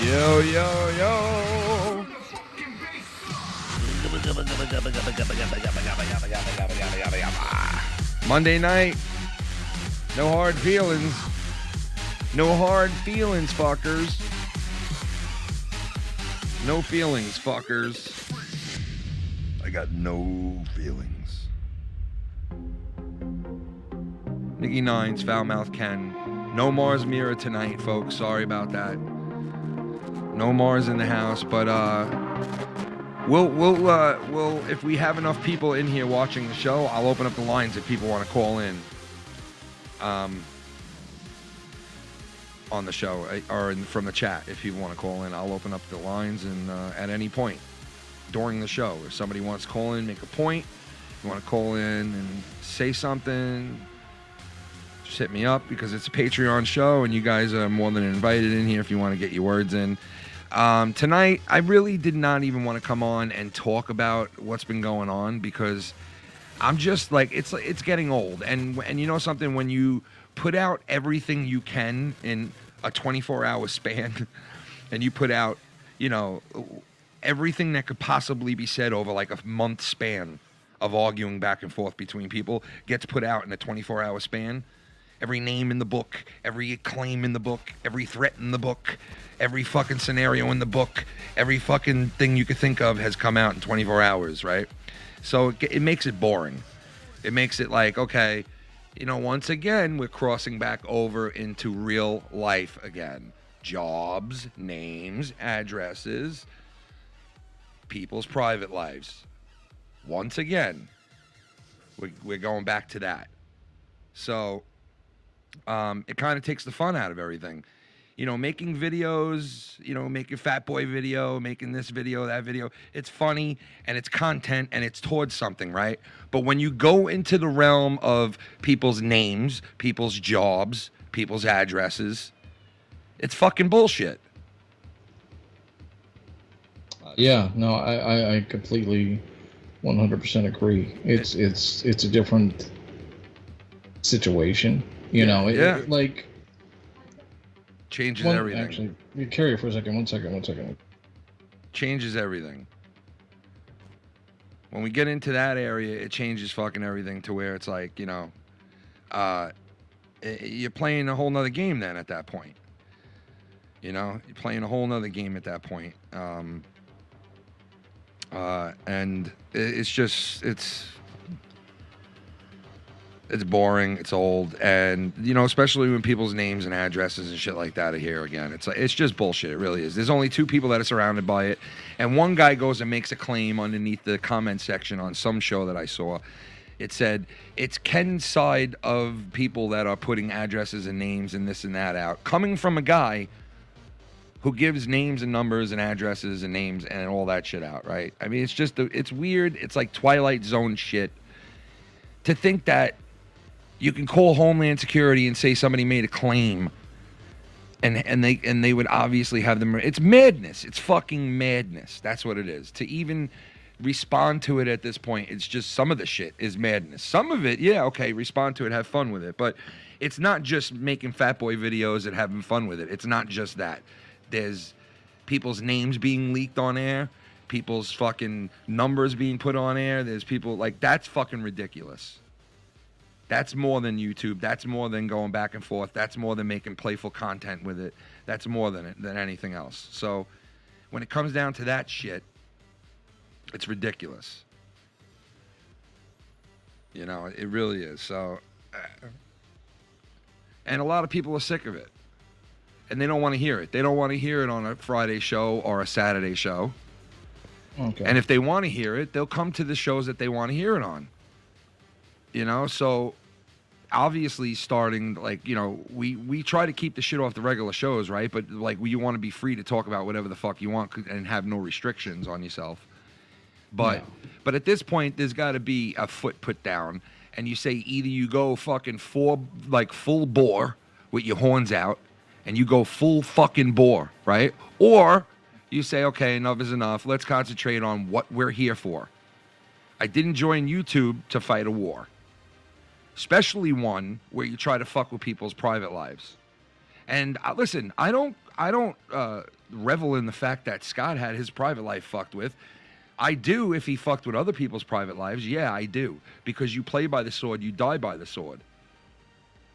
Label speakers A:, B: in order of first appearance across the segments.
A: Yo, yo, yo. Monday night. No hard feelings. No hard feelings, fuckers. No feelings, fuckers. I got no feelings. Nicky Nines, Foul Mouth Ken. No Marz Mira tonight, folks. Sorry about that. No Marz in the house, but we'll if we have enough people in here watching the show, I'll open up the lines if people want to call in. On the show or from the chat, if people want to call in, I'll open up the lines and at any point during the show, if somebody wants to call in, make a point, you want to call in and say something, just hit me up because it's a Patreon show and you guys are more than invited in here if you want to get your words in. Tonight, I really did not even want to come on and talk about what's been going on because I'm just like, it's getting old. And you know something, when you put out everything you can in a 24-hour span and you put out, you know, everything that could possibly be said over like a month span of arguing back and forth between people gets put out in a 24-hour span. Every name in the book, every claim in the book, every threat in the book, every fucking scenario in the book, every fucking thing you could think of has come out in 24 hours, right? So it makes it boring. It makes it like, okay, you know, once again, we're crossing back over into real life again. Jobs, names, addresses, people's private lives. Once again, we're going back to that. So it kind of takes the fun out of everything. You know, making videos, you know, making Fat Boy video, making this video, that video. It's funny and it's content and it's towards something, right? But when you go into the realm of people's names, people's jobs, people's addresses, it's fucking bullshit.
B: Yeah, no, I completely 100% agree. It's a different situation, you know. It, like
A: changes everything.
B: Actually, you carry it for a second. One second.
A: Changes everything. When we get into that area, it changes fucking everything to where it's like, you know, you're playing a whole nother game then at that point. You know, you're playing a whole nother game at that point. And it's just, it's boring, it's old, and, you know, especially when people's names and addresses and shit like that are here again. It's like, it's just bullshit, it really is. There's only two people that are surrounded by it, and one guy goes and makes a claim underneath the comment section on some show that I saw. It said, it's Ken's side of people that are putting addresses and names and this and that out, coming from a guy who gives names and numbers and addresses and names and all that shit out, right? I mean, it's just, it's weird. It's like Twilight Zone shit to think that you can call Homeland Security and say somebody made a claim, and they would obviously have them. It's madness. It's fucking madness. That's what it is. To even respond to it at this point, it's just, some of the shit is madness. Some of it, yeah, okay, respond to it, have fun with it. But it's not just making Fat Boy videos and having fun with it. It's not just that. There's people's names being leaked on air, people's fucking numbers being put on air. There's people, like, that's fucking ridiculous. That's more than YouTube. That's more than going back and forth. That's more than making playful content with it. That's more than anything else. So when it comes down to that shit, it's ridiculous. You know, it really is. So, and a lot of people are sick of it. And they don't want to hear it. They don't want to hear it on a Friday show or a Saturday show. Okay. And if they want to hear it, they'll come to the shows that they want to hear it on. You know, so obviously starting, like, you know, we try to keep the shit off the regular shows, right? But, like, you want to be free to talk about whatever the fuck you want and have no restrictions on yourself. But but at this point, there's got to be a foot put down. And you say either you go fucking full bore with your horns out and you go full fucking bore, right? Or you say, okay, enough is enough. Let's concentrate on what we're here for. I didn't join YouTube to fight a war. Especially one where you try to fuck with people's private lives. And listen, I don't revel in the fact that Scott had his private life fucked with. I do if he fucked with other people's private lives. Yeah, I do. Because you play by the sword, you die by the sword.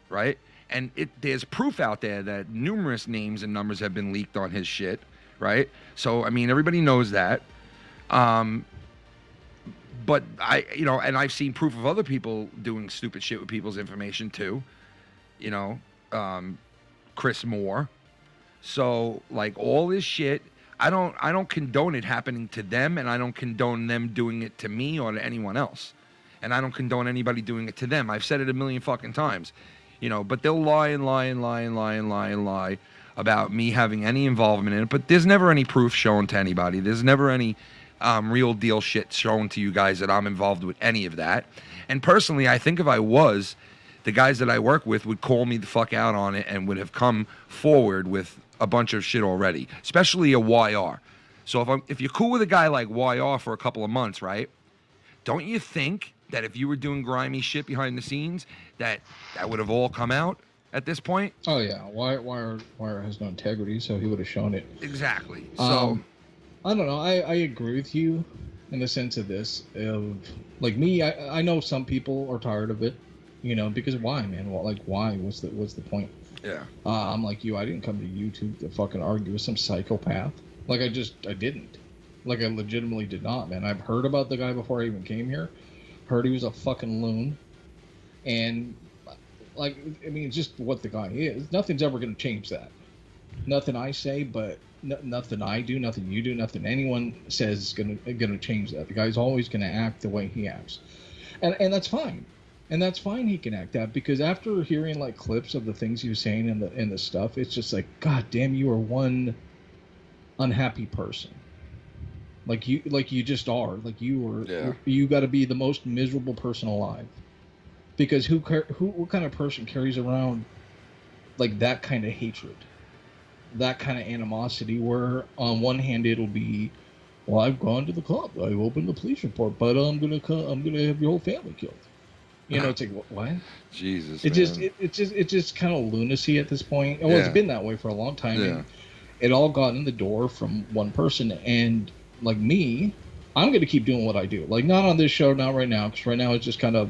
A: Right? And there's proof out there that numerous names and numbers have been leaked on his shit. Right? So, I mean, everybody knows that. But and I've seen proof of other people doing stupid shit with people's information too. Chris Moore. So, like, all this shit, I don't condone it happening to them, and I don't condone them doing it to me or to anyone else. And I don't condone anybody doing it to them. I've said it a million fucking times. But they'll lie and lie and lie and lie and lie and lie about me having any involvement in it. But there's never any proof shown to anybody. There's never any real deal shit shown to you guys that I'm involved with any of that. And personally, I think if I was, the guys that I work with would call me the fuck out on it and would have come forward with a bunch of shit already, especially a YR. So if you're cool with a guy like YR for a couple of months, right? Don't you think that if you were doing grimy shit behind the scenes, that would have all come out at this point?
B: Oh yeah, Wire has no integrity, so he would have shown it.
A: Exactly. So
B: I don't know. I agree with you in the sense of this. Like me, I know some people are tired of it, because why, man? Well, like, why? What's the point?
A: Yeah.
B: I'm like you. I didn't come to YouTube to fucking argue with some psychopath. Like, I didn't. Like, I legitimately did not, man. I've heard about the guy before I even came here. Heard he was a fucking loon. And, like, I mean, just what the guy is. Nothing's ever going to change that. Nothing I say, but nothing I do, nothing you do, nothing anyone says is gonna change that. The guy's always gonna act the way he acts, and that's fine. And that's fine. He can act that, because after hearing like clips of the things he was saying and the stuff, it's just like, God damn, you are one unhappy person. Like you just are. Like you got to be the most miserable person alive. Because what kind of person carries around like that kind of hatred? That kind of animosity, where on one hand it'll be, well, I've gone to the club, I've opened a police report, but I'm gonna have your whole family killed. It's like, what?
A: Jesus.
B: It's just kind of lunacy at this point. Well, it's been that way for a long time.
A: Yeah.
B: And it all got in the door from one person, and like me, I'm gonna keep doing what I do. Like, not on this show, not right now, because right now it's just kind of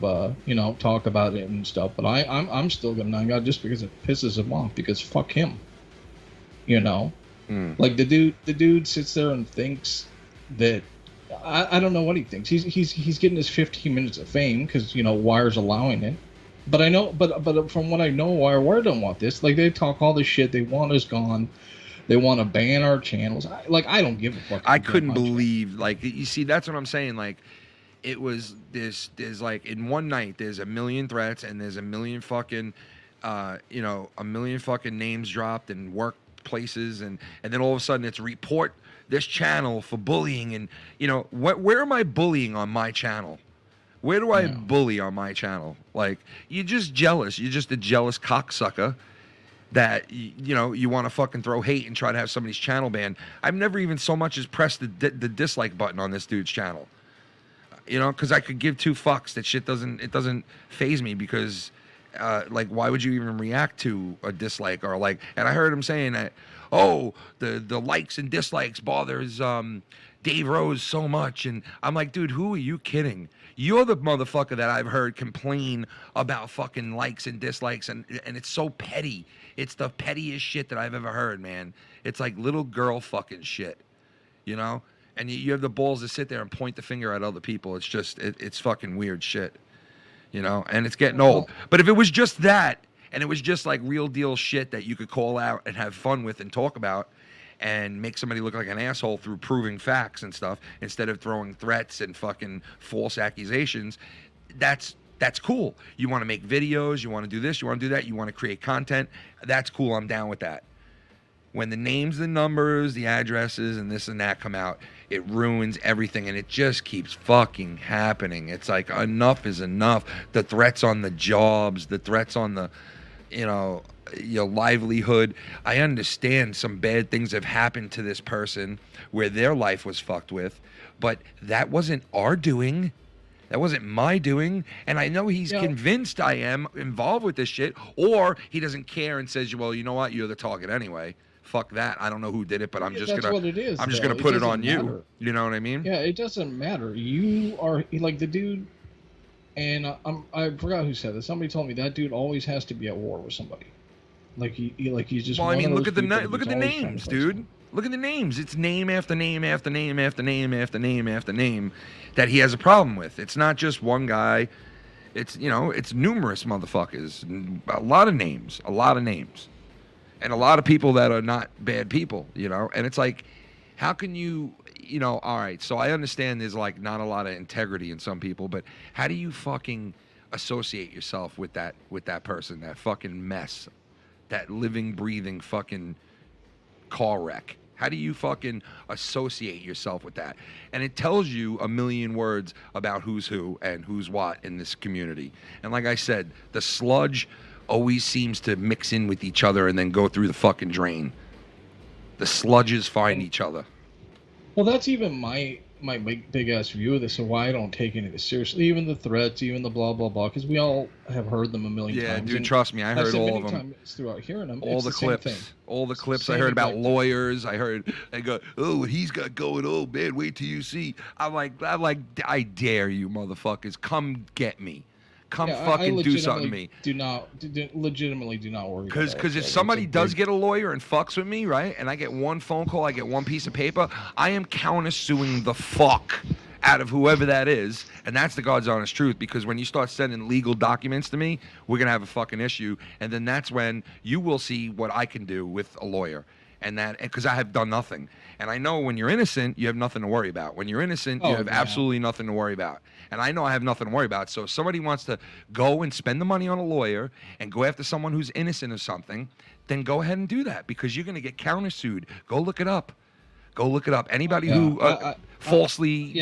B: talk about it and stuff. But I'm still gonna nine God just because it pisses him off, because fuck him. Like the dude sits there and thinks that I don't know what he thinks. He's getting his 15 minutes of fame because Wire's allowing it. But I know, but from what I know, Wire don't want this. Like, they talk all this shit. They want us gone. They want to ban our channels. I don't give a fuck.
A: I couldn't believe, like, you see, that's what I'm saying. Like, it was there's like, in one night there's a million threats, and there's a million fucking a million fucking names dropped and workplaces, and then all of a sudden it's report this channel for bullying. And where am I bullying on my channel? Where do I bully on my channel? Like, you're just jealous. You're just a jealous cocksucker that you want to fucking throw hate and try to have somebody's channel banned. I've never even so much as pressed the dislike button on this dude's channel. Because I could give two fucks. That shit doesn't faze me, because like, why would you even react to a dislike? Or like, and I heard him saying that, the likes and dislikes bothers Dave Rose so much. And I'm like, dude, who are you kidding? You're the motherfucker that I've heard complain about fucking likes and dislikes, and it's so petty. It's the pettiest shit that I've ever heard, man. It's like little girl fucking shit, And you have the balls to sit there and point the finger at other people. It's just, it's fucking weird shit, And it's getting old. But if it was just that, and it was just like real deal shit that you could call out and have fun with and talk about, and make somebody look like an asshole through proving facts and stuff, instead of throwing threats and fucking false accusations, that's cool. You want to make videos, you want to do this, you want to do that, you want to create content, that's cool, I'm down with that. When the names, the numbers, the addresses, and this and that come out, it ruins everything, and it just keeps fucking happening. It's like, enough is enough. The threats on the jobs, the threats on the, your livelihood. I understand some bad things have happened to this person where their life was fucked with, but that wasn't our doing. That wasn't my doing. And I know he's convinced I am involved with this shit, or he doesn't care and says, well, you know what? You're the target anyway. Fuck that. I don't know who did it, but I'm just
B: that's what it is,
A: I'm just gonna put it on
B: matter.
A: you. You know what I mean?
B: Yeah, it doesn't matter. You are like the dude, and I forgot who said this. Somebody told me that dude always has to be at war with somebody. Like he's just.
A: Well, I mean, look at the
B: names,
A: dude. Look at the names. It's name after name after name after name after name after name that he has a problem with. It's not just one guy. It's it's numerous motherfuckers. A lot of names. And a lot of people that are not bad people, and it's like, how can you, all right, so I understand there's like not a lot of integrity in some people, but how do you fucking associate yourself with that person, that fucking mess, that living, breathing fucking car wreck? How do you fucking associate yourself with that? And it tells you a million words about who's who and who's what in this community. And like I said, the sludge always seems to mix in with each other and then go through the fucking drain. The sludges find each other.
B: Well, that's even my big ass view of this, and why I don't take any of this seriously. Even the threats, even the blah blah blah, because we all have heard them a million times.
A: Yeah, dude, trust me, I heard all of them.
B: Throughout hearing them,
A: all the clips I heard about lawyers. I heard they go, oh, what he's got going. Oh man, wait till you see. I'm like, I dare you, motherfuckers, come get me. Come fucking do something to me.
B: Legitimately do not worry.
A: Because if somebody does get a lawyer and fucks with me, right, and I get one phone call, I get one piece of paper, I am countersuing the fuck out of whoever that is, and that's the God's honest truth. Because when you start sending legal documents to me, we're gonna have a fucking issue, and then that's when you will see what I can do with a lawyer. And that, because I have done nothing. And I know when you're innocent, you have nothing to worry about. When you're innocent, you have absolutely nothing to worry about. And I know I have nothing to worry about. So if somebody wants to go and spend the money on a lawyer and go after someone who's innocent of something, then go ahead and do that, because you're going to get countersued. Go look it up. Anybody who falsely,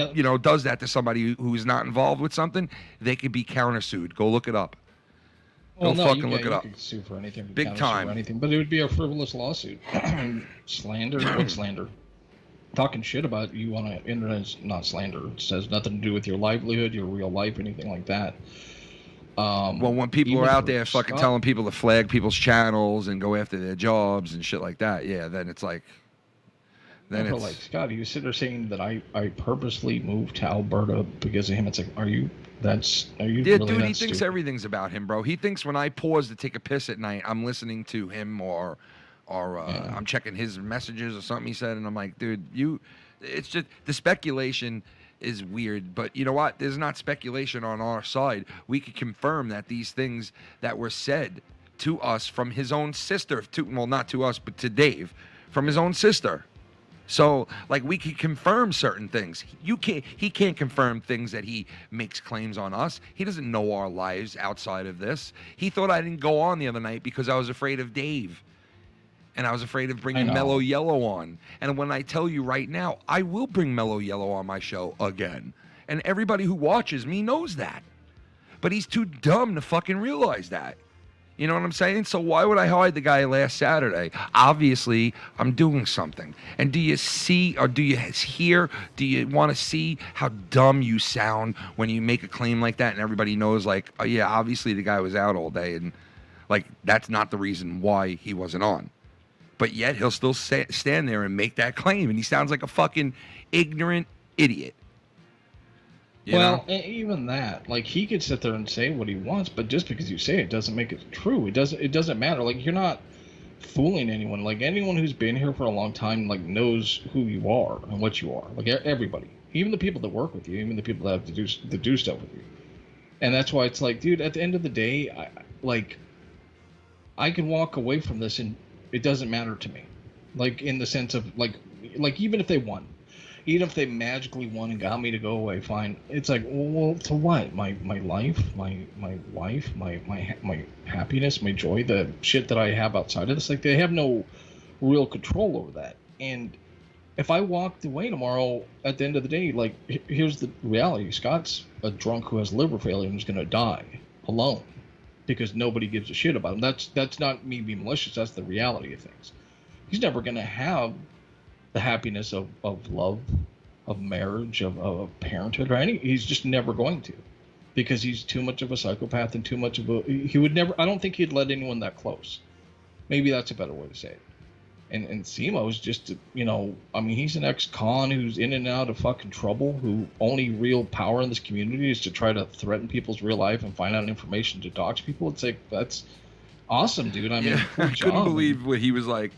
A: does that to somebody who's not involved with something, they could be countersued. Go look it up.
B: Well,
A: Go fucking look it up.
B: You could sue for anything.
A: Big time.
B: Anything, but it would be a frivolous lawsuit. Slander? What slander? Talking shit about you on the internet is not slander. It has nothing to do with your livelihood, your real life, anything like that.
A: Well, when people are out there fucking telling people to flag people's channels and go after their jobs and shit like that, then it's like... Then it's
B: like, Scott, you sit there saying that I purposely moved to Alberta because of him. It's like, are you
A: yeah,
B: really
A: dude, he thinks
B: stupid?
A: everything's about him, bro. He thinks when I pause to take a piss at night, I'm listening to him or I'm checking his messages or something he said, and I'm like, dude, it's just the speculation is weird, but you know what? There's not speculation on our side. We could confirm that these things that were said to us from his own sister, well, not to us, but to Dave, from his own sister. So, like, we can confirm certain things. He can't confirm things that he makes claims on us. He doesn't know our lives outside of this. He thought I didn't go on the other night because I was afraid of Dave. And I was afraid of bringing Mellow Yellow on. And when I tell you right now, I will bring Mellow Yellow on my show again. And everybody who watches me knows that. But he's too dumb to fucking realize that. You know what I'm saying? So why would I hide the guy last Saturday? Obviously, I'm doing something. And do you see, or do you hear, do you want to see how dumb you sound when you make a claim like that and everybody knows, like, oh yeah, obviously the guy was out all day, and like, that's not the reason why he wasn't on. But yet he'll still stand there and make that claim, and he sounds like a fucking ignorant idiot. You know?
B: Even that, like, he could sit there and say what he wants, but just because you say it doesn't make it true. It doesn't matter. Like, you're not fooling anyone. Like, anyone who's been here for a long time, like, knows who you are and what you are. Like, everybody, even the people that work with you, even the people that have to do stuff with you. And that's why it's like, dude, at the end of the day, I can walk away from this and it doesn't matter to me. Like, in the sense of like even if they won. Even if they magically won and got me to go away, fine. It's like, well, to what? My life, my wife, my happiness, my joy, the shit that I have outside of this. Like, they have no real control over that. And if I walked away tomorrow, at the end of the day, like, here's the reality: Scott's a drunk who has liver failure and is gonna die alone because nobody gives a shit about him. That's not me being malicious. That's the reality of things. He's never gonna have the happiness of love marriage, of parenthood, or any. He's just never going to, because he's too much of a psychopath and too much of a. He would never. I don't think he'd let anyone that close. Maybe that's a better way to say it. And Simo's just, he's an ex-con who's in and out of fucking trouble, who only real power in this community is to try to threaten people's real life and find out information to dox people. It's like, that's awesome, dude. I mean,
A: I couldn't believe what he was like.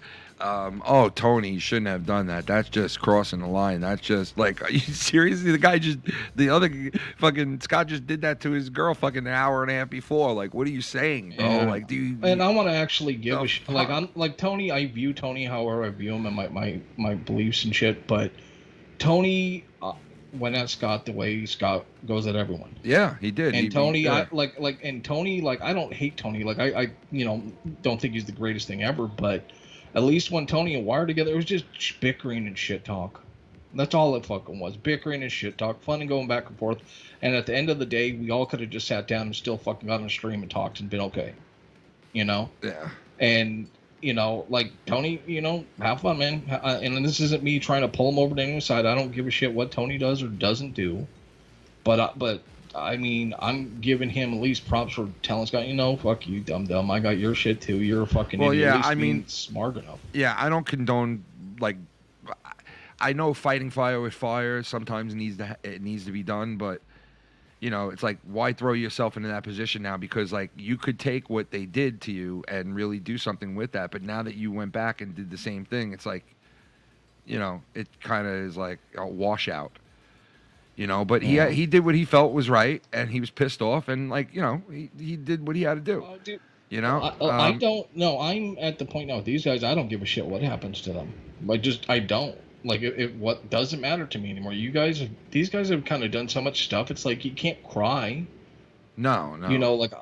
A: Oh, Tony, you shouldn't have done that. That's just crossing the line. That's just like, are you seriously? The other fucking Scott just did that to his girl fucking an hour and a half before. Like, what are you saying, bro?
B: Yeah.
A: Like, do you?
B: And I want to actually give a shit. Like, I'm like Tony. I view Tony however I view him and my beliefs and shit. But Tony went at Scott the way Scott goes at everyone.
A: Yeah, he did.
B: And Tony, I don't hate Tony. Like, I don't think he's the greatest thing ever, but. At least when Tony and Wire together, it was just bickering and shit talk. That's all it fucking was. Bickering and shit talk. Fun and going back and forth. And at the end of the day, we all could have just sat down and still fucking got on a stream and talked and been okay. Yeah. And, like, Tony, have fun, man. And this isn't me trying to pull him over to anyone's side. I don't give a shit what Tony does or doesn't do. But I mean, I'm giving him at least props for telling Scott, fuck you, dumb. I got your shit too. You're a fucking idiot.
A: Yeah,
B: at least
A: I mean,
B: smart enough.
A: Yeah, I don't condone, like, I know fighting fire with fire sometimes it needs to be done, but it's like, why throw yourself into that position now? Because like you could take what they did to you and really do something with that, but now that you went back and did the same thing, it's like, it kind of is like a washout. But he did what he felt was right, and he was pissed off, and like he did what he had to do.
B: Dude,
A: I
B: don't know. I'm at the point now with these guys. I don't give a shit what happens to them. I don't like it. What doesn't matter to me anymore. These guys have kind of done so much stuff. It's like you can't cry.
A: No.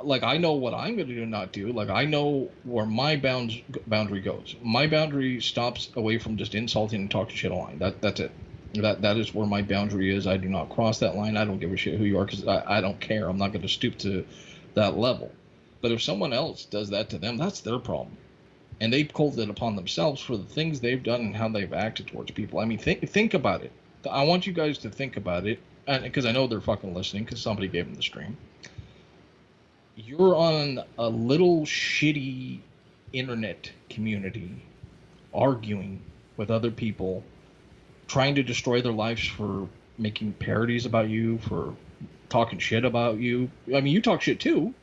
B: Like I know what I'm going to do and not do. Like I know where my boundary goes. My boundary stops away from just insulting and talking shit online. That's it. That is where my boundary is. I do not cross that line. I don't give a shit who you are because I don't care. I'm not going to stoop to that level. But if someone else does that to them, that's their problem. And they've called it upon themselves for the things they've done and how they've acted towards people. I mean, think about it. I want you guys to think about it, because I know they're fucking listening because somebody gave them the stream. You're on a little shitty internet community arguing with other people, trying to destroy their lives for making parodies about you, for talking shit about you. I mean, you talk shit too.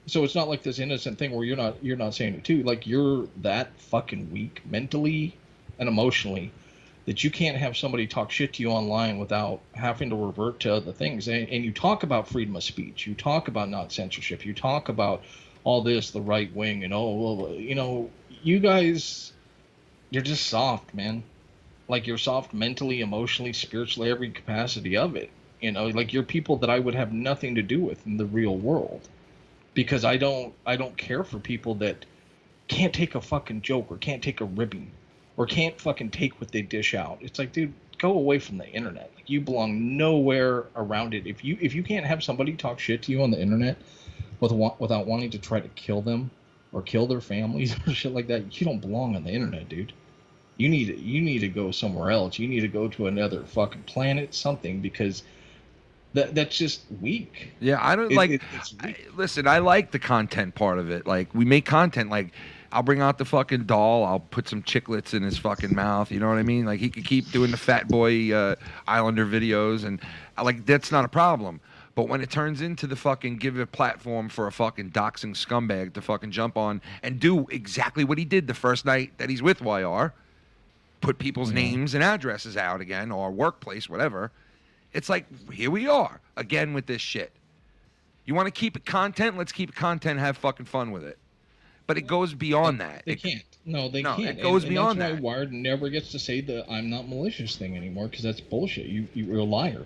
B: So it's not like this innocent thing where you're not saying it too. Like you're that fucking weak mentally and emotionally that you can't have somebody talk shit to you online without having to revert to other things. And you talk about freedom of speech. You talk about not censorship. You talk about all this, the right wing, and you guys, you're just soft, man. Like you're soft mentally, emotionally, spiritually, every capacity of it. Like you're people that I would have nothing to do with in the real world. Because I don't care for people that can't take a fucking joke or can't take a ribbing or can't fucking take what they dish out. It's like, dude, go away from the internet. Like you belong nowhere around it. If you can't have somebody talk shit to you on the internet without wanting to try to kill them or kill their families or shit like that, you don't belong on the internet, dude. You need to go somewhere else. You need to go to another fucking planet, something, because that's just weak.
A: Yeah, I don't listen, I like the content part of it. Like we make content. Like I'll bring out the fucking doll. I'll put some chiclets in his fucking mouth. You know what I mean? Like he could keep doing the Fat Boy Islander videos, and like that's not a problem. But when it turns into the fucking give a platform for a fucking doxing scumbag to fucking jump on and do exactly what he did the first night that he's with YR, put people's names and addresses out again, or workplace, whatever. It's like, here we are again with this shit. You want to keep it content? Let's keep it content. Have fucking fun with it. But it goes beyond that.
B: They can't. No, they can't.
A: It goes beyond that.
B: That's why Wired never gets to say the "I'm not malicious" thing anymore, because that's bullshit. You're a liar.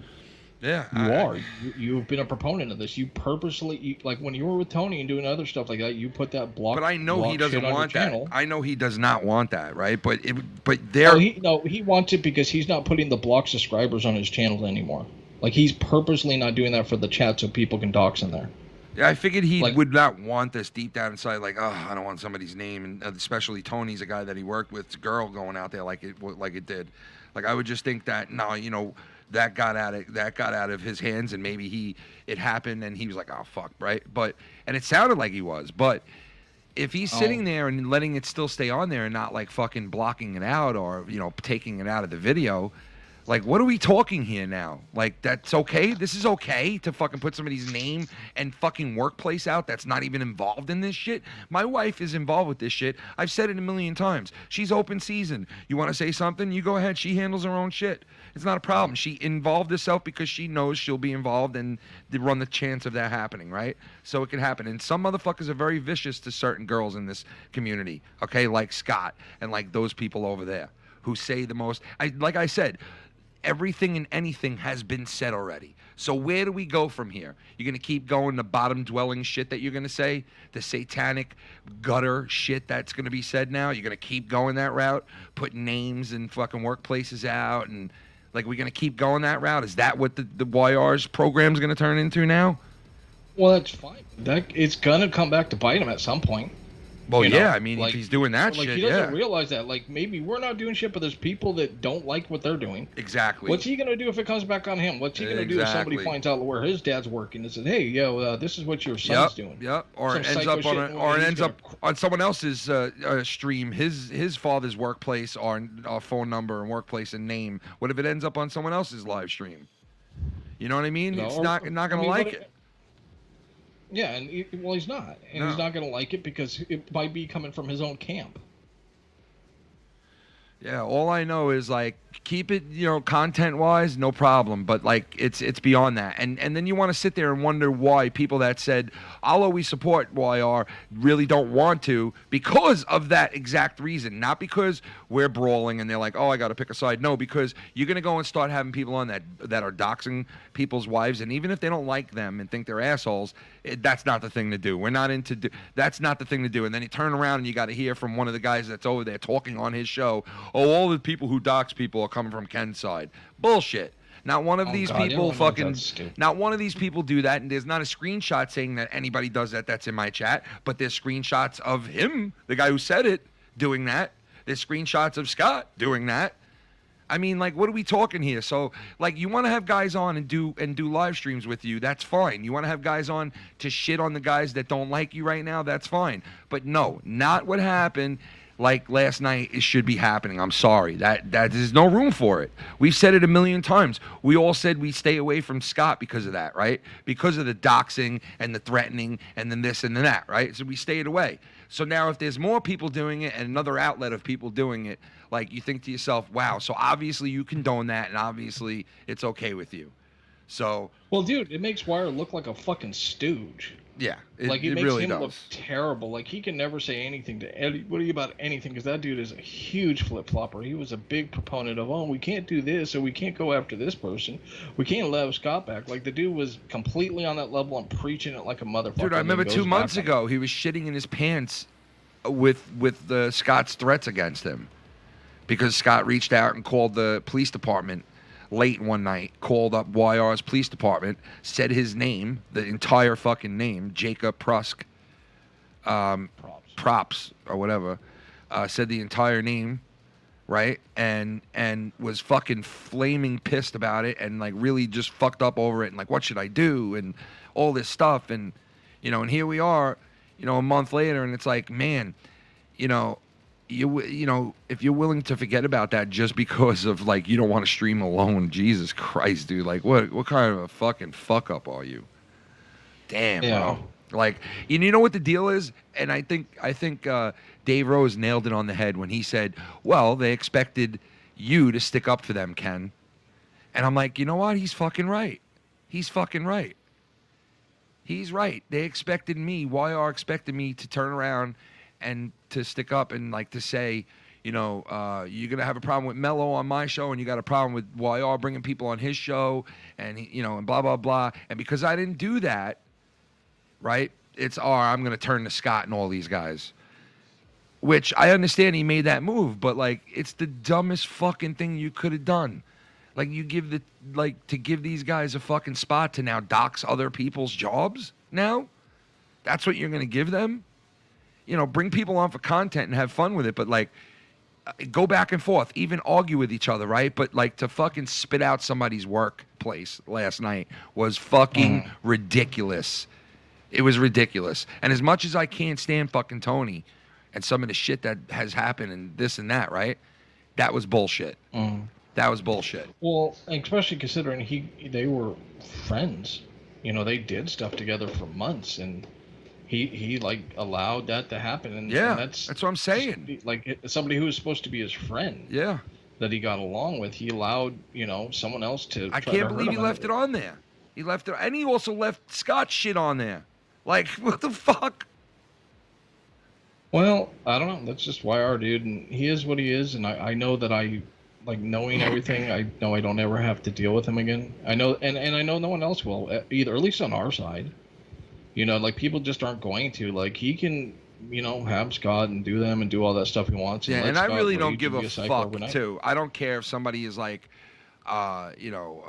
A: Yeah,
B: you are. You've been a proponent of this. You purposely, like when you were with Tony and doing other stuff like that, you put that block.
A: But I know he doesn't want that.
B: Channel.
A: I know he does not want that, right? But
B: he wants it because he's not putting the block subscribers on his channel anymore. Like he's purposely not doing that for the chat so people can dox in there.
A: Yeah, I figured he
B: Like-
A: would not want this deep down inside. Like, oh, I don't want somebody's name, and especially Tony's a guy that he worked with, girl going out there like it did. Like, I would just think that no, that got out of his hands, and maybe it happened, and he was like, oh fuck, right? And it sounded like he was, but if he's sitting there and letting it still stay on there and not like fucking blocking it out or taking it out of the video. Like, what are we talking here now? Like, that's okay? This is okay to fucking put somebody's name and fucking workplace out that's not even involved in this shit? My wife is involved with this shit. I've said it a million times. She's open season. You want to say something? You go ahead. She handles her own shit. It's not a problem. She involved herself because she knows she'll be involved and they run the chance of that happening, right? So it can happen. And some motherfuckers are very vicious to certain girls in this community, okay? Like Scott and like those people over there who say the most. Like I said, everything and anything has been said already. So where do we go from here? You're going to keep going the bottom-dwelling shit that you're going to say? The satanic gutter shit that's going to be said now? You're going to keep going that route? Put names and fucking workplaces out? And, like, we're going to keep going that route? Is that what the YR's program's going to turn into now?
B: Well, that's fine. It's going to come back to bite him at some point.
A: Well, yeah, I mean,
B: like,
A: if he's doing that shit,
B: he doesn't realize that. Like, maybe we're not doing shit, but there's people that don't like what they're doing.
A: Exactly.
B: What's he going to do if it comes back on him? What's he going to do if somebody finds out where his dad's working and says, hey, this is what your son's doing?
A: Yep. Or it ends up on someone else's stream, his father's workplace or phone number and workplace and name. What if it ends up on someone else's live stream? You know what I mean? It's not going to like it.
B: Yeah, and he's not. And he's not going to like it because it might be coming from his own camp.
A: Yeah, all I know is, like, keep it, content-wise, no problem. But, like, it's beyond that. And then you want to sit there and wonder why people that said, I'll always support YR, really don't want to because of that exact reason. Not because we're brawling and they're like, oh, I got to pick a side. No, because you're going to go and start having people on that are doxing people's wives. And even if they don't like them and think they're assholes, that's not the thing to do. We're not that's not the thing to do. And then you turn around and you got to hear from one of the guys that's over there talking on his show, oh, all the people who dox people are coming from Ken's side. Bullshit. Not one of these people not one of these people do that, and there's not a screenshot saying that anybody does that that's in my chat, but there's screenshots of him, the guy who said it, doing that. There's screenshots of Scott doing that. I mean, like, what are we talking here? So, like, you want to have guys on and do live streams with you, that's fine. You want to have guys on to shit on the guys that don't like you right now, that's fine. But no, not what happened. Like last night, it should be happening. I'm sorry. That there's no room for it. We've said it a million times. We all said we stay away from Scott because of that, right? Because of the doxing and the threatening and then this and then that, right? So we stayed away. So now if there's more people doing it and another outlet of people doing it, like, you think to yourself, wow, so obviously you condone that and obviously it's okay with you. So,
B: well, dude, it makes Wire look like a fucking stooge.
A: Yeah,
B: it makes
A: really
B: him
A: does.
B: Look terrible. Like, he can never say anything to anybody about anything because that dude is a huge flip-flopper. He was a big proponent of, we can't do this or we can't go after this person. We can't let Scott back. Like, the dude was completely on that level and preaching it like a motherfucker.
A: Dude, I remember 2 months ago, he was shitting in his pants with Scott's threats against him because Scott reached out and called the police department late one night, called up YR's police department, said his name, the entire fucking name, Jacob Prusk, Props or whatever, said the entire name, right? And was fucking flaming pissed about it and, like, really just fucked up over it and, like, what should I do and all this stuff. And, and here we are, a month later, and it's like, man, if you're willing to forget about that just because of, like, you don't want to stream alone, Jesus Christ, dude, like, what kind of a fucking fuck up are you? Damn, bro. Like, you know what the deal is? And I think Dave Rose nailed it on the head when he said, well, they expected you to stick up for them, Ken. And I'm like, you know what? He's fucking right. He's fucking right. He's right. They expected me, YR expected me to turn around and to stick up and, like, to say, you're going to have a problem with Mello on my show and you got a problem with YR bringing people on his show and, and blah, blah, blah. And because I didn't do that, right, it's, I'm going to turn to Scott and all these guys. Which I understand he made that move, but, like, it's the dumbest fucking thing you could have done. Like, you to give these guys a fucking spot to now dox other people's jobs now? That's what you're going to give them? You know, bring people on for content and have fun with it, but like, go back and forth, even argue with each other, right? But like to fucking spit out somebody's workplace last night was fucking ridiculous. It was ridiculous. And as much as I can't stand fucking Tony and some of the shit that has happened and this and that, right? That was bullshit. That was bullshit.
B: Well, especially considering they were friends. You know, they did stuff together for months, and he like allowed that to happen. And that's
A: what I'm saying.
B: Like somebody who was supposed to be his friend.
A: Yeah.
B: That he got along with, he allowed, you know, someone else to.
A: I can't believe he left it on there. He left it, and he also left Scott's shit on there. Like, what the fuck?
B: Well, I don't know. That's just YR, dude, and he is what he is, and I know that like knowing everything, I know I don't ever have to deal with him again. I know, and I know no one else will either, at least on our side. You know, like people just aren't going to. Like he can, you know, have Scott and do them and do all that stuff he wants.
A: Yeah, and I really don't give a fuck
B: overnight.
A: too. I don't care if somebody is like, you know,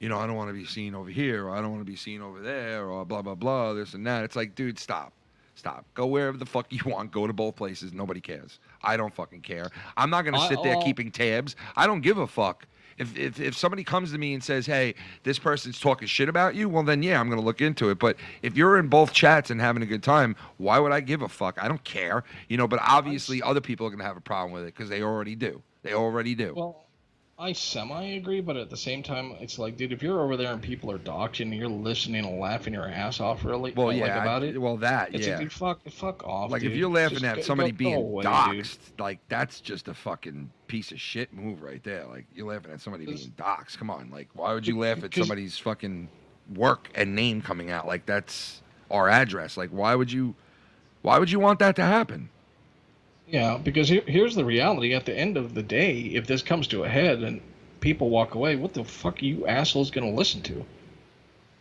A: I don't want to be seen over here, or I don't want to be seen over there, or blah blah blah, this and that. It's like, dude, stop. Go wherever the fuck you want. Go to both places. Nobody cares. I don't fucking care. I'm not gonna sit there keeping tabs. I don't give a fuck. If somebody comes to me and says, hey, this person's talking shit about you, well then yeah, I'm gonna look into it. But if you're in both chats and having a good time, why would I give a fuck? I don't care. You know, but obviously other people are gonna have a problem with it because they already do.
B: Well, I semi-agree, but at the same time, it's like, dude, if you're over there and people are doxing and you're listening and laughing your ass off, really, about it.
A: Well,
B: it's like, dude, fuck off.
A: Like,
B: dude.
A: if you're laughing at somebody being
B: away,
A: doxxed, like, that's just a fucking piece of shit move right there. Like, you're laughing at somebody being doxxed. Come on, like, why would you laugh at somebody's fucking work and name coming out? Like, that's our address. Like, why would you want that to happen?
B: Yeah, because here's the reality. At the end of the day, if this comes to a head and people walk away, what the fuck are you assholes going to listen to?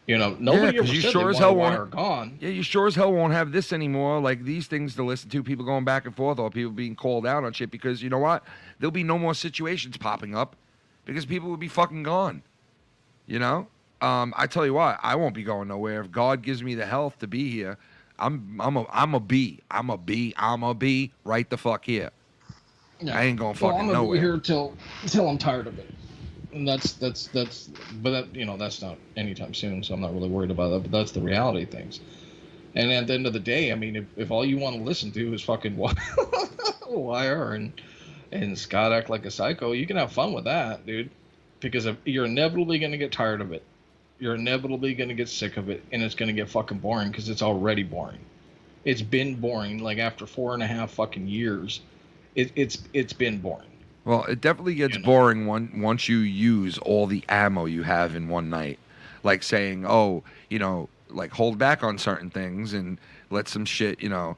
B: You know, nobody ever said they want gone.
A: Yeah, you sure as hell won't have this anymore, like these things to listen to, people going back and forth or people being called out on shit, because you know what? There'll be no more situations popping up because people will be fucking gone. You know? I tell you what, I won't be going nowhere. If God gives me the health to be here, I'm a bee right the fuck here. Yeah. I ain't going fucking
B: I'm
A: nowhere.
B: Be here till I'm tired of it. And that's but that, you know, that's not anytime soon, so I'm not really worried about that, but that's the reality of things. And at the end of the day, I mean, if all you want to listen to is fucking Wire and Scott act like a psycho, you can have fun with that, dude, because you're inevitably going to get tired of it. You're inevitably going to get sick of it, and it's going to get fucking boring because it's already boring. It's been boring. Like, after 4.5 fucking years, it's been boring.
A: Well, it definitely gets boring once you use all the ammo you have in one night. Like saying, oh, you know, like hold back on certain things and let some shit, you know,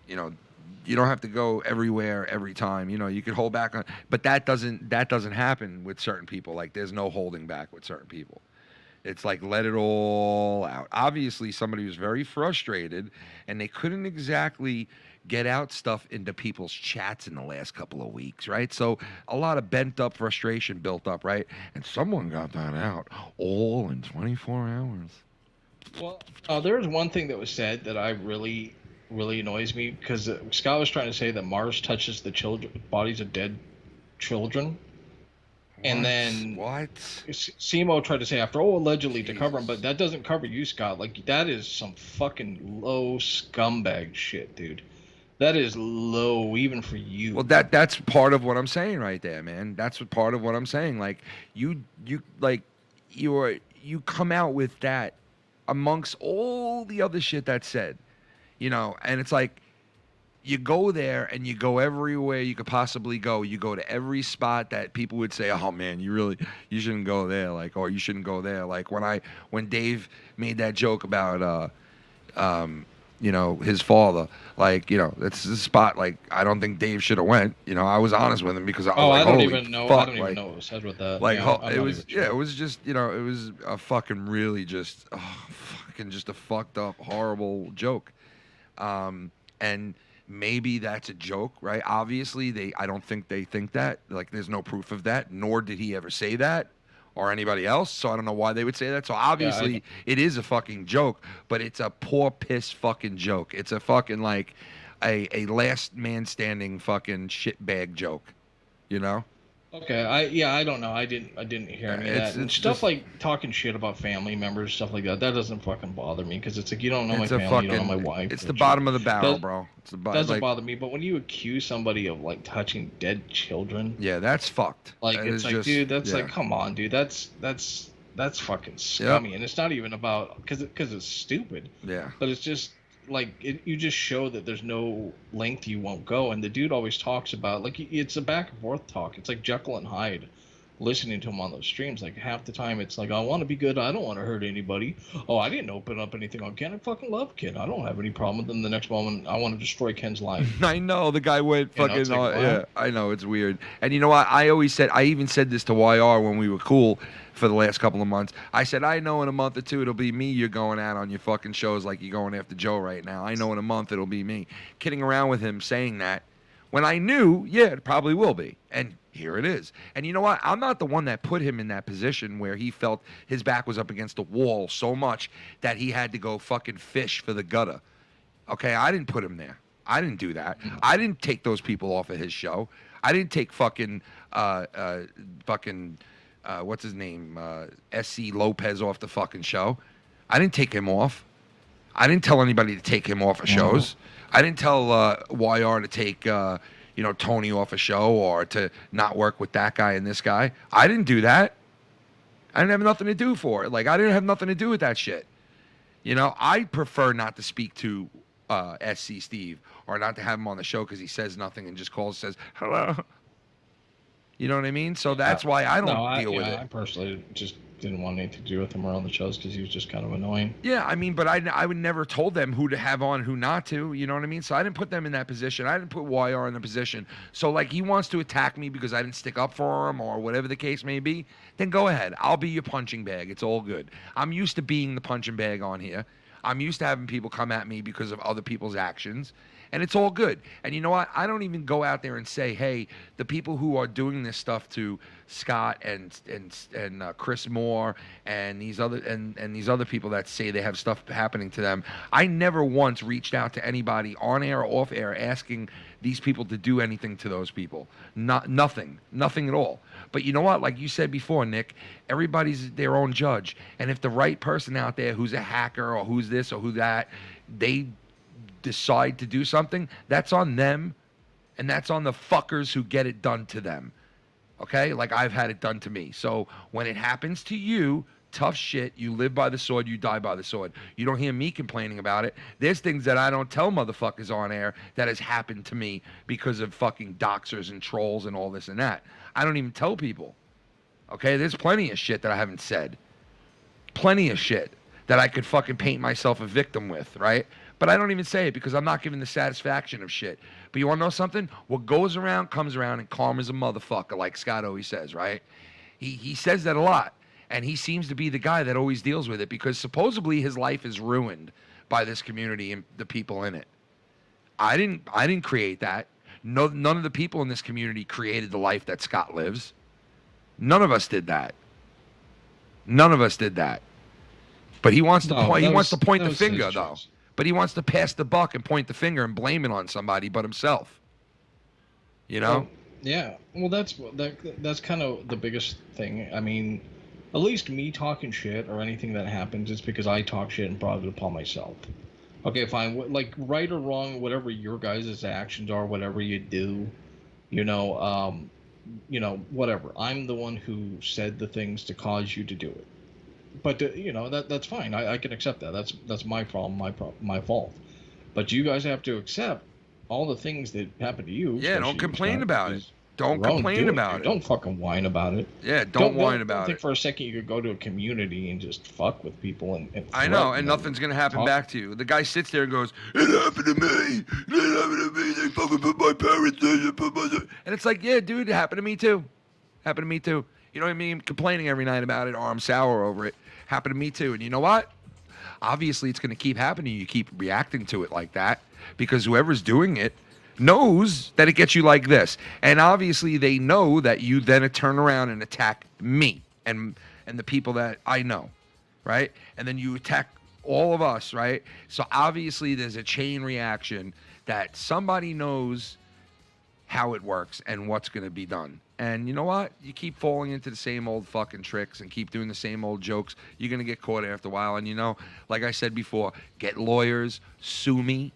A: you don't have to go everywhere every time. You know, you could hold back on, but that doesn't happen with certain people. Like, there's no holding back with certain people. It's like, let it all out. Obviously, somebody was very frustrated, and they couldn't exactly get out stuff into people's chats in the last couple of weeks, right? So a lot of bent-up frustration built up, right? And someone got that out all in 24 hours.
B: Well, there was one thing that was said that I really, really annoys me, because Scott was trying to say that Marz touches the bodies of dead children. And then Simo tried to say after, allegedly to cover him, but that doesn't cover you, Scott. Like, that is some fucking low scumbag shit, dude. That is low even for you.
A: Well, that's part of what I'm saying right there, man. That's part of what I'm saying. Like, you come out with that amongst all the other shit that's said, you know, and it's like, you go there and you go everywhere you could possibly go. You go to every spot that people would say, oh man, you shouldn't go there. Like, or you shouldn't go there. Like when Dave made that joke about, you know, his father, like, you know, that's a spot. Like, I don't think Dave should have went. You know, I was honest with him because I was like,
B: I don't even know what was said with that.
A: Like, it was just, you know, it was a fucking really just, just a fucked up, horrible joke. And maybe that's a joke, right? Obviously, I don't think they think that. Like, there's no proof of that, nor did he ever say that or anybody else. So I don't know why they would say that. So obviously it is a fucking joke, but it's a poor piss fucking joke. It's a fucking like a last man standing fucking shitbag joke, you know?
B: Okay, I don't know. I didn't hear any of that. It's stuff just, like talking shit about family members, stuff like that. That doesn't fucking bother me because it's like you don't know my family, you don't know my wife.
A: It's the bottom of the barrel, bro. It's the
B: doesn't bother me. But when you accuse somebody of like touching dead children,
A: yeah, that's fucked.
B: Like it's like, dude, that's like, come on, dude, that's fucking scummy, and it's not even about because it's stupid.
A: Yeah,
B: but it's just. Like you just show that there's no length you won't go, and the dude always talks about like it's a back and forth talk. It's like Jekyll and Hyde, listening to him on those streams. Like half the time, it's like I want to be good, I don't want to hurt anybody. Oh, I didn't open up anything on Ken. I fucking love Ken. I don't have any problem with him. The next moment, I want to destroy Ken's life.
A: I know the guy went fucking.
B: Like, wow.
A: Yeah, I know it's weird. And you know what? I even said this to YR when we were cool. For the last couple of months, I said, I know in a month or two it'll be me you're going at on your fucking shows like you're going after Joe right now. I know in a month it'll be me. Kidding around with him saying that when I knew, yeah, it probably will be. And here it is. And you know what? I'm not the one that put him in that position where he felt his back was up against the wall so much that he had to go fucking fish for the gutter. Okay, I didn't put him there. I didn't do that. I didn't take those people off of his show. I didn't take fucking what's his name? SC Lopez off the fucking show. I didn't take him off. I didn't tell anybody to take him off of shows. I didn't tell YR to take Tony off a show or to not work with that guy and this guy. I didn't do that. I didn't have nothing to do for it. Like I didn't have nothing to do with that shit. You know, I prefer not to speak to SC Steve or not to have him on the show because he says nothing and just calls and says hello. You know what I mean? So that's why I don't deal with it.
B: I personally just didn't want anything to do with him around the shows because he was just kind of annoying.
A: Yeah, I mean, but I would never told them who to have on, who not to. You know what I mean? So I didn't put them in that position. I didn't put YR in the position. So like he wants to attack me because I didn't stick up for him or whatever the case may be, then go ahead. I'll be your punching bag. It's all good. I'm used to being the punching bag on here. I'm used to having people come at me because of other people's actions. And it's all good. And you know what? I don't even go out there and say, hey, the people who are doing this stuff to Scott and Chris Moore and these other people that say they have stuff happening to them. I never once reached out to anybody on air or off air asking these people to do anything to those people. Nothing at all. But you know what? Like you said before, Nick, everybody's their own judge. And if the right person out there who's a hacker or who's this or who that, they decide to do something, that's on them, and that's on the fuckers who get it done to them. Okay? Like I've had it done to me. So when it happens to you, tough shit, you live by the sword, you die by the sword. You don't hear me complaining about it. There's things that I don't tell motherfuckers on air that has happened to me because of fucking doxers and trolls and all this and that. I don't even tell people. Okay? There's plenty of shit that I haven't said. Plenty of shit that I could fucking paint myself a victim with, right? But I don't even say it because I'm not giving the satisfaction of shit. But you want to know something? What goes around comes around, and karma's a motherfucker, like Scott always says, right? He says that a lot, and he seems to be the guy that always deals with it because supposedly his life is ruined by this community and the people in it. I didn't create that. No, none of the people in this community created the life that Scott lives. None of us did that. None of us did that. But he wants to point. He wants to point the finger, though. But he wants to pass the buck and point the finger and blame it on somebody but himself. You know?
B: Well, yeah. Well, that's kind of the biggest thing. I mean, at least me talking shit or anything that happens is because I talk shit and brought it upon myself. Okay, fine. Like, right or wrong, whatever your guys' actions are, whatever you do, whatever. I'm the one who said the things to cause you to do it. But that's fine. I can accept that. That's my problem, my fault. But you guys have to accept all the things that happen to you.
A: Yeah, don't complain about it. Don't complain about it.
B: Don't fucking whine about it.
A: Yeah, don't whine about it.
B: Don't think for a second you could go to a community and just fuck with people and
A: I know, and nothing's gonna happen back to you. The guy sits there and goes, "It happened to me. It happened to me. They fucking put my parents in." And it's like, yeah, dude, it happened to me too. Happened to me too. You know what I mean? Complaining every night about it, or I'm sour over it. Happened to me too. And you know what? Obviously, it's going to keep happening. You keep reacting to it like that because whoever's doing it knows that it gets you like this. And obviously, they know that you then turn around and attack me. and the people that I know, right? And then you attack all of us, right? So obviously there's a chain reaction that somebody knows how it works and what's going to be done. And you know what? You keep falling into the same old fucking tricks and keep doing the same old jokes, you're going to get caught after a while. And you know, like I said before, get lawyers, sue me.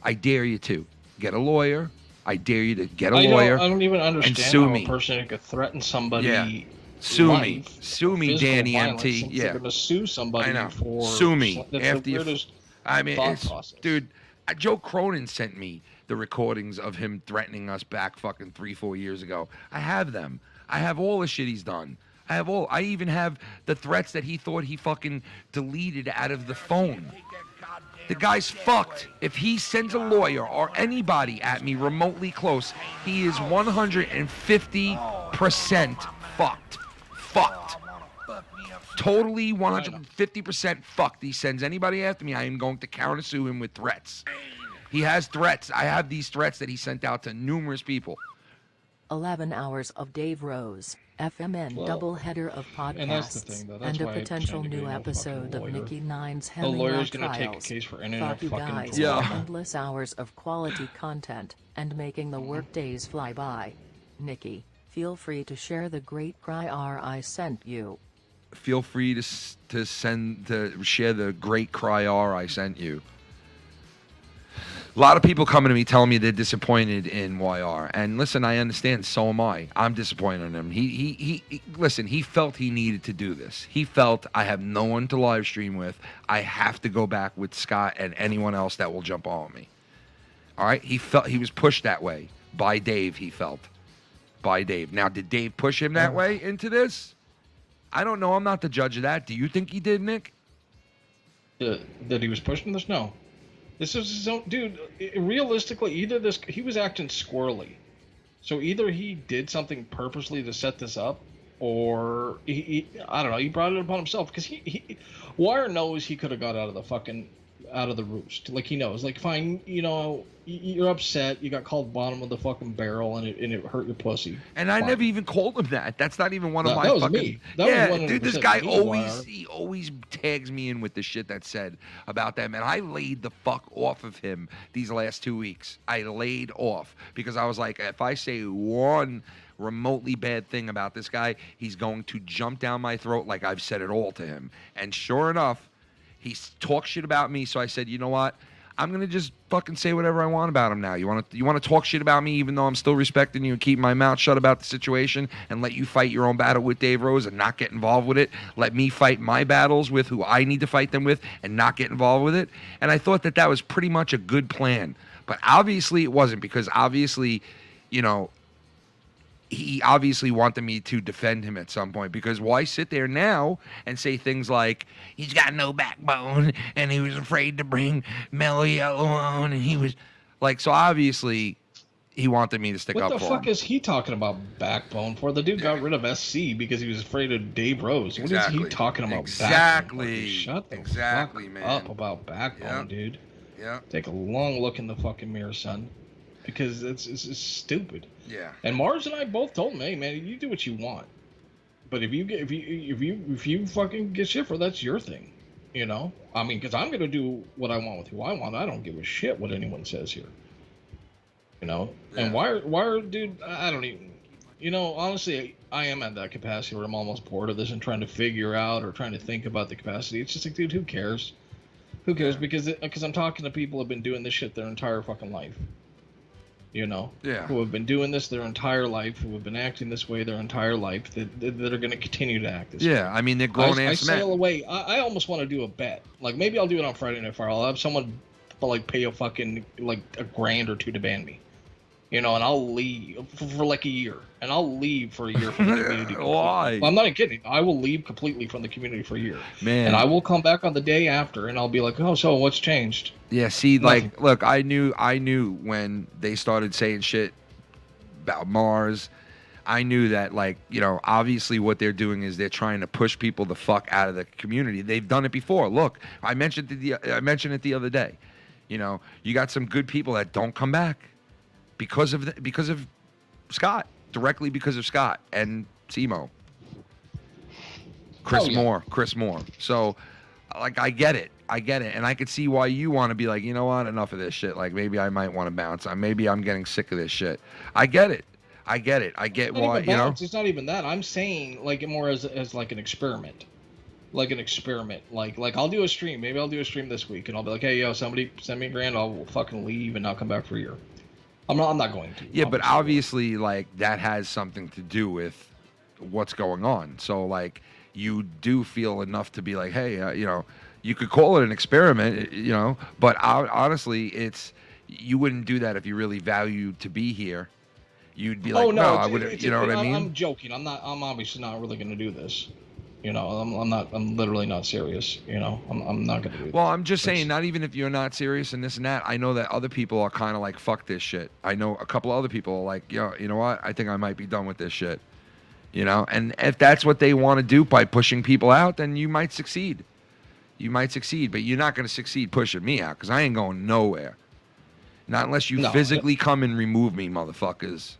A: I dare you to. Get a lawyer. I dare you to get a lawyer.
B: I don't even understand
A: sue
B: how
A: me.
B: A person could threaten somebody.
A: Yeah. Sue
B: life,
A: me. Sue me, Danny MT. Yeah.
B: They're going to sue somebody
A: I know.
B: for...
A: Sue me.
B: After you...
A: I mean,
B: process.
A: Dude, Joe Cronin sent me the recordings of him threatening us back fucking 3-4 years ago. I have them. I have all the shit he's done. I even have the threats that he thought he fucking deleted out of the phone. The guy's fucked. If he sends a lawyer or anybody at me remotely close, he is 150% fucked. Fucked. Totally 150% fucked. He sends anybody after me, I am going to countersue him with threats. He has threats. I have these threats that he sent out to numerous people.
C: 11 hours of Dave Rose, FMN doubleheader of podcasts, and a potential new episode of Nicky Nine's Hemingway Trials. Fuck you guys for endless hours of quality content and making the workdays fly by. Nicky, feel free to share the great cry I sent you.
A: Feel free to share the great cry I sent you. A lot of people coming to me telling me they're disappointed in YR. And listen, I understand, so am I. I'm disappointed in him. He listen, he felt he needed to do this. He felt, I have no one to live stream with. I have to go back with Scott and anyone else that will jump on me. All right? He felt he was pushed that way by Dave, he felt. By Dave. Now, did Dave push him that way into this? I don't know. I'm not the judge of that. Do you think he did, Nick?
B: That he was pushing this? No. This is his own, dude. Realistically, he was acting squirrely. So either he did something purposely to set this up, or I don't know, he brought it upon himself, because Wire knows he could have got out of the roost. Like, he knows, like, fine, you know, you're upset, you got called bottom of the fucking barrel, and it hurt your pussy.
A: And I never even called him that. That's not even one of my
B: that was
A: fucking...
B: me. That was
A: dude, this guy always tags me in with the shit that's said about them, and I laid the fuck off of him these last 2 weeks. I laid off, because I was like, if I say one remotely bad thing about this guy, he's going to jump down my throat like I've said it all to him. And sure enough, he talks shit about me, so I said, you know what? I'm going to just fucking say whatever I want about him now. You want to talk shit about me even though I'm still respecting you and keep my mouth shut about the situation and let you fight your own battle with Dave Rose and not get involved with it? Let me fight my battles with who I need to fight them with and not get involved with it? And I thought that was pretty much a good plan. But obviously it wasn't, because obviously, you know, he obviously wanted me to defend him at some point, because why sit there now and say things like he's got no backbone and he was afraid to bring Mellow Yellow on, and he was like, so obviously he wanted me to stick up for him.
B: What the fuck is he talking about backbone for? The dude got rid of SC because he was afraid of Dave Rose.
A: Exactly.
B: What is he talking about?
A: Exactly.
B: Backbone? Shut the
A: exactly,
B: fuck
A: man.
B: up about backbone, dude.
A: Yeah.
B: Take a long look in the fucking mirror, son, because it's stupid.
A: Yeah.
B: And Marz and I both told him, hey man, you do what you want, but if you fucking get shit for, that's your thing, you know. I mean, because I'm gonna do what I want with who I want. I don't give a shit what anyone says here, you know. Yeah. And why, dude? I don't even, you know. Honestly, I am at that capacity where I'm almost bored of this and trying to figure out or trying to think about the capacity. It's just like, dude, who cares? Who cares? Because I'm talking to people who have been doing this shit their entire fucking life. You know, who have been doing this their entire life, who have been acting this way their entire life, that are going to continue to act this way.
A: Yeah, I mean, they're grown-ass men.
B: I sail away. I almost want to do a bet. Like, maybe I'll do it on Friday Night Fire. I'll have someone, like, pay a fucking, like, $1,000 or $2 to ban me. You know, and I'll leave for like a year. And I'll leave for a year from the community.
A: Why?
B: Well, I'm not even kidding. I will leave completely from the community for a year.
A: Man.
B: And I will come back on the day after, and I'll be like, oh, so what's changed?
A: Yeah, see, like, look, I knew when they started saying shit about Marz. I knew that, like, you know, obviously what they're doing is they're trying to push people the fuck out of the community. They've done it before. Look, I mentioned it the other day. You know, you got some good people that don't come back because of Scott, directly because of Scott and Simo. Chris Moore. So, like, I get it, and I could see why you want to be like, you know what, enough of this shit. Like, maybe I might want to bounce. Maybe I'm getting sick of this shit. I get it. I get why, you know.
B: It's not even that. I'm saying like more as like an experiment. Like an experiment. Like I'll do a stream. Maybe I'll do a stream this week, and I'll be like, hey, yo, somebody send me $1,000. I'll fucking leave and not come back for a year. I'm not going to.
A: Yeah, but obviously, like, that has something to do with what's going on. So, like, you do feel enough to be like, hey, you know, you could call it an experiment, you know, but honestly, you wouldn't do that if you really valued to be here. You'd be like, no, I would, you know what I mean?
B: I'm joking. I'm obviously not really going to do this. You know, I'm literally not serious. You know, I'm not going to do this.
A: Well, I'm just saying, not even if you're not serious and this and that, I know that other people are kind of like, fuck this shit. I know a couple other people are like, yo, you know what? I think I might be done with this shit. You know, and if that's what they want to do by pushing people out, then you might succeed. You might succeed, but you're not going to succeed pushing me out because I ain't going nowhere. Not unless you physically come and remove me, motherfuckers.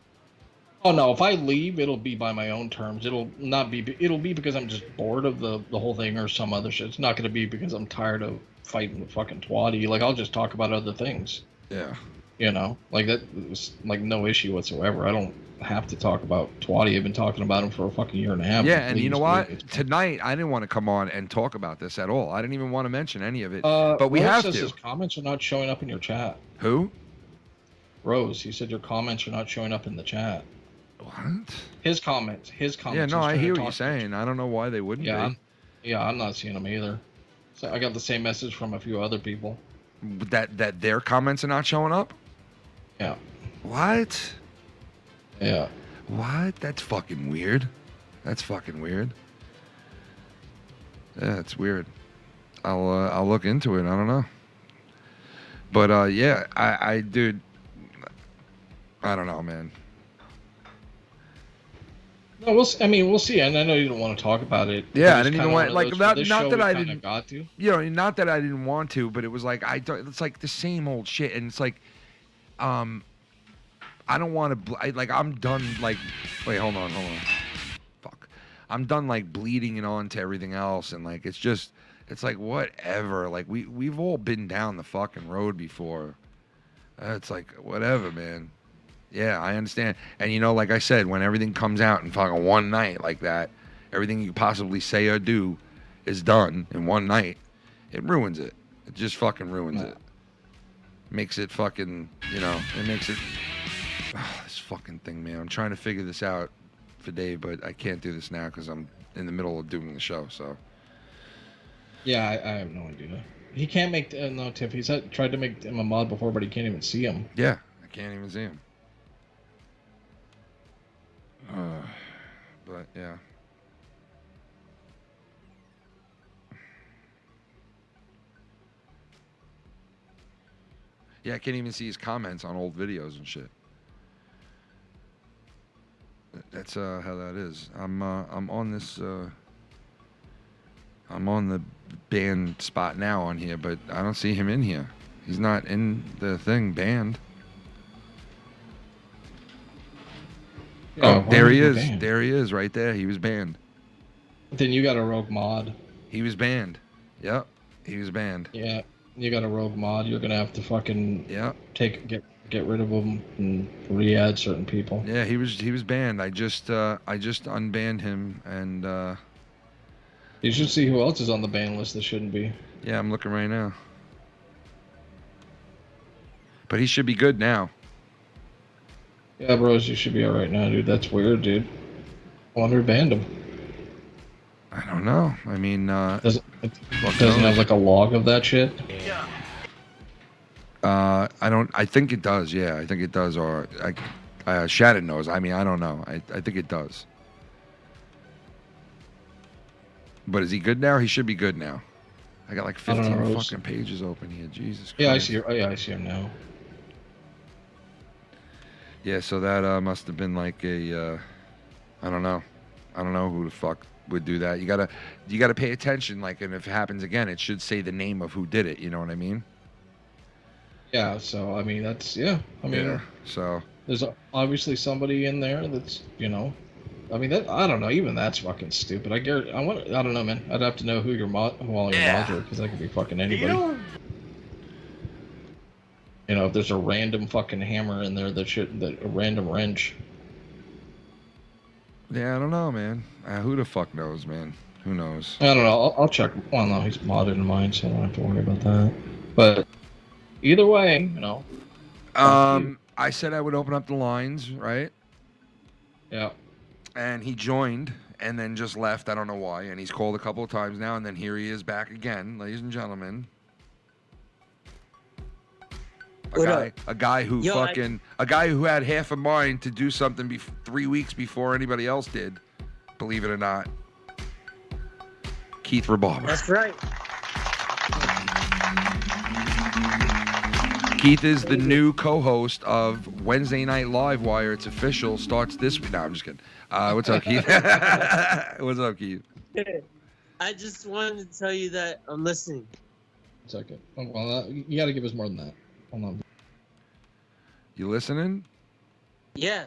B: Oh no! If I leave, it'll be by my own terms. It'll be because I'm just bored of the whole thing or some other shit. It's not gonna be because I'm tired of fighting the fucking twatty. Like, I'll just talk about other things.
A: Yeah.
B: You know, like that was like no issue whatsoever. I don't have to talk about twatty. I've been talking about him for a fucking year and a half.
A: Yeah, and you know what? Tonight I didn't want to come on and talk about this at all. I didn't even want to mention any of it. But we have to.
B: His comments are not showing up in your chat.
A: Who?
B: Rose. He said your comments are not showing up in the chat.
A: What?
B: His comments.
A: Yeah, no, I hear what you're saying. I don't know why they wouldn't be.
B: I'm not seeing them either. So I got the same message from a few other people.
A: That their comments are not showing up?
B: Yeah.
A: What?
B: Yeah.
A: What? That's fucking weird. Yeah, it's weird. I'll look into it. I don't know. But yeah, I dude, I don't know, man.
B: No, we'll see. And I know you don't want to talk about it.
A: Yeah, I didn't even want not that I didn't
B: got to.
A: You know, not that I didn't want to, but it was like it's like the same old shit, and it's like, I don't want to. I'm done. Like, wait, hold on. Fuck, I'm done like bleeding and on to everything else, and like it's like whatever. Like we've all been down the fucking road before. It's like whatever, man. Yeah, I understand. And, you know, like I said, when everything comes out in fucking one night like that, everything you possibly say or do is done in one night, it ruins it. It just fucking ruins it. Makes it fucking, you know, it makes it... Oh, this fucking thing, man. I'm trying to figure this out for Dave, but I can't do this now because I'm in the middle of doing the show, so...
B: Yeah, I have no idea. He can't make... no, Tiff, he's tried to make him a mod before, but he can't even see him.
A: Yeah, I can't even see him. But yeah. Yeah, I can't even see his comments on old videos and shit. That's how that is. I'm on this I'm on the banned spot now on here, but I don't see him in here. He's not in the thing banned. Oh, there he is. Banned? There he is, right there. He was banned.
B: Then you got a rogue mod.
A: He was banned. Yep, he was banned.
B: Yeah, you got a rogue mod. You're gonna have to fucking get rid of him and re-add certain people.
A: Yeah, he was banned. I just unbanned him, and
B: you should see who else is on the ban list that shouldn't be.
A: Yeah, I'm looking right now. But he should be good now.
B: Yeah, bros, you should be alright now, dude. That's weird, dude. I wonder who banned him.
A: I don't know. I mean,
B: doesn't have like a log of that shit?
A: Yeah. I think it does, yeah. I think it does, or Shannon knows. I mean, I don't know. I think it does. But is he good now? He should be good now. I got like 15 fucking pages open here. Jesus Christ.
B: Yeah, I see. I see him now.
A: Yeah, so that must have been like a, I don't know who the fuck would do that. You gotta pay attention, like, and if it happens again, it should say the name of who did it. You know what I mean?
B: Yeah. So I mean, that's I mean,
A: so
B: there's obviously somebody in there that's, you know, I mean, I don't know. Even that's fucking stupid. I don't know, man. I'd have to know who your mods are, because that could be fucking anybody. You know, if there's a random fucking hammer in there, a random wrench.
A: Yeah, I don't know, man. Who the fuck knows, man? Who knows?
B: I don't know. I'll check. Well, no, he's modded in mine, so I don't have to worry about that. But either way, you know.
A: I said I would open up the lines, right?
B: Yeah.
A: And he joined and then just left. I don't know why. And he's called a couple of times now, and then here he is back again, ladies and gentlemen. A guy who had half a mind to do something 3 weeks before anybody else did. Believe it or not. Keith Rebarber.
D: That's right.
A: Keith is the new co-host of Wednesday Night Live Wire. It's official. Starts this week. No, I'm just kidding. What's up, Keith? What's up, Keith?
D: I just wanted to tell you that I'm listening.
B: Second. Well, you got to give us more than that. Hold on.
A: You listening?
D: Yeah.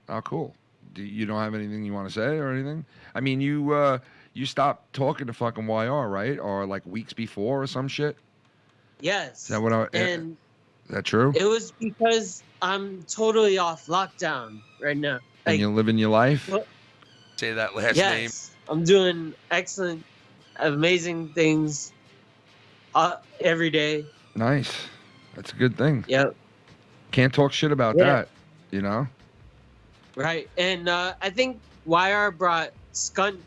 A: Oh, cool. You don't have anything you want to say or anything? I mean, you stopped talking to fucking YR, right? Or like weeks before or some shit?
D: Yes.
A: Is that what is that true?
D: It was because I'm totally off lockdown right now.
A: And you're living your life? Say that last name.
D: Yes. I'm doing excellent, amazing things every day.
A: Nice. That's a good thing.
D: Yep.
A: Can't talk shit about that, you know?
D: Right. And I think YR brought Skunt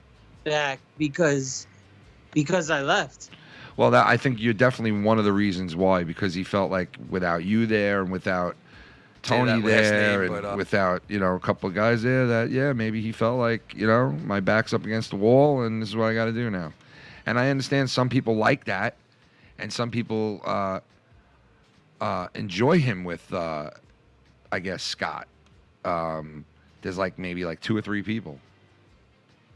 D: back because I left.
A: Well, I think you're definitely one of the reasons why, because he felt like without you there and without Tony there and without, you know, a couple of guys there that, maybe he felt like, you know, my back's up against the wall and this is what I got to do now. And I understand some people like that and some people enjoy him with, I guess, Scott. There's like maybe like 2 or 3 people.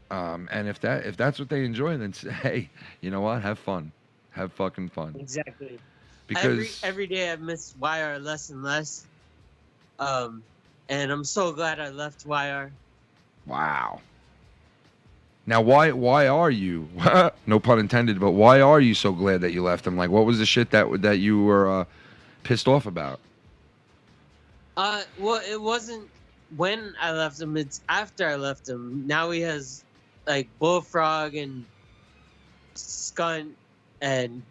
A: And if that's what they enjoy, then say, hey, you know what? Have fun. Have fucking fun.
D: Exactly.
A: Because
D: every day I miss YR less and less. And I'm so glad I left YR.
A: Wow. Now, why are you, no pun intended, but why are you so glad that you left him? Like, what was the shit that you were pissed off about?
D: Well, it wasn't when I left him. It's after I left him. Now he has, like, Bullfrog and Skunt and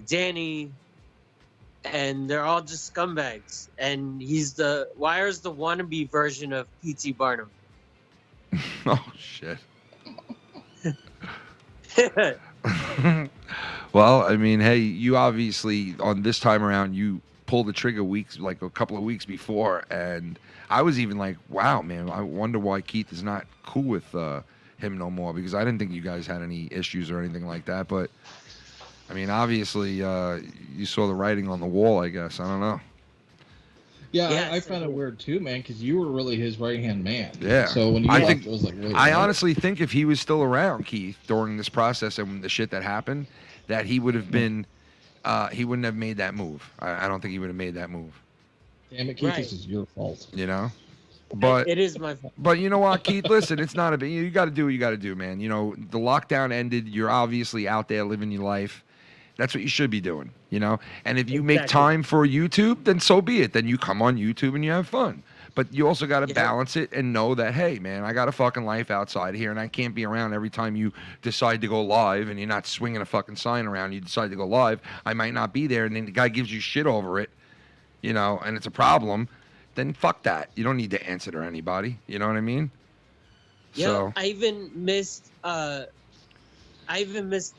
D: Danny, and they're all just scumbags. And YR's the wannabe version of P.T. Barnum.
A: Oh, shit. Well, I mean, hey, you obviously, on this time around, you pulled the trigger a couple of weeks before, and I was even like, wow, man, I wonder why Keith is not cool with him no more, because I didn't think you guys had any issues or anything like that, but, I mean, obviously, you saw the writing on the wall, I guess. I don't know.
B: Yeah, I found it weird too, man, because you were really his right-hand man.
A: Yeah.
B: So when you left, it was like really
A: I honestly think if he was still around, Keith, during this process and the shit that happened, that he would have been, he wouldn't have made that move. I don't think he would have made that move.
B: Damn it, Keith, this is your fault.
A: You know? But
D: it is my fault.
A: But you know what, Keith? Listen, it's not a big. You got to do what you got to do, man. You know, the lockdown ended. You're obviously out there living your life. That's what you should be doing, you know? And if you make time for YouTube, then so be it. Then you come on YouTube and you have fun. But you also got to balance it and know that, hey, man, I got a fucking life outside here, and I can't be around every time you decide to go live and you're not swinging a fucking sign around. You decide to go live. I might not be there, and then the guy gives you shit over it, you know, and it's a problem. Then fuck that. You don't need to answer to anybody. You know what I mean?
D: Yeah,
A: so.
D: I even missed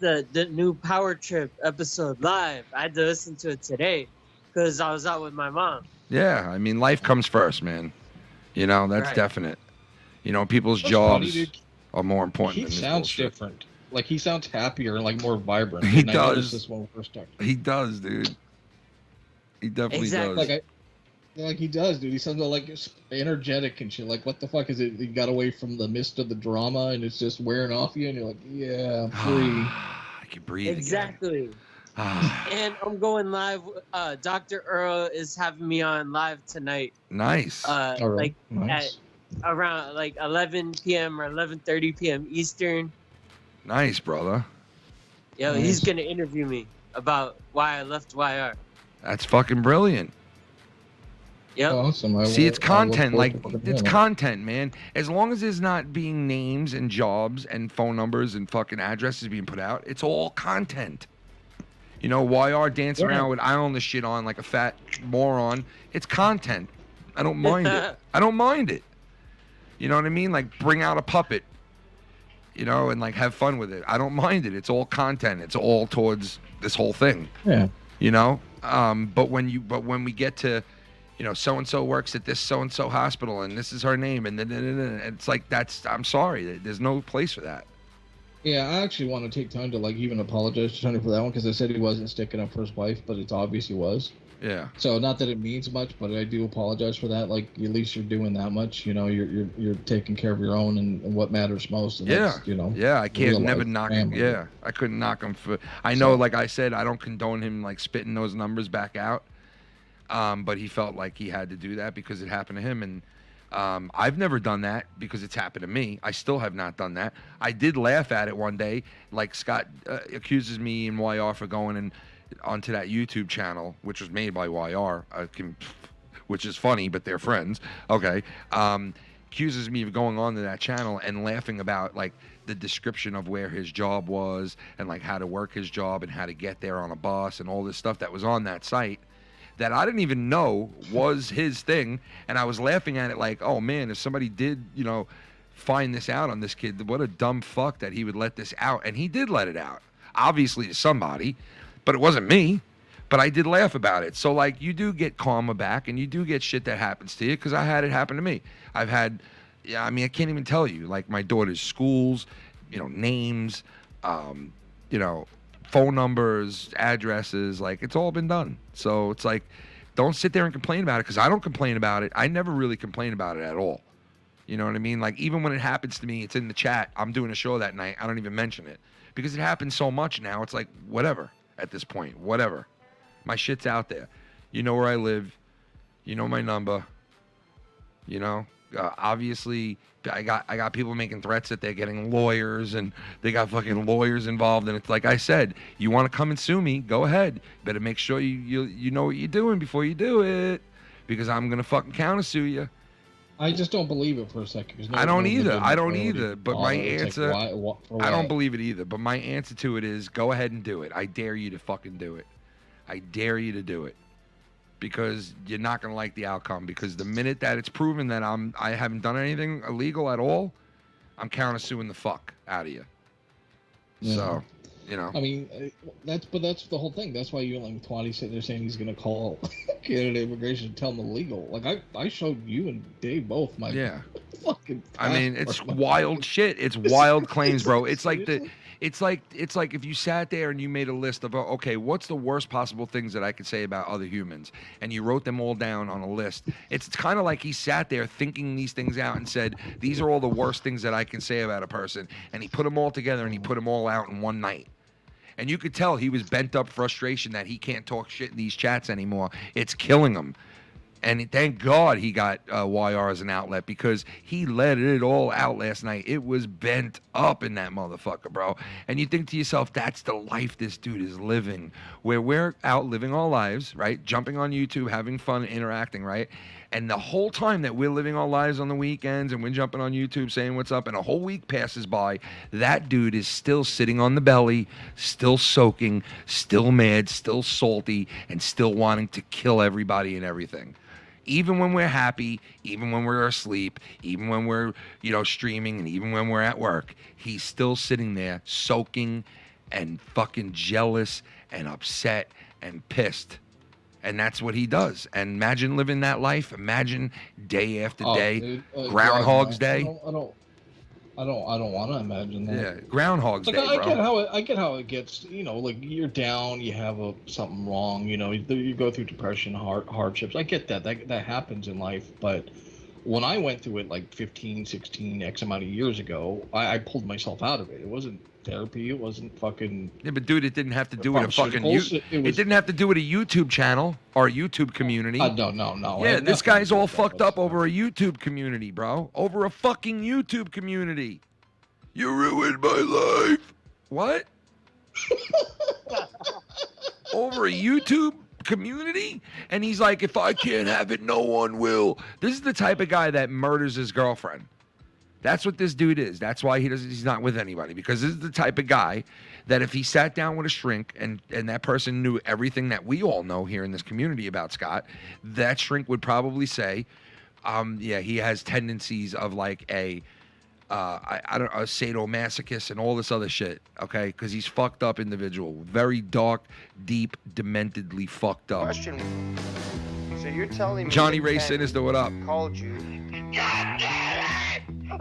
D: the new Power Trip episode live. I had to listen to it today because I was out with my mom.
A: Yeah, I mean, life comes first, man. You know, that's definite. You know, people's jobs are more important than this
B: sounds
A: bullshit.
B: Different. Like, he sounds happier and, like, more vibrant.
A: He does.
B: This when we first talked.
A: He does, dude. He definitely does.
B: Like he does, dude. He sounds like energetic and shit. Like, what the fuck is it? You got away from the mist of the drama and it's just wearing off you, and you're like, yeah, I'm free.
A: I can breathe
D: exactly. And I'm going live. Dr. Earl is having me on live tonight.
A: Nice.
D: Like
B: nice.
D: at around like 11 p.m. or 11:30 p.m. Eastern.
A: Nice, brother.
D: Yo,
B: Nice.
D: he's gonna interview me about why I left YR.
A: That's fucking brilliant.
D: Yep.
B: Awesome.
A: See, it's content. Like, it's content, man. As long as there's not being names and jobs and phone numbers and fucking addresses being put out, it's all content. You know, YR dancing around with I own the shit on like a fat moron. It's content. I don't mind it. I don't mind it. You know what I mean? Like, bring out a puppet, you know, and like have fun with it. I don't mind it. It's all content. It's all towards this whole thing.
B: Yeah.
A: You know? But when we get to, you know, so and so works at this so and so hospital and this is her name and then it's like I'm sorry. There's no place for that.
B: Yeah, I actually want to take time to like even apologize to Tony for that one because I said he wasn't sticking up for his wife, but it's obvious he was.
A: Yeah.
B: So not that it means much, but I do apologize for that. Like at least you're doing that much. You know, you're taking care of your own and what matters most. And
A: Yeah.
B: that's, you know.
A: Yeah, I can't never knock him. Yeah, I couldn't knock him for. I know, like I said, I don't condone him like spitting those numbers back out. But he felt like he had to do that because it happened to him, and I've never done that because it's happened to me. I still have not done that. I did laugh at it one day. Like Scott accuses me and YR for going onto that YouTube channel, which was made by YR, which is funny, but they're friends. Okay. Accuses me of going onto that channel and laughing about like the description of where his job was and like how to work his job and how to get there on a bus and all this stuff that was on that site that I didn't even know was his thing. And I was laughing at it like, oh man, if somebody did, you know, find this out on this kid, what a dumb fuck that he would let this out. And he did let it out, obviously to somebody, but it wasn't me. But I did laugh about it. So like you do get karma back and you do get shit that happens to you because I had it happen to me. I've had, I mean, I can't even tell you, like my daughter's schools, you know, names, you know, phone numbers, addresses, like it's all been done. So it's like, don't sit there and complain about it because I don't complain about it. I never really complain about it at all. You know what I mean? Like even when it happens to me, it's in the chat. I'm doing a show that night. I don't even mention it because it happens so much now. It's like, whatever at this point, whatever. My shit's out there. You know where I live. You know my number. You know, obviously I got people making threats that they're getting lawyers and they got fucking lawyers involved. And it's like I said, you want to come and sue me, go ahead. Better make sure you know what you're doing before you do it because I'm going to fucking countersue you.
B: I just don't believe it for a second.
A: I don't either. I don't either. But my answer,
B: like, why?
A: I don't believe it either. But my answer to it is go ahead and do it. I dare you to fucking do it. I dare you to do it because you're not going to like the outcome because the minute that it's proven that I haven't done anything illegal at all, I'm countersuing the fuck out of you. Yeah. So, you know.
B: I mean, that's the whole thing. That's why you like Twatty sitting there saying he's going to call Canada Immigration and tell them illegal. Like I showed you and Dave both my fucking passport.
A: I mean, it's wild shit. It's wild claims, bro. It's like It's like if you sat there and you made a list of, okay, what's the worst possible things that I could say about other humans? And you wrote them all down on a list. It's kind of like he sat there thinking these things out and said, these are all the worst things that I can say about a person. And he put them all together and he put them all out in one night. And you could tell he was bent up frustration that he can't talk shit in these chats anymore. It's killing him. And thank God he got YR as an outlet because he let it all out last night. It was bent up in that motherfucker, bro. And you think to yourself, that's the life this dude is living, where we're out living our lives, right? Jumping on YouTube, having fun, interacting, right? And the whole time that we're living our lives on the weekends and we're jumping on YouTube saying what's up and a whole week passes by, that dude is still sitting on the belly, still soaking, still mad, still salty, and still wanting to kill everybody and everything. Even when we're happy, even when we're asleep, even when we're, you know, streaming, and even when we're at work, he's still sitting there soaking and fucking jealous and upset and pissed. And that's what he does. And imagine living that life. Imagine day after day, Groundhog's Day.
B: I don't want to imagine that.
A: Yeah, Groundhog's Day, bro.
B: I get how it gets. You know, like you're down, you have something wrong. You know, you go through depression, hardships. I get that. That happens in life, but when I went through it like 15, 16, X amount of years ago, I pulled myself out of it. It wasn't therapy. It wasn't fucking...
A: Yeah, but dude, it didn't have to do with a fucking... It didn't have to do with a YouTube channel or a YouTube community.
B: No.
A: Yeah, this guy's all fucked up over a YouTube community, bro. Over a fucking YouTube community. You ruined my life. What? Over a YouTube community? And he's like, if I can't have it, no one will. This is the type of guy that murders his girlfriend. That's what this dude is. That's why he's not with anybody, because this is the type of guy that if he sat down with a shrink and that person knew everything that we all know here in this community about Scott, that shrink would probably say, yeah, he has tendencies of like a sadomasochist and all this other shit, okay? Because he's fucked up individual. Very dark, deep, dementedly fucked up.
E: Question. So you're telling me
A: Johnny Ray Sinister, what up?
E: Called you.
A: He's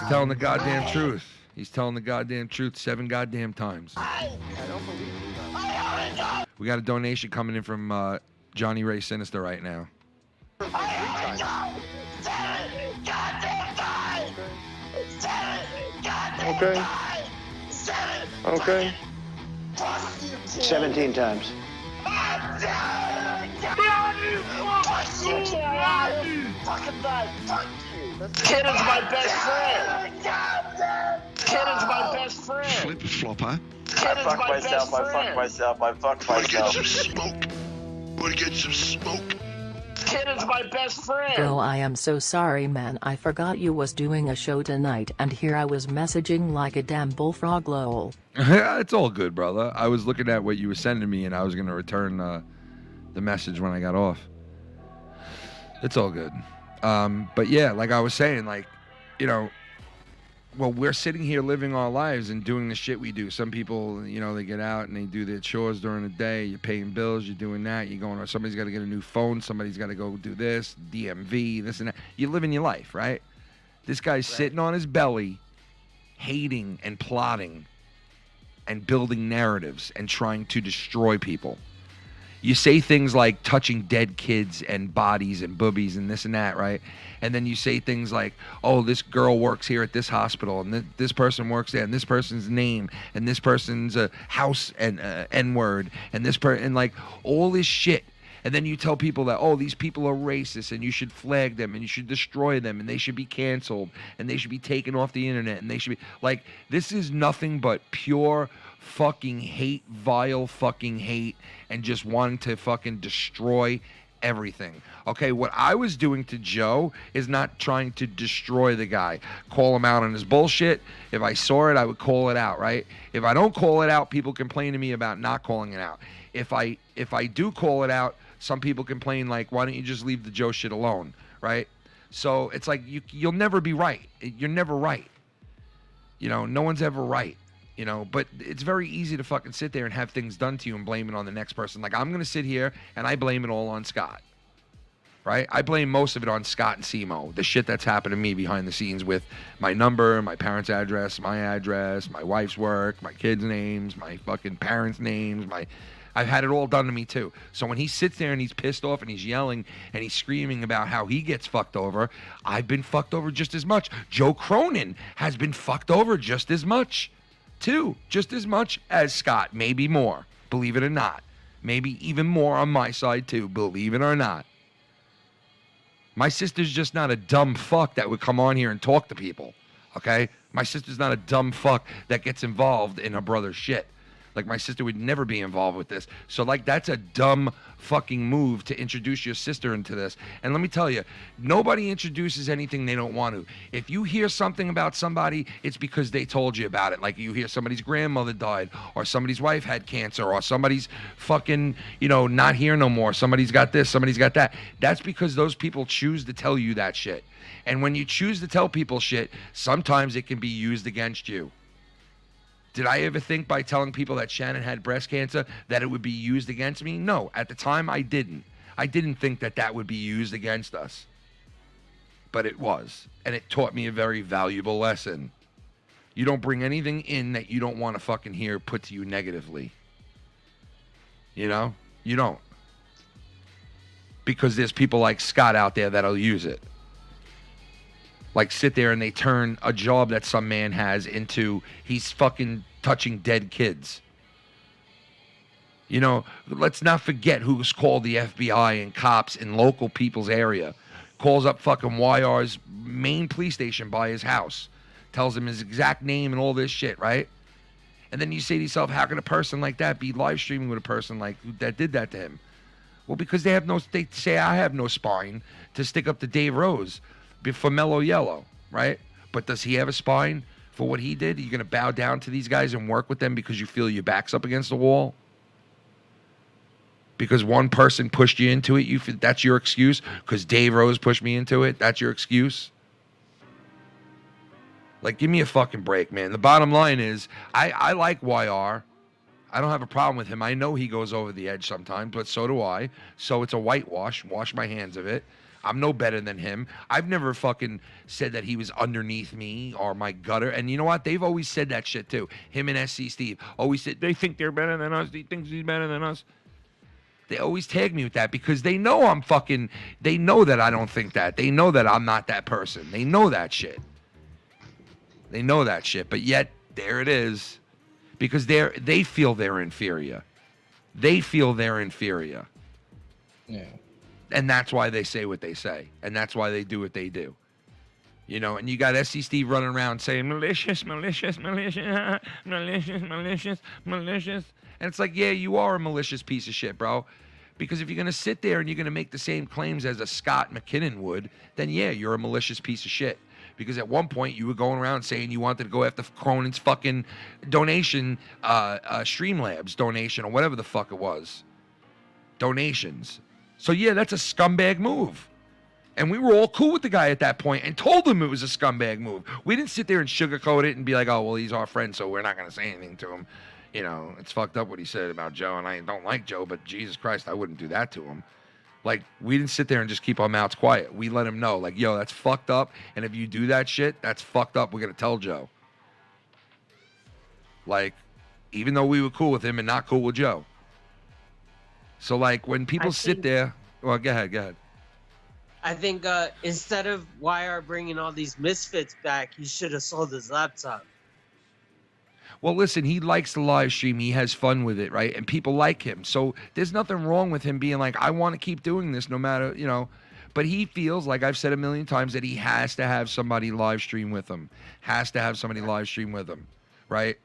A: telling the goddamn truth. He's telling the goddamn truth 7 goddamn times.
E: I don't believe you.
A: We got a donation coming in from Johnny Ray Sinister right now.
E: Okay. Okay. 17 times.
F: Kid is my best friend. Kid is my best friend.
G: Flip flopper.
F: Kid is my best friend.
E: I fuck myself.
G: Wanna get some smoke? Wanna get some smoke?
F: Kid is my best friend.
C: Bro, I am so sorry, man. I forgot you was doing a show tonight, and here I was messaging like a damn bullfrog, lol.
A: It's all good, brother. I was looking at what you were sending me, and I was going to return the message when I got off. It's all good. But yeah, like I was saying, like, you know, well, we're sitting here living our lives and doing the shit we do. Some people, you know, they get out and they do their chores during the day. You're paying bills, you're doing that. You're going, somebody's got to get a new phone. Somebody's got to go do this, DMV, this and that. You're living your life, right? This guy's sitting on his belly, hating and plotting and building narratives and trying to destroy people. You say things like touching dead kids and bodies and boobies and this and that, right? And then you say things like, oh, this girl works here at this hospital, and this person works there, and this person's name, and this person's house and N-word, and and like all this shit. And then you tell people that, oh, these people are racist, and you should flag them, and you should destroy them, and they should be canceled, and they should be taken off the internet, and they should be like, this is nothing but pure fucking hate, vile fucking hate, and just wanting to fucking destroy everything. Okay, what I was doing to Joe is not trying to destroy the guy, call him out on his bullshit. If I saw it, I would call it out, right? If I don't call it out, people complain to me about not calling it out. If I do call it out, some people complain like, why don't you just leave the Joe shit alone, right? So it's like you'll never be right. You're never right. You know, no one's ever right. You know, but it's very easy to fucking sit there and have things done to you and blame it on the next person. Like, I'm going to sit here and I blame it all on Scott, right? I blame most of it on Scott and Simo, the shit that's happened to me behind the scenes with my number, my parents' address, my wife's work, my kids' names, my fucking parents' names, I've had it all done to me too. So when he sits there and he's pissed off and he's yelling and he's screaming about how he gets fucked over, I've been fucked over just as much. Joe Cronin has been fucked over just as much. Too, just as much as Scott, maybe more, believe it or not. Maybe even more on my side too, believe it or not. My sister's just not a dumb fuck that would come on here and talk to people, okay? My sister's not a dumb fuck that gets involved in her brother's shit. Like, my sister would never be involved with this. So, like, that's a dumb fucking move to introduce your sister into this. And let me tell you, nobody introduces anything they don't want to. If you hear something about somebody, it's because they told you about it. Like, you hear somebody's grandmother died, or somebody's wife had cancer, or somebody's fucking, you know, not here no more. Somebody's got this, somebody's got that. That's because those people choose to tell you that shit. And when you choose to tell people shit, sometimes it can be used against you. Did I ever think by telling people that Shannon had breast cancer that it would be used against me? No, at the time I didn't. I didn't think that that would be used against us. But it was, and it taught me a very valuable lesson. You don't bring anything in that you don't want to fucking hear put to you negatively. You know? You don't. because there's people like Scott out there that'll use it. Like sit there and they turn a job that some man has into he's fucking touching dead kids. You know, let's not forget who's called the FBI and cops in local people's area. Calls up fucking YR's main police station by his house. Tells him his exact name and all this shit, right? And then you say to yourself, how can a person like that be live streaming with a person like that did that to him? Well, because they say I have no spine to stick up to Dave Rose for Mellow Yellow, right? But does he have a spine for what he did? Are you going to bow down to these guys and work with them because you feel your back's up against the wall? Because one person pushed you into it, that's your excuse? Because Dave Rose pushed me into it, that's your excuse? Like, give me a fucking break, man. The bottom line is, I like YR. I don't have a problem with him. I know he goes over the edge sometimes, but so do I. So it's a whitewash. Wash my hands of it. I'm no better than him. I've never fucking said that he was underneath me or my gutter. And you know what? They've always said that shit too. Him and SC Steve always said, they think they're better than us. He thinks he's better than us. They always tag me with that because they know they know that I don't think that. They know that I'm not that person. They know that shit. They know that shit. But yet, there it is. Because they feel they're inferior. They feel they're inferior.
B: Yeah.
A: And that's why they say what they say. And that's why they do what they do. You know, and you got SC Steve running around saying, malicious, malicious, malicious, malicious, malicious, malicious. And it's like, yeah, you are a malicious piece of shit, bro. Because if you're going to sit there and you're going to make the same claims as a Scott McKinnon would, then yeah, you're a malicious piece of shit. Because at one point you were going around saying you wanted to go after Cronin's fucking donation, Streamlabs donation or whatever the fuck it was. Donations. So yeah, that's a scumbag move. And we were all cool with the guy at that point and told him it was a scumbag move. We didn't sit there and sugarcoat it and be like, oh, well, he's our friend, so we're not going to say anything to him. You know, it's fucked up what he said about Joe, and I don't like Joe, but Jesus Christ, I wouldn't do that to him. Like, we didn't sit there and just keep our mouths quiet. We let him know, like, yo, that's fucked up, and if you do that shit, that's fucked up. We're going to tell Joe. Like, even though we were cool with him and not cool with Joe. So, like, when people sit there... Well, go ahead.
D: I think instead of YR bringing all these misfits back, he should have sold his laptop.
A: Well, listen, he likes the live stream. He has fun with it, right? And people like him. So there's nothing wrong with him being like, I want to keep doing this no matter, you know. But he feels, like I've said a million times, that he has to have somebody live stream with him. Has to have somebody live stream with him, right?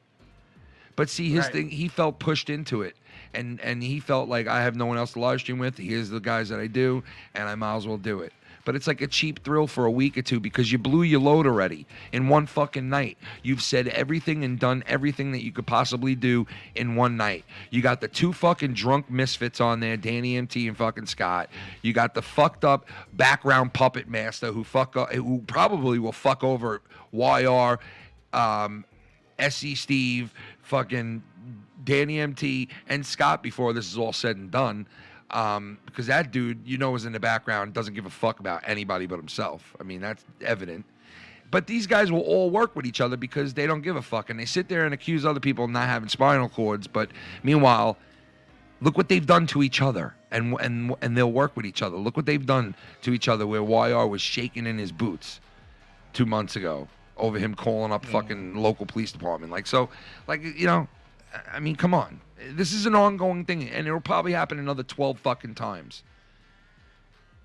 A: But see, his thing, he felt pushed into it. And he felt like, I have no one else to live stream with. Here's the guys that I do, and I might as well do it. But it's like a cheap thrill for a week or two because you blew your load already in one fucking night. You've said everything and done everything that you could possibly do in one night. You got the two fucking drunk misfits on there, Danny MT and fucking Scott. You got the fucked up background puppet master who probably will fuck over YR, SC Steve, fucking Danny MT, and Scott before this is all said and done. Because that dude, you know, is in the background, doesn't give a fuck about anybody but himself. I mean, that's evident. But these guys will all work with each other because they don't give a fuck. And they sit there and accuse other people of not having spinal cords. But meanwhile, look what they've done to each other. And they'll work with each other. Look what they've done to each other where YR was shaking in his boots 2 months ago over him calling up fucking local police department. Like, so, like, you know, I mean, come on. This is an ongoing thing, and it'll probably happen another 12 fucking times.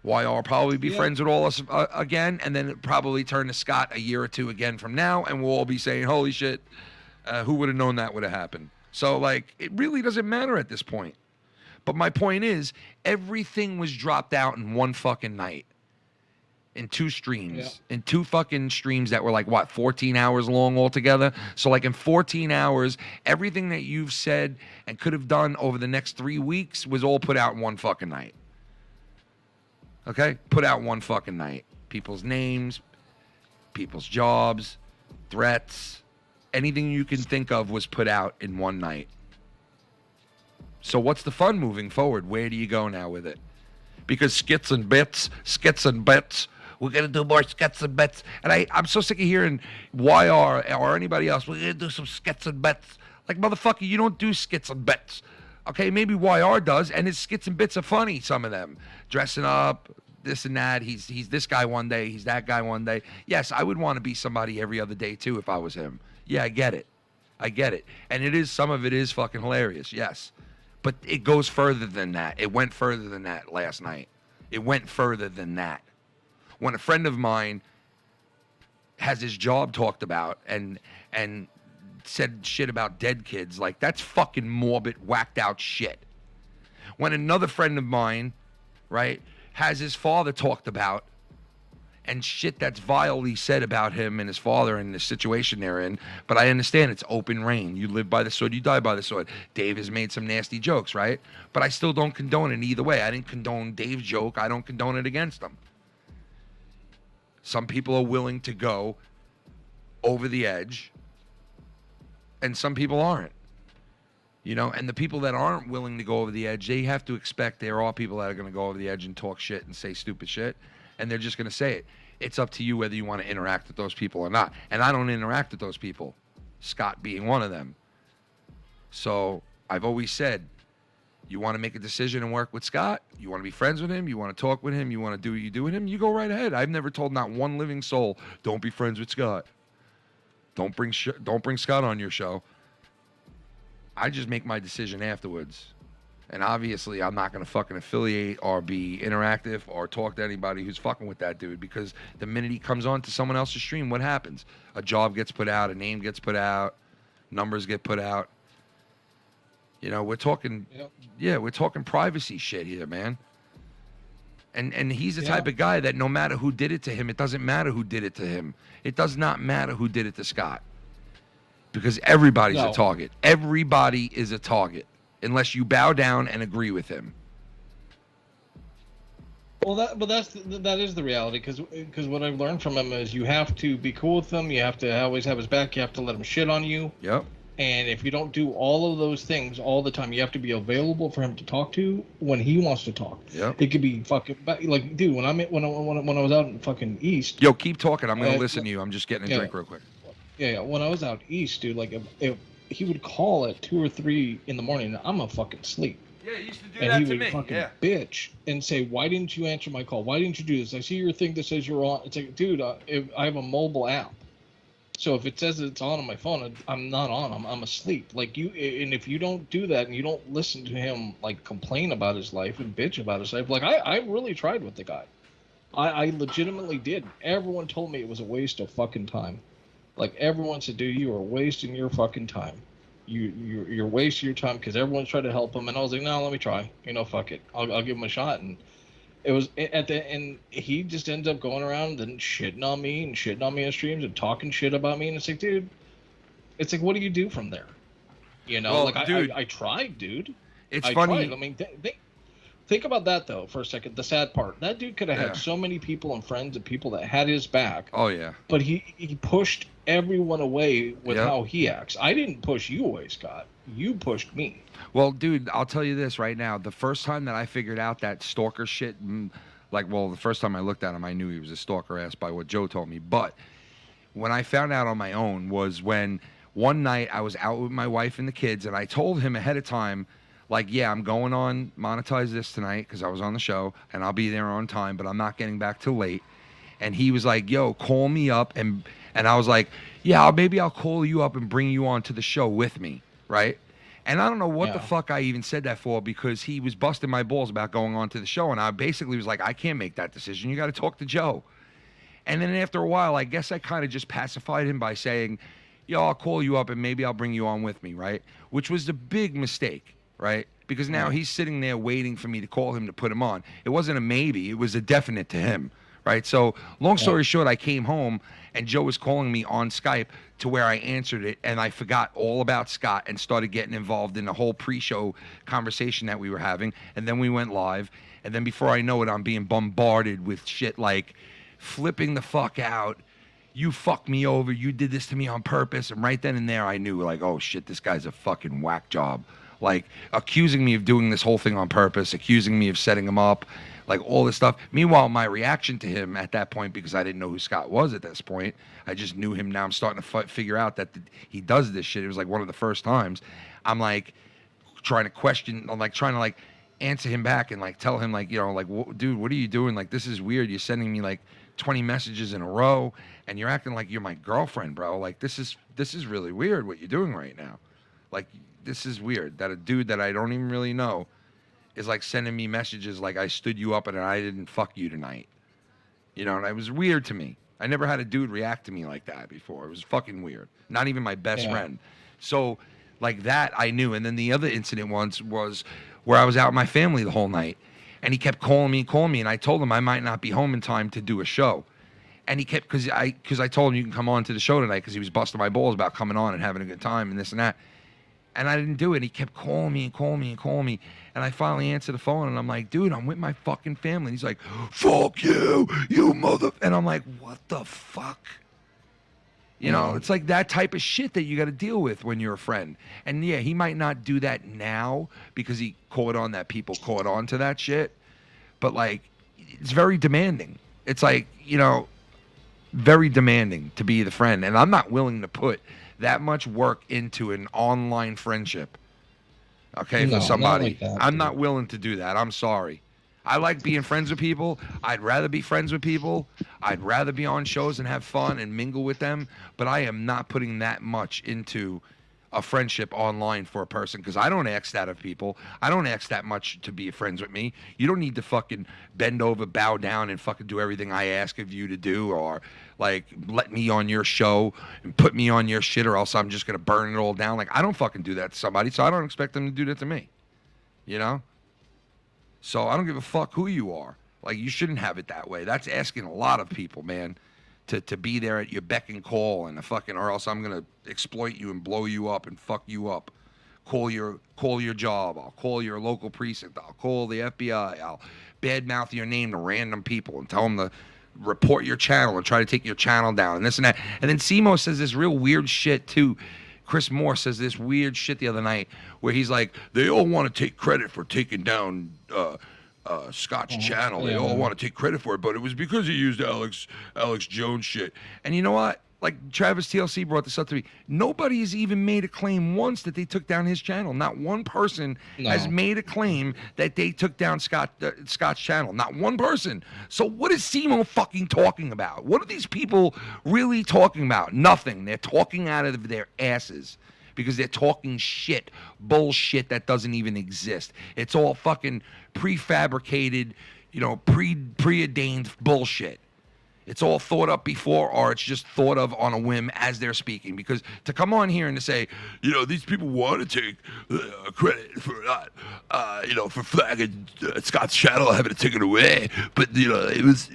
A: YR probably be friends with all us again, and then it'll probably turn to Scott a year or two again from now, and we'll all be saying, holy shit, who would have known that would have happened? So, like, it really doesn't matter at this point. But my point is, everything was dropped out in one fucking night. In two streams, in two fucking streams that were like, what, 14 hours long altogether? So like in 14 hours, everything that you've said and could have done over the next 3 weeks was all put out in one fucking night. Okay? Put out in one fucking night. People's names, people's jobs, threats, anything you can think of was put out in one night. So what's the fun moving forward? Where do you go now with it? Because skits and bits, we're going to do more skits and bets. And I'm so sick of hearing YR or anybody else, we're going to do some skits and bets. Like, motherfucker, you don't do skits and bets. Okay, maybe YR does, and his skits and bits are funny, some of them. Dressing up, this and that. He's this guy one day, he's that guy one day. Yes, I would want to be somebody every other day, too, if I was him. Yeah, I get it. And some of it is fucking hilarious, yes. But it goes further than that. It went further than that last night. It went further than that. When a friend of mine has his job talked about and said shit about dead kids, like, that's fucking morbid, whacked out shit. When another friend of mine, right, has his father talked about and shit that's vilely said about him and his father and the situation they're in, but I understand it's open reign. You live by the sword, you die by the sword. Dave has made some nasty jokes, right? But I still don't condone it either way. I didn't condone Dave's joke. I don't condone it against him. Some people are willing to go over the edge, and some people aren't. You know, and the people that aren't willing to go over the edge, they have to expect there are people that are going to go over the edge and talk shit and say stupid shit, and they're just going to say it. It's up to you whether you want to interact with those people or not. And I don't interact with those people, Scott being one of them. So I've always said, you want to make a decision and work with Scott, you want to be friends with him, you want to talk with him, you want to do what you do with him, you go right ahead. I've never told not one living soul, don't be friends with Scott. Don't bring Scott on your show. I just make my decision afterwards. And obviously, I'm not going to fucking affiliate or be interactive or talk to anybody who's fucking with that dude, because the minute he comes on to someone else's stream, what happens? A job gets put out, a name gets put out, numbers get put out. You know, we're talking, we're talking privacy shit here, man. And he's the type of guy that no matter who did it to him, it doesn't matter who did it to him. It does not matter who did it to Scott. Because everybody's a target. Everybody is a target. Unless you bow down and agree with him.
B: Well, that is the reality, because what I've learned from him is you have to be cool with him. You have to always have his back. You have to let him shit on you.
A: Yep.
B: And if you don't do all of those things all the time, you have to be available for him to talk to when he wants to talk.
A: Yep.
B: It could be fucking like, dude. When I was out in fucking East.
A: Yo, keep talking. I'm gonna listen to you. I'm just getting a drink real quick.
B: Yeah. When I was out East, dude, like if he would call at 2 or 3 in the morning, I'm a fucking sleep.
A: Yeah, he used to do
B: and
A: that
B: he
A: to
B: would
A: me.
B: Fucking bitch and say, "Why didn't you answer my call? Why didn't you do this? I see your thing that says you're on." It's like, dude, I have a mobile app. So if it says it's on my phone, I'm not on. I'm asleep. Like you, and if you don't do that and you don't listen to him like complain about his life and bitch about his life, like I really tried with the guy. I legitimately did. Everyone told me it was a waste of fucking time. Like everyone said, dude, you are wasting your fucking time. You're wasting your time, because everyone's trying to help him. And I was like, no, let me try. You know, fuck it. I'll give him a shot. And it was at the end, he just ends up going around and shitting on me on streams and talking shit about me. And it's like, dude, it's like, what do you do from there? You know, well, like dude, I tried, dude.
A: It's funny.
B: Tried. I mean, think about that though for a second. The sad part, that dude could have had so many people and friends and people that had his back.
A: Oh yeah.
B: But he pushed everyone away with how he acts. I didn't push you away, Scott. You pushed me.
A: Well, dude, I'll tell you this right now. The first time that I figured out that stalker shit, the first time I looked at him, I knew he was a stalker ass by what Joe told me. But when I found out on my own was when one night I was out with my wife and the kids, and I told him ahead of time, like, yeah, I'm going on Monetize This tonight because I was on the show, and I'll be there on time, but I'm not getting back till late. And he was like, yo, call me up. And I was like, yeah, maybe I'll call you up and bring you on to the show with me, right? And I don't know what the fuck I even said that for, because he was busting my balls about going on to the show. And I basically was like, I can't make that decision. You got to talk to Joe. And then after a while, I guess I kind of just pacified him by saying, yo, I'll call you up and maybe I'll bring you on with me, right? Which was the big mistake, right? Because now he's sitting there waiting for me to call him to put him on. It wasn't a maybe. It was a definite to him, right? So long story short, I came home and Joe was calling me on Skype to where I answered it, and I forgot all about Scott and started getting involved in the whole pre-show conversation that we were having. And then we went live, and then before I know it, I'm being bombarded with shit like flipping the fuck out. You fucked me over. You did this to me on purpose. And right then and there, I knew, like, oh shit, this guy's a fucking whack job. Like, accusing me of doing this whole thing on purpose, accusing me of setting him up, like all this stuff. Meanwhile, my reaction to him at that point, because I didn't know who Scott was at this point, I just knew him. Now I'm starting to figure out that he does this shit. It was like one of the first times. I'm like, trying to question, I'm like trying to like answer him back and like tell him like, you know, like, dude, what are you doing? Like, this is weird. You're sending me like 20 messages in a row and you're acting like you're my girlfriend, bro. Like, this is really weird what you're doing right now. Like, this is weird that a dude that I don't even really know is like sending me messages like I stood you up and I didn't fuck you tonight. You know, and it was weird to me. I never had a dude react to me like that before. It was fucking weird. Not even my best friend. So, like that, I knew. And then the other incident once was where I was out with my family the whole night. And he kept calling me. And I told him I might not be home in time to do a show. And he kept, because I told him you can come on to the show tonight because he was busting my balls about coming on and having a good time and this and that. And I didn't do it. He kept calling me. And I finally answered the phone and I'm like, dude, I'm with my fucking family. And he's like, fuck you, you mother. And I'm like, what the fuck? You know, it's like that type of shit that you got to deal with when you're a friend. And yeah, he might not do that now because he caught on that people caught on to that shit. But like, it's very demanding. It's like, you know, very demanding to be the friend. And I'm not willing to put that much work into an online friendship. Okay, for somebody. Not like that, I'm not willing to do that. I'm sorry. I like being friends with people. I'd rather be friends with people. I'd rather be on shows and have fun and mingle with them. But I am not putting that much into a friendship online for a person because I don't ask that of people. I don't ask that much to be friends with me. You don't need to fucking bend over, bow down, and fucking do everything I ask of you to do, or like let me on your show and put me on your shit, or else I'm just gonna burn it all down. Like, I don't fucking do that to somebody, so I don't expect them to do that to me. You know? So I don't give a fuck who you are. Like, you shouldn't have it that way. That's asking a lot of people, man. To be there at your beck and call and or else I'm gonna exploit you and blow you up and fuck you up. Call your job. I'll call your local precinct. I'll call the FBI. I'll badmouth your name to random people and tell them to report your channel and try to take your channel down and this and that. And then Simo says this real weird shit too. Chris Moore says this weird shit the other night where he's like, they all want to take credit for taking down Scott's channel. They all want to take credit for it, but it was because he used Alex Jones shit. And you know what? Like, Travis TLC brought this up to me. Nobody has even made a claim once that they took down his channel. Not one person has made a claim that they took down Scott's channel. Not one person. So what is Simo fucking talking about? What are these people really talking about? Nothing. They're talking out of their asses. Because they're talking shit, bullshit that doesn't even exist. It's all fucking prefabricated, you know, preordained bullshit. It's all thought up before, or it's just thought of on a whim as they're speaking. Because to come on here and to say, you know, these people want to take credit for not, you know, for flagging Scott's channel, having to take it away, but you know, it was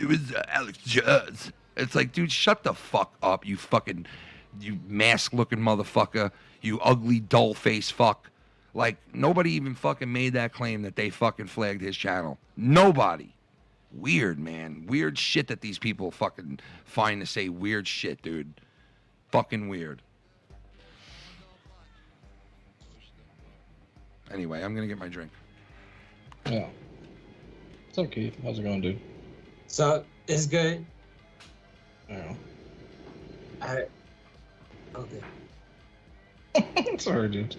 A: Alex Jones. It's like, dude, shut the fuck up, you mask-looking motherfucker. You ugly, dull-faced fuck. Like, nobody even fucking made that claim that they fucking flagged his channel. Nobody. Weird, man. Weird shit that these people fucking find to say weird shit, dude. Fucking weird. Anyway, I'm gonna get my drink.
B: Yeah. What's up, Keith? How's it going, dude?
D: So, it's good.
B: Yeah.
D: Okay.
B: Sorry, dude.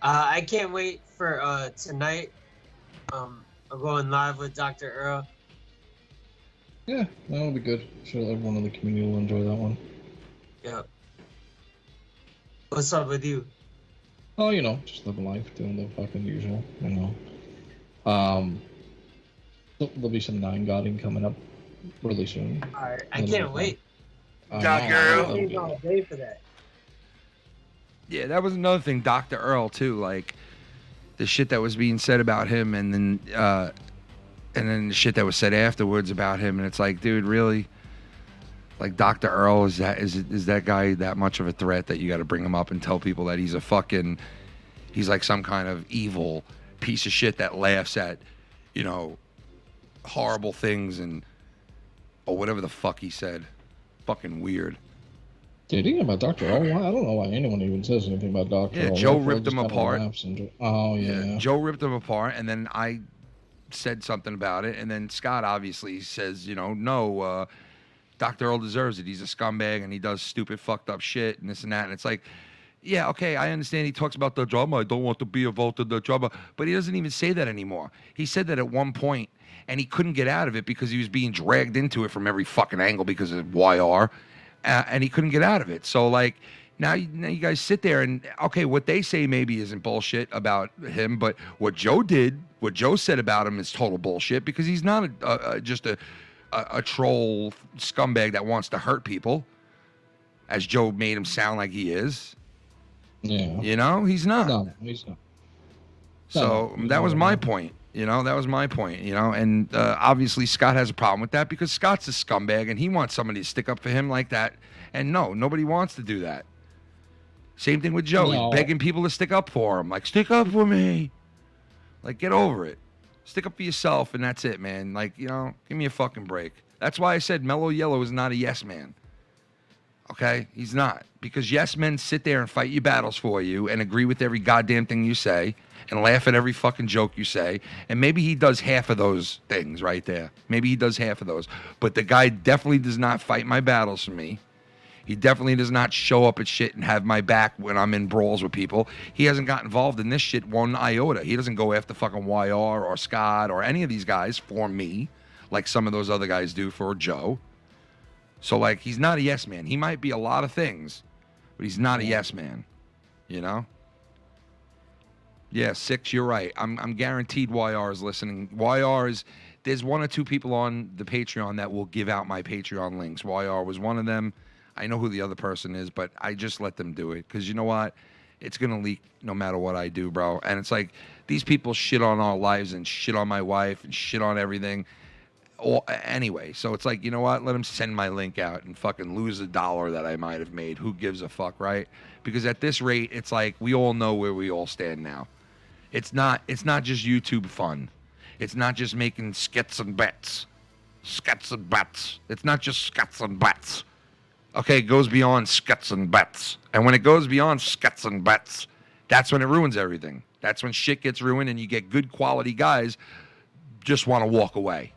D: I can't wait for tonight. I'm going live with Dr. Earl.
B: Yeah, that'll be good. I'm sure everyone in the community will enjoy that one.
D: Yep. What's up with you?
B: Oh, you know, just living life, doing the fucking usual, you know. There'll be some 9-godding coming up really soon.
D: Alright, I can't wait.
G: Dr. Earl.
D: Day for that.
A: Yeah, that was another thing, Dr. Earl too. Like the shit that was being said about him, and then the shit that was said afterwards about him, and it's like, dude, really? Like, Dr. Earl, is that guy that much of a threat that you got to bring him up and tell people that he's like some kind of evil piece of shit that laughs at, you know, horrible things or whatever the fuck he said. Fucking weird.
B: Did he about Dr. Earl? I don't know why anyone even says anything about Dr. Earl.
A: Joe ripped him apart.
B: Oh, yeah.
A: Joe ripped him apart, and then I said something about it, and then Scott obviously says, you know, no, Dr. Earl deserves it. He's a scumbag, and he does stupid, fucked up shit, and this and that. And it's like, Yeah, okay, I understand he talks about the drama. I don't want to be involved in the drama. But he doesn't even say that anymore. He said that at one point, and he couldn't get out of it because he was being dragged into it from every fucking angle because of YR, and he couldn't get out of it. So, like, now you guys sit there and, okay, what they say maybe isn't bullshit about him, but what Joe said about him is total bullshit because he's not just a troll scumbag that wants to hurt people, as Joe made him sound like he is.
B: Yeah.
A: You know, he's not.
B: No, he's not.
A: So that was my point. You know, that was my point. You know, and obviously Scott has a problem with that because Scott's a scumbag and he wants somebody to stick up for him like that. And no, nobody wants to do that. Same thing with Joe.
B: No.
A: He's begging people to stick up for him. Like, stick up for me. Like, get over it. Stick up for yourself, and that's it, man. Like, you know, give me a fucking break. That's why I said Mellow Yellow is not a yes man. Okay? He's not. Because yes men sit there and fight your battles for you and agree with every goddamn thing you say and laugh at every fucking joke you say. And maybe he does half of those things right there. Maybe he does half of those. But the guy definitely does not fight my battles for me. He definitely does not show up at shit and have my back when I'm in brawls with people. He hasn't got involved in this shit one iota. He doesn't go after fucking YR or Scott or any of these guys for me like some of those other guys do for Joe. So, like, he's not a yes man. He might be a lot of things, but he's not a yes man. You know? Yeah, 6, you're right. I'm guaranteed YR is listening. There's 1 or 2 people on the Patreon that will give out my Patreon links. YR was one of them. I know who the other person is, but I just let them do it. Because you know what? It's going to leak no matter what I do, bro. And it's like, these people shit on our lives and shit on my wife and shit on everything. Anyway, so it's like, you know what? Let them send my link out and fucking lose $1 that I might have made. Who gives a fuck, right? Because at this rate, it's like, we all know where we all stand now. It's not just YouTube fun. It's not just making skits and bets. Skits and bets. It's not just skits and bets. Okay, it goes beyond skits and bets. And when it goes beyond skits and bets, that's when it ruins everything. That's when shit gets ruined and you get good quality guys just want to walk away.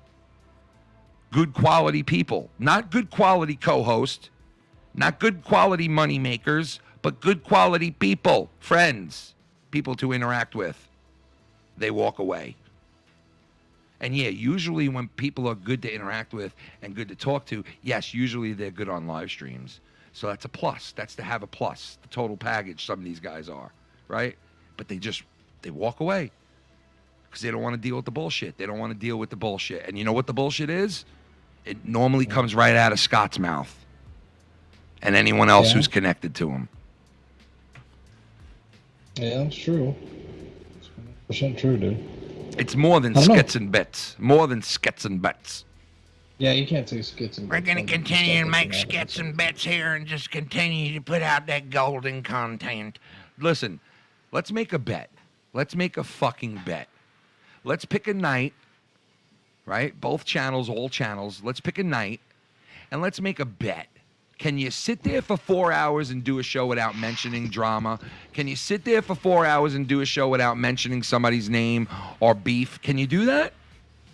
A: Good quality people. Not good quality co-host. Not good quality money makers, but good quality people, friends, people to interact with. They walk away. And yeah, usually when people are good to interact with and good to talk to, yes, usually they're good on live streams. So that's a plus. That's to have a plus. The total package some of these guys are, right? But they walk away because they don't want to deal with the bullshit. They don't want to deal with the bullshit. And you know what the bullshit is? It normally comes right out of Scott's mouth and anyone else who's connected to him.
B: Yeah, that's true. It's 100% true, dude.
A: It's more than skits and bets. More than skits and bets.
B: Yeah, you can't say skits and bets.
H: We're going to continue and make skits and bets here and just continue to put out that golden content.
A: Listen, let's make a bet. Let's make a fucking bet. Let's pick a night, right? Both channels, all channels. Let's pick a night, and let's make a bet. Can you sit there for 4 hours and do a show without mentioning drama? Can you sit there for 4 hours and do a show without mentioning somebody's name or beef? Can you do that?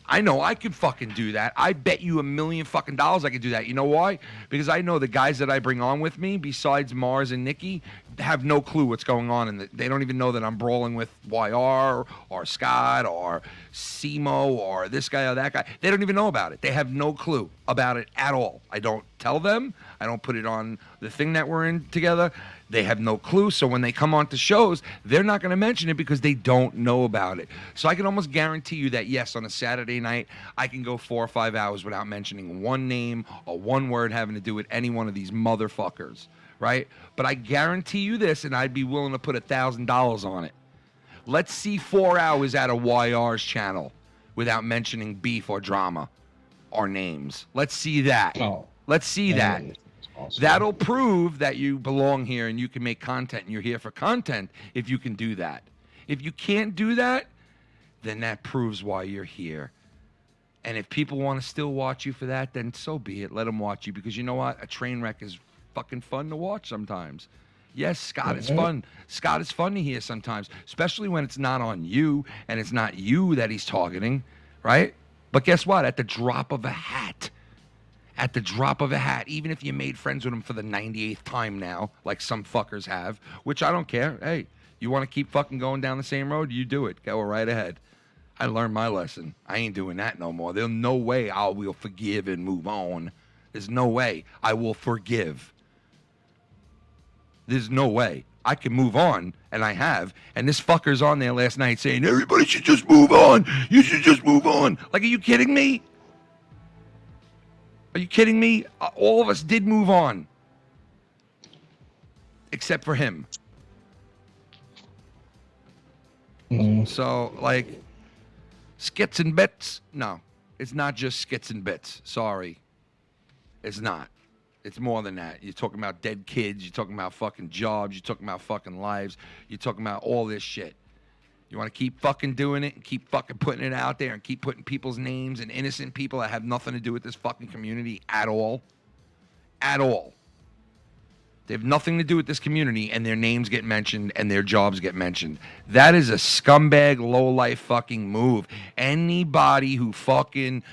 A: I know I could fucking do that. I bet you $1 million fucking dollars I could do that. You know why? Because I know the guys that I bring on with me, besides Marz and Nicky, have no clue what's going on, and they don't even know that I'm brawling with YR or Scott or Simo or this guy or that guy. They don't even know about it. They have no clue about it at all. I don't tell them. I don't put it on the thing that we're in together. They have no clue. So when they come on to shows, they're not going to mention it because they don't know about it. So I can almost guarantee you that, yes, on a Saturday night, I can go 4 or 5 hours without mentioning one name or one word having to do with any one of these motherfuckers, right? But I guarantee you this, and I'd be willing to put $1,000 on it. Let's see 4 hours out of YR's channel without mentioning beef or drama or names. Let's see that.
B: Oh.
A: Let's see that.
B: Awesome.
A: That'll prove that you belong here and you can make content and you're here for content if you can do that. If you can't do that, then that proves why you're here. And if people want to still watch you for that, then so be it. Let them watch you because you know what? A train wreck is fucking fun to watch sometimes. Yes, Scott is fun. Scott is fun to hear sometimes, especially when it's not on you and it's not you that he's targeting, right? But guess what? At the drop of a hat, at the drop of a hat, even if you made friends with them for the 98th time now, like some fuckers have, which I don't care. Hey, you want to keep fucking going down the same road? You do it. Go right ahead. I learned my lesson. I ain't doing that no more. There's no way I will forgive and move on. There's no way I will forgive. There's no way. I can move on, and I have. And this fucker's on there last night saying, everybody should just move on. You should just move on. Like, are you kidding me? Are you kidding me? All of us did move on. Except for him. So, like, skits and bits? No. It's not just skits and bits. Sorry. It's not. It's more than that. You're talking about dead kids. You're talking about fucking jobs. You're talking about fucking lives. You're talking about all this shit. You want to keep fucking doing it and keep fucking putting it out there and keep putting people's names and innocent people that have nothing to do with this fucking community at all. At all. They have nothing to do with this community and their names get mentioned and their jobs get mentioned. That is a scumbag, low-life fucking move. Anybody who fucking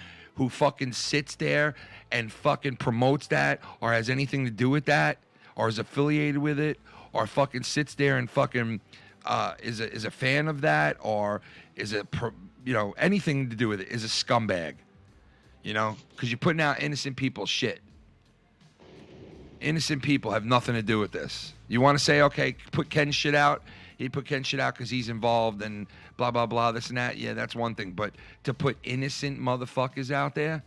A: sits there and fucking promotes that or has anything to do with that or is affiliated with it or fucking sits there and fucking is a fan of that or is a anything to do with it is a scumbag, because you're putting out innocent people's shit. Innocent people have nothing to do with this. You want to say, okay, put Ken's shit out. He put Ken's shit out because he's involved and blah, blah, blah, this and that. Yeah, that's one thing. But to put innocent motherfuckers out there,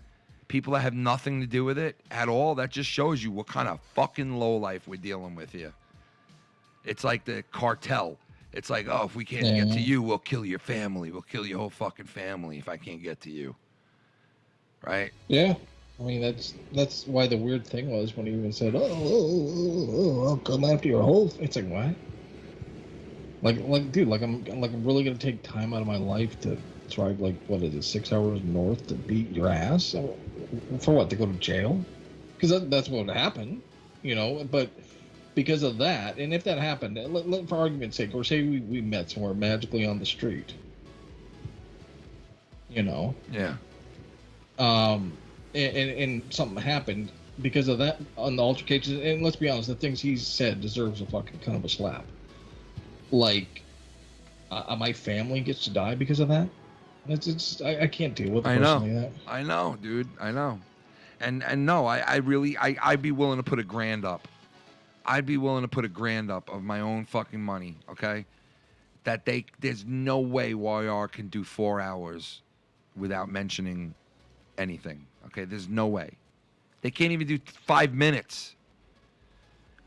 A: people that have nothing to do with it at all, that just shows you what kind of fucking lowlife we're dealing with here. It's like the cartel. It's like, oh, if we can't get to you, we'll kill your family. We'll kill your whole fucking family if I can't get to you. Right?
B: Yeah. I mean, that's why the weird thing was when he even said, I'll come after your whole... It's like, what? Like, dude, I'm really gonna take time out of my life to drive, 6 hours north to beat your ass? For what, to go to jail? Because that's what would happen, but because of that, and if that happened, for argument's sake, or say we met somewhere magically on the street,
A: Yeah.
B: And something happened because of that on the altercations, and let's be honest, the things he said deserves a fucking kind of a slap. Like, my family gets to die because of that? I can't deal with it personally. That.
A: I know, dude. I know. And no, I'd be willing to put $1,000 up. I'd be willing to put $1,000 up of my own fucking money, okay? There's no way YR can do 4 hours without mentioning anything, okay? There's no way. They can't even do 5 minutes.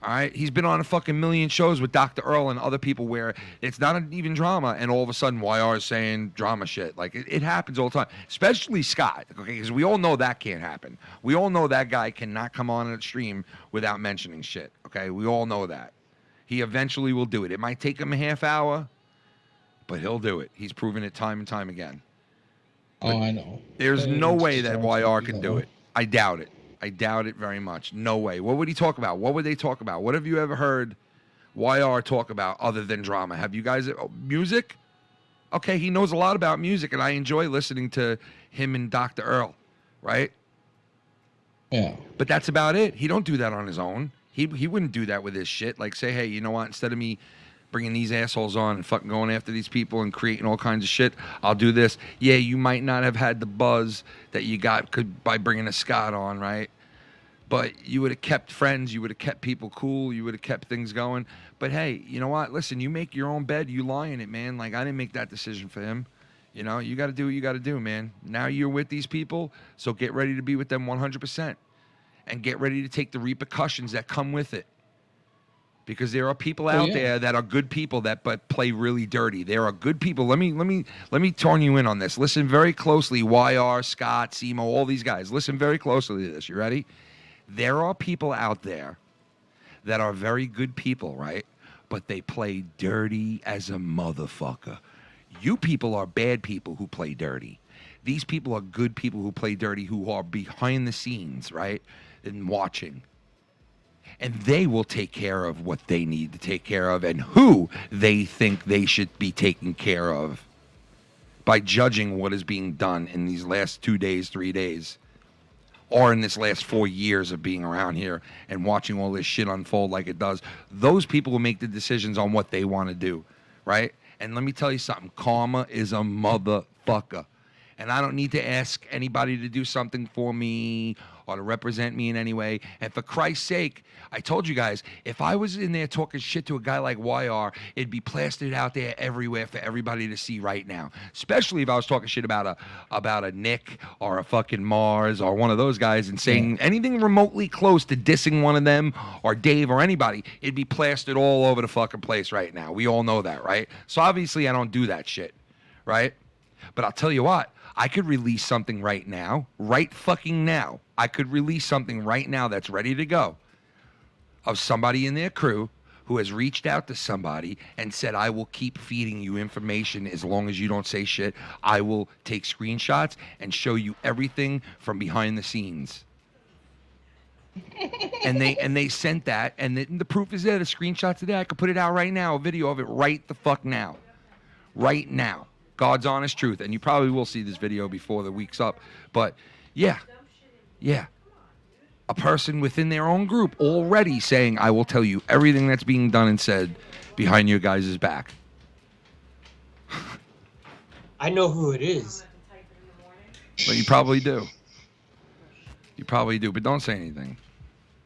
A: All right, he's been on a fucking million shows with Dr. Earl and other people where it's not even drama, and all of a sudden YR is saying drama shit. Like, it happens all the time, especially Scott, okay, because we all know that can't happen. We all know that guy cannot come on a stream without mentioning shit, okay? We all know that. He eventually will do it. It might take him a half hour, but he'll do it. He's proven it time and time again. But
B: I know.
A: There's no way that YR can do it. I doubt it. I doubt it very much. No way. What would he talk about? What would they talk about? What have you ever heard YR talk about other than drama? Have you guys... music? Okay, he knows a lot about music, and I enjoy listening to him and Dr. Earl, right?
B: Yeah.
A: But that's about it. He don't do that on his own. He wouldn't do that with his shit. Like, say, hey, you know what? Instead of me bringing these assholes on and fucking going after these people and creating all kinds of shit, I'll do this. Yeah, you might not have had the buzz that you got by bringing a Scott on, right? But you would have kept friends. You would have kept people cool. You would have kept things going. But hey, you know what? Listen, you make your own bed. You lie in it, man. Like, I didn't make that decision for him. You got to do what you got to do, man. Now you're with these people, so get ready to be with them 100%. And get ready to take the repercussions that come with it. Because there are people out there that are good people but play really dirty. There are good people. Let me turn you in on this. Listen very closely. YR, Scott, Simo, all these guys. Listen very closely to this. You ready? There are people out there that are very good people, right? But they play dirty as a motherfucker. You people are bad people who play dirty. These people are good people who play dirty, who are behind the scenes, right? And watching. And they will take care of what they need to take care of and who they think they should be taking care of by judging what is being done in these last 2 days, 3 days. or in this last 4 years of being around here and watching all this shit unfold like it does, those people will make the decisions on what they want to do, right? And let me tell you something, karma is a motherfucker. And I don't need to ask anybody to do something for me or to represent me in any way. And for Christ's sake, I told you guys, if I was in there talking shit to a guy like YR, it'd be plastered out there everywhere for everybody to see right now. Especially if I was talking shit about a Nick or a fucking Marz or one of those guys and saying anything remotely close to dissing one of them or Dave or anybody, it'd be plastered all over the fucking place right now. We all know that, right? So obviously I don't do that shit, right? But I'll tell you what, I could release something right now, right fucking now. I could release something right now that's ready to go of somebody in their crew who has reached out to somebody and said, I will keep feeding you information as long as you don't say shit. I will take screenshots and show you everything from behind the scenes. and they sent that, and the proof is there. The screenshots are there. I could put it out right now, a video of it right the fuck now. Right now. God's honest truth. And you probably will see this video before the week's up. But yeah. A person within their own group already saying, I will tell you everything that's being done and said behind your guys' back.
D: I know who it is.
A: But you probably do. You probably do, but don't say anything.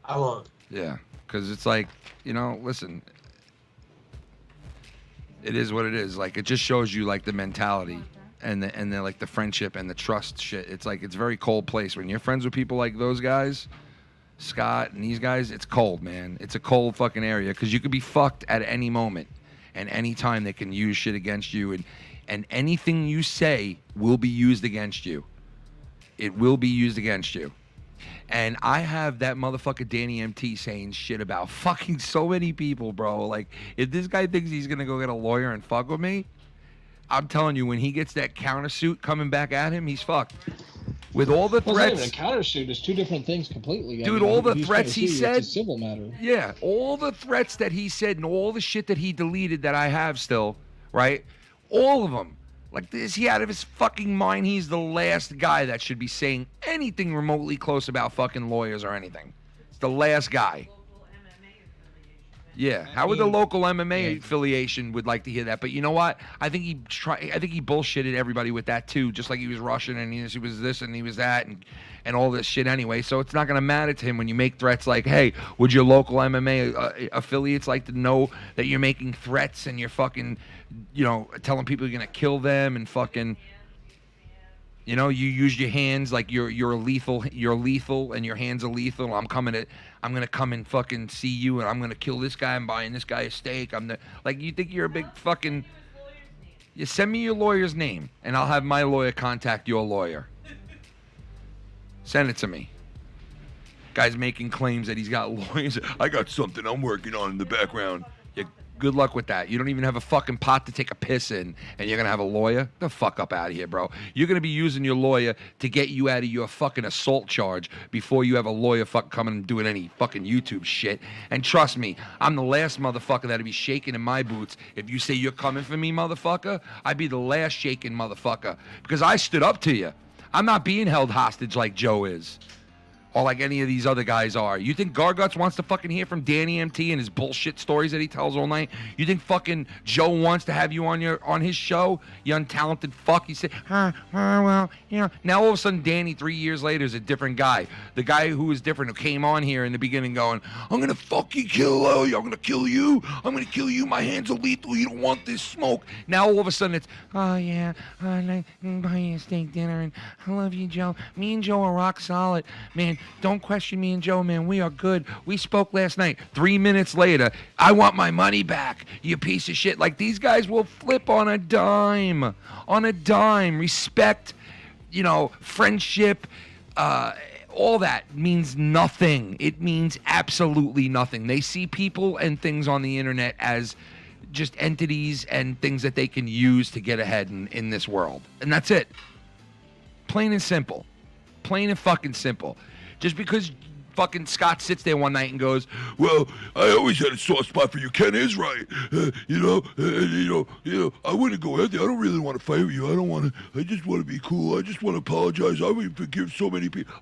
D: I won't.
A: Yeah, because it's like, listen, it is what it is. Like, it just shows you, like, the mentality and the like the friendship and the trust shit. It's like, it's a very cold place. When you're friends with people like those guys, Scott and these guys, it's cold, man. It's a cold fucking area because you could be fucked at any moment and any time they can use shit against you, and anything you say will be used against you. It will be used against you. And I have that motherfucker Danny MT saying shit about fucking so many people, bro. Like, if this guy thinks he's going to go get a lawyer and fuck with me, I'm telling you, when he gets that countersuit coming back at him, he's fucked. With all the threats...
B: A countersuit is two different things completely.
A: Dude, all the threats he said...
B: It's a civil matter.
A: Yeah, all the threats that he said and all the shit that he deleted that I have still, right? All of them. Like, is he out of his fucking mind? He's the last guy that should be saying anything remotely close about fucking lawyers or anything. It's the last guy. Yeah, how would the local MMA affiliation would like to hear that? But you know what? I think he bullshitted everybody with that too, just like he was Russian and he was this and he was that and all this shit anyway. So it's not going to matter to him when you make threats like, hey, would your local MMA affiliates like to know that you're making threats and you're fucking, telling people you're going to kill them and fucking, you use your hands like you're lethal and your hands are lethal. I'm going to come and fucking see you and I'm going to kill this guy. I'm buying this guy a steak. You think you're a big fucking, you send me your lawyer's name and I'll have my lawyer contact your lawyer. Send it to me. Guy's making claims that he's got lawyers. I got something I'm working on in the background. Yeah, good luck with that. You don't even have a fucking pot to take a piss in, and you're going to have a lawyer? Get the fuck up out of here, bro. You're going to be using your lawyer to get you out of your fucking assault charge before you have a lawyer fucking coming and doing any fucking YouTube shit. And trust me, I'm the last motherfucker that'd be shaking in my boots. If you say you're coming for me, motherfucker, I'd be the last shaking motherfucker because I stood up to you. I'm not being held hostage like Joe is. Or like any of these other guys are. You think Garguts wants to fucking hear from Danny MT and his bullshit stories that he tells all night? You think fucking Joe wants to have you on his show? You untalented fuck. You say, well, Now all of a sudden Danny 3 years later is a different guy. The guy who was different, who came on here in the beginning going, I'm going to fucking kill you. I'm going to kill you. I'm going to kill you. My hands are lethal. You don't want this smoke. Now all of a sudden it's, oh yeah, I buy you a steak dinner and I love you, Joe. Me and Joe are rock solid. Man, don't question me and Joe, man. We are good. We spoke last night. 3 minutes later, I want my money back, you piece of shit. Like, these guys will flip on a dime. On a dime. Respect, friendship, all that means nothing. It means absolutely nothing. They see people and things on the internet as just entities and things that they can use to get ahead in this world. And that's it. Plain and simple. Plain and fucking simple. Just because fucking Scott sits there one night and goes, well, I always had a soft spot for you. Ken is right. I wouldn't go out there. I don't really want to fight with you. I just want to be cool. I just want to apologize. I would forgive so many people.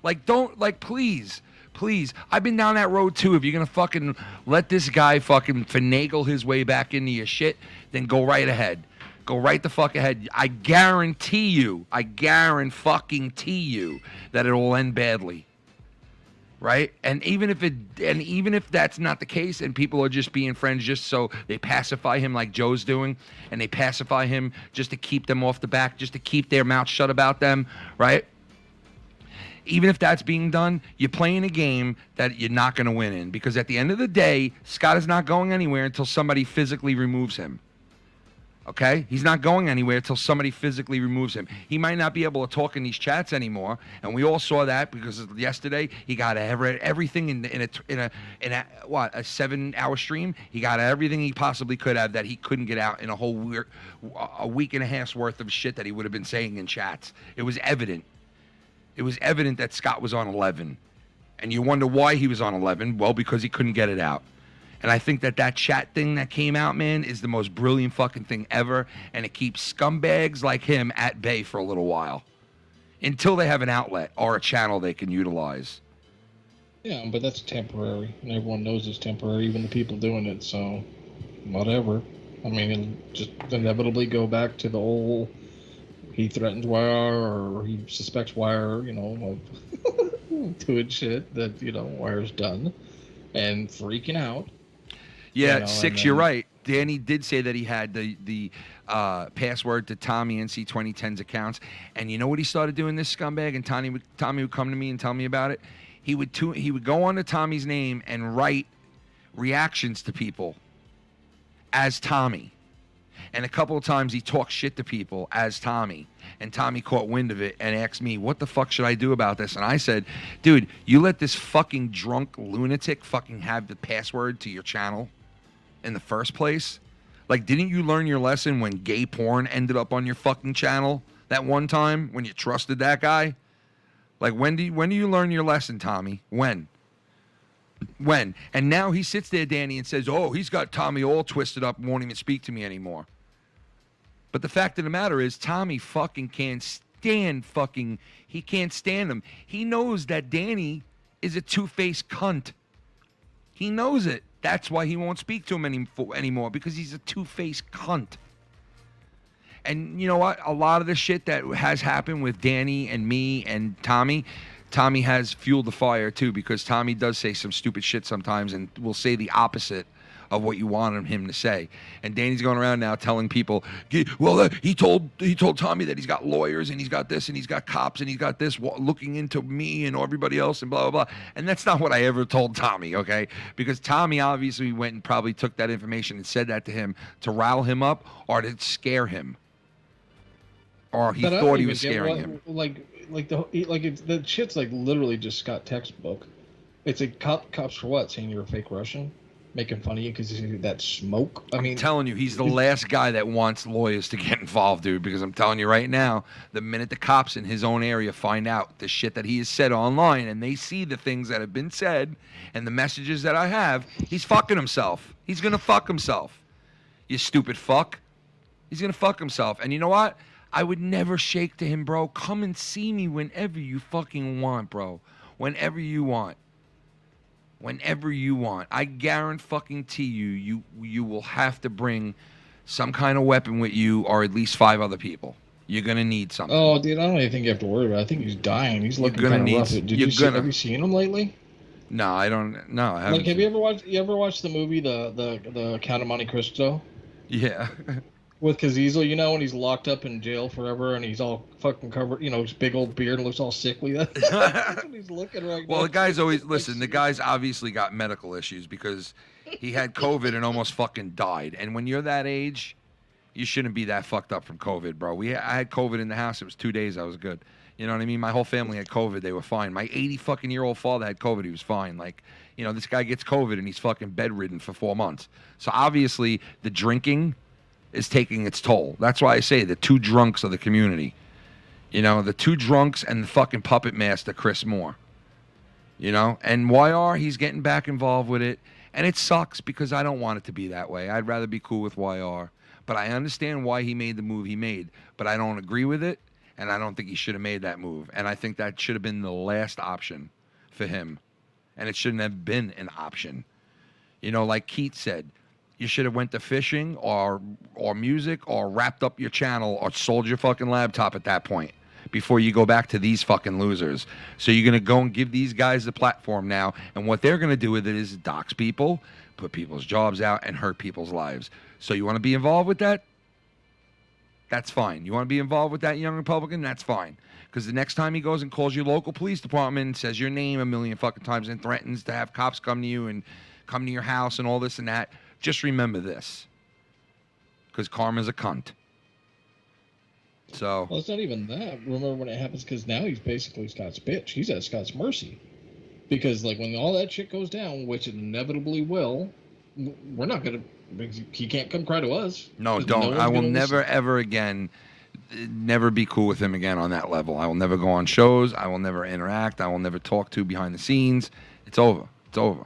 A: Please, I've been down that road too. If you're going to fucking let this guy fucking finagle his way back into your shit, then go right ahead. Go right the fuck ahead. I guarantee you that it'll end badly. Right? And even if that's not the case and people are just being friends just so they pacify him like Joe's doing, and they pacify him just to keep them off the back, just to keep their mouth shut about them, right? Even if that's being done, you're playing a game that you're not going to win in, because at the end of the day, Scott is not going anywhere until somebody physically removes him. Okay? He's not going anywhere until somebody physically removes him. He might not be able to talk in these chats anymore, and we all saw that because yesterday he got everything in a 7-hour stream. He got everything he possibly could have that he couldn't get out in a week and a half's worth of shit that he would have been saying in chats. It was evident. It was evident that Scott was on 11, and you wonder why he was on 11. Well, because he couldn't get it out. And I think that chat thing that came out, man, is the most brilliant fucking thing ever. And it keeps scumbags like him at bay for a little while. Until they have an outlet or a channel they can utilize.
B: Yeah, but that's temporary. And everyone knows it's temporary, even the people doing it. So, whatever. I mean, it'll just inevitably go back to the old, he threatens Wire or he suspects Wire, of doing shit that, Wire's done. And freaking out.
A: Yeah, 6, you're right. Danny did say that he had the password to Tommy NC 2010's accounts. And you know what he started doing, this scumbag? And Tommy would come to me and tell me about it. He would go on to Tommy's name and write reactions to people as Tommy. And a couple of times he talked shit to people as Tommy. And Tommy caught wind of it and asked me, what the fuck should I do about this? And I said, dude, you let this fucking drunk lunatic fucking have the password to your channel in the first place? Like, didn't you learn your lesson when gay porn ended up on your fucking channel that one time when you trusted that guy? Like, when do you learn your lesson, Tommy? When? And now he sits there, Danny, and says, oh, he's got Tommy all twisted up and won't even speak to me anymore. But the fact of the matter is, Tommy fucking can't stand he can't stand him. He knows that Danny is a two-faced cunt. He knows it. That's why he won't speak to him anymore, because he's a two-faced cunt. And you know what? A lot of the shit that has happened with Danny and me and Tommy has fueled the fire too, because Tommy does say some stupid shit sometimes and will say the opposite of what you wanted him to say. And Danny's going around now telling people, well, he told Tommy that he's got lawyers and he's got this and he's got cops and he's got this looking into me and everybody else and blah, blah, blah. And that's not what I ever told Tommy, okay? Because Tommy obviously went and probably took that information and said that to him to rile him up or to scare him. Or he thought he was scaring him.
B: The shit's like literally just Scott textbook. It's like cops for what? Saying you're a fake Russian? Making fun of you because you that smoke? I'm
A: telling you, he's the last guy that wants lawyers to get involved, dude, because I'm telling you right now, the minute the cops in his own area find out the shit that he has said online and they see the things that have been said and the messages that I have, he's fucking himself. He's going to fuck himself. You stupid fuck. He's going to fuck himself. And you know what? I would never shake to him, bro. Come and see me whenever you fucking want, bro. Whenever you want. Whenever you want. I guarantee you will have to bring some kind of weapon with you or at least 5 other people. You're going to need something.
B: Oh, dude, I don't even think you have to worry about it. I think he's dying. He's looking kind of rough. Have you seen him lately?
A: No, I don't. No, I haven't.
B: Like, have you ever watched the movie, the Count of Monte Cristo?
A: Yeah.
B: With Cazizzo, when he's locked up in jail forever and he's all fucking covered, his big old beard and looks all sickly. That's what he's looking right now.
A: Well, the guy's the guy's obviously got medical issues because he had COVID and almost fucking died. And when you're that age, you shouldn't be that fucked up from COVID, bro. I had COVID in the house. It was 2 days. I was good. You know what I mean? My whole family had COVID. They were fine. My 80-fucking-year-old father had COVID. He was fine. Like, this guy gets COVID and he's fucking bedridden for 4 months. So obviously the drinking is taking its toll. That's why I say the 2 drunks of the community. The 2 drunks and the fucking puppet master, Chris Moore. You know, and YR, he's getting back involved with it. And it sucks because I don't want it to be that way. I'd rather be cool with YR. But I understand why he made the move he made. But I don't agree with it, and I don't think he should have made that move. And I think that should have been the last option for him. And it shouldn't have been an option. You know, like Keith said, you should have went to fishing or music or wrapped up your channel or sold your fucking laptop at that point before you go back to these fucking losers. So you're going to go and give these guys the platform now, and what they're going to do with it is dox people, put people's jobs out, and hurt people's lives. So you want to be involved with that? That's fine. You want to be involved with that, young Republican? That's fine. Because the next time he goes and calls your local police department and says your name a million fucking times and threatens to have cops come to you and come to your house and all this and that, just remember this. Because karma's a cunt. So.
B: Well, it's not even that. Remember when it happens, because now he's basically Scott's bitch. He's at Scott's mercy. Because, like, when all that shit goes down, which it inevitably will, we're not going to, he can't come cry to us.
A: No, don't. I will never, ever again, never be cool with him again on that level. I will never go on shows. I will never interact. I will never talk to behind the scenes. It's over. It's over.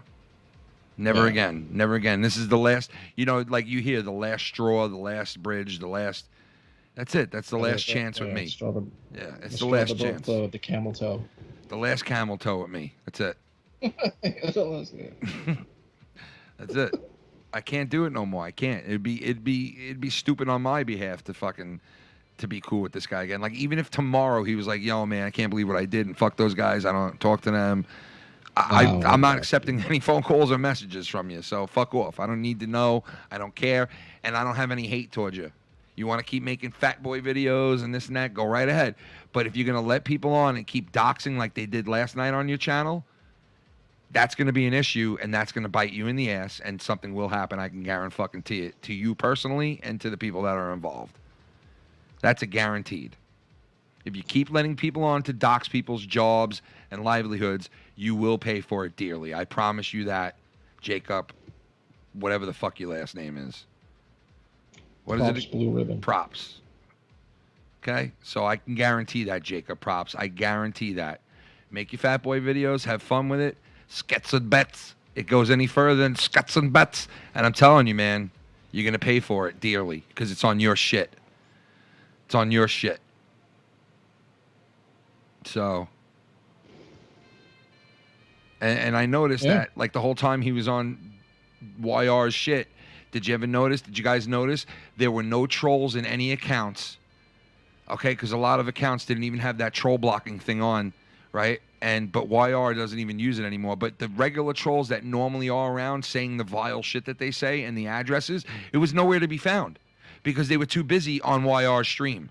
A: Never again. Never again. This is the last, you know, like you hear, the last straw, the last bridge, the last... That's it. That's the last chance with me. It's the last chance.
B: The camel toe.
A: The last camel toe with me. That's it. That's it. I can't do it no more. I can't. It'd be stupid on my behalf to be cool with this guy again. Like, even if tomorrow he was like, "Yo, man, I can't believe what I did, and fuck those guys. I don't talk to them. I'm not accepting any phone calls or messages from you. So fuck off. I don't need to know. I don't care, and I don't have any hate towards you. You want to keep making fat boy videos and this and that, go right ahead. But if you're going to let people on and keep doxing like they did last night on your channel, that's going to be an issue, and that's going to bite you in the ass, and something will happen. I can guarantee it to you personally and to the people that are involved. That's a guaranteed. If you keep letting people on to dox people's jobs and livelihoods, you will pay for it dearly. I promise you that, Jacob, whatever the fuck your last name is. What
B: Props,
A: is it?
B: Blue Ribbon.
A: Props. Okay? So I can guarantee that, Jacob. Props. I guarantee that. Make your fat boy videos. Have fun with it. Skets and bets. It goes any further than skets and bets. And I'm telling you, man, you're going to pay for it dearly because it's on your shit. It's on your shit. So. And I noticed that, like, the whole time he was on YR's shit. Did you guys notice there were no trolls in any accounts? Okay, because a lot of accounts didn't even have that troll blocking thing on, right? But YR doesn't even use it anymore. But the regular trolls that normally are around saying the vile shit that they say and the addresses, it was nowhere to be found because they were too busy on YR's stream.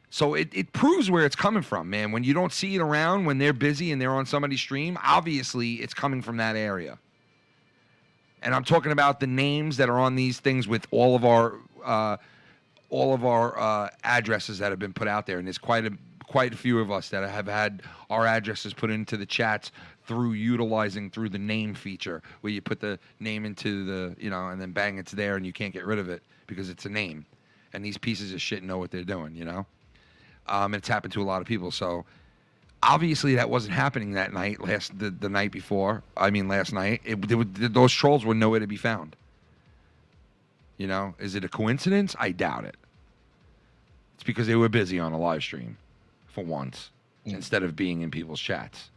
A: So it proves where it's coming from, man. When you don't see it around, when they're busy and they're on somebody's stream, obviously it's coming from that area. And I'm talking about the names that are on these things with all of our addresses that have been put out there, and there's quite a few of us that have had our addresses put into the chats through the name feature, where you put the name into the, you know, and then bang, it's there, and you can't get rid of it because it's a name, and these pieces of shit know what they're doing, you know. And it's happened to a lot of people, so. Obviously, that wasn't happening that night. The night before. I mean, last night. Those trolls were nowhere to be found. You know, is it a coincidence? I doubt it. It's because they were busy on a live stream, for once, instead of being in people's chats.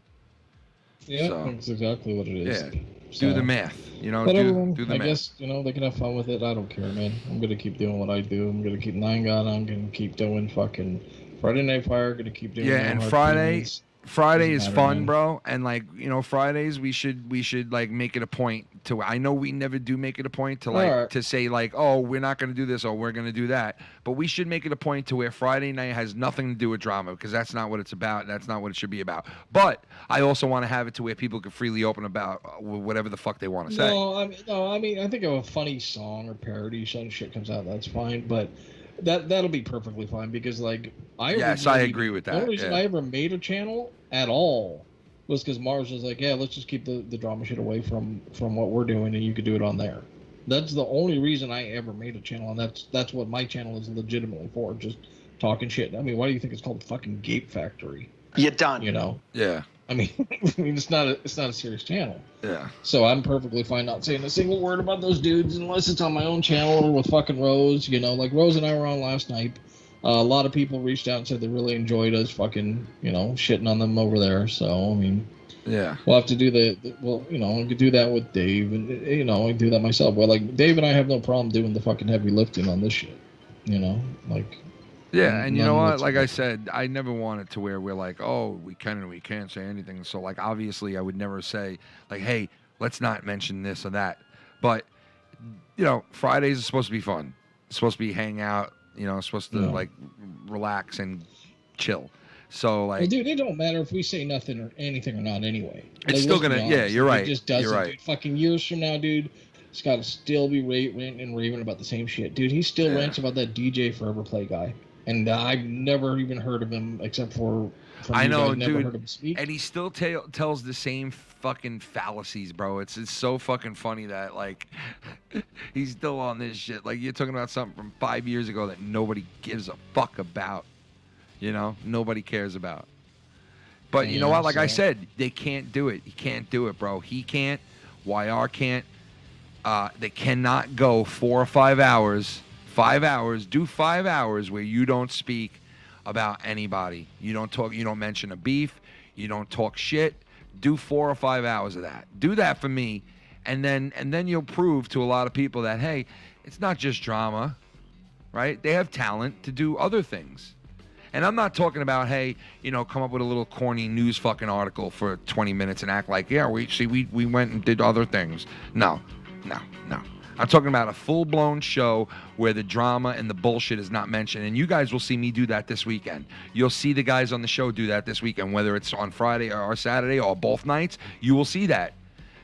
B: Yeah, that's exactly what it is.
A: Yeah, so, do the math. You know, do the math.
B: I guess, you know, they can have fun with it. I don't care, man. I'm gonna keep doing what I do. I'm gonna keep 9God. I'm gonna keep doing fucking Friday Night Fire. Gonna keep doing.
A: Yeah, and Friday is fun, bro. And, like, you know, Fridays we should like make it a point to. I know we never do make it a point to to say like, oh, we're not gonna do this or we're gonna do that. But we should make it a point to where Friday night has nothing to do with drama, because that's not what it's about. That's not what it should be about. But I also want to have it to where people can freely open about whatever the fuck they want to say.
B: I mean, I think if a funny song or parody shit comes out, that's fine. But that'll be perfectly fine, because, like, I agree with that. The only reason I ever made a channel at all was because Marz was like, yeah, let's just keep the drama shit away from what we're doing, and you could do it on there. That's the only reason I ever made a channel, and that's what my channel is legitimately for, just talking shit. I mean, why do you think it's called fucking Gape Factory?
F: You're done.
B: You know?
A: Yeah.
B: I mean, it's not a serious channel.
A: Yeah.
B: So I'm perfectly fine not saying a single word about those dudes unless it's on my own channel or with fucking Rose. You know, like Rose and I were on last night. A lot of people reached out and said they really enjoyed us fucking, you know, shitting on them over there. So I mean,
A: yeah,
B: we'll have to do well, you know, I could do that with Dave, and you know, I can do that myself. Well, like Dave and I have no problem doing the fucking heavy lifting on this shit. You know, like.
A: Yeah, and you know what? Like I said, I never want it to where we're like, oh, we can and we can't say anything. So, like, obviously, I would never say, like, hey, let's not mention this or that. But, you know, Fridays are supposed to be fun. It's supposed to be hang out. You know, it's supposed to, like, relax and chill. So, like...
B: Well, dude, it don't matter if we say nothing or anything or not anyway.
A: It's
B: like,
A: still going to... Yeah, you're right.
B: It just doesn't.
A: You're right.
B: Dude, fucking years from now, dude... Scott will still be ranting and raving about the same shit. Dude, he still rants about that DJ Forever Play guy. And I've never even heard of him except for...
A: I know,
B: never
A: dude.
B: Heard him speak.
A: And he still tells the same fucking fallacies, bro. It's so fucking funny that, like, he's still on this shit. Like, you're talking about something from 5 years ago that nobody gives a fuck about. You know? Nobody cares about. But you know what? Like I said, they can't do it. He can't do it, bro. He can't. YR can't. They cannot go 4 or 5 hours. 5 hours. Do 5 hours where you don't speak about anybody. You don't talk. You don't mention a beef. You don't talk shit. Do 4 or 5 hours of that. Do that for me, and then you'll prove to a lot of people that, hey, it's not just drama, right? They have talent to do other things. And I'm not talking about, hey, you know, come up with a little corny news fucking article for 20 minutes and act like, yeah, we went and did other things. No. I'm talking about a full-blown show where the drama and the bullshit is not mentioned. And you guys will see me do that this weekend. You'll see the guys on the show do that this weekend, whether it's on Friday or Saturday or both nights. You will see that.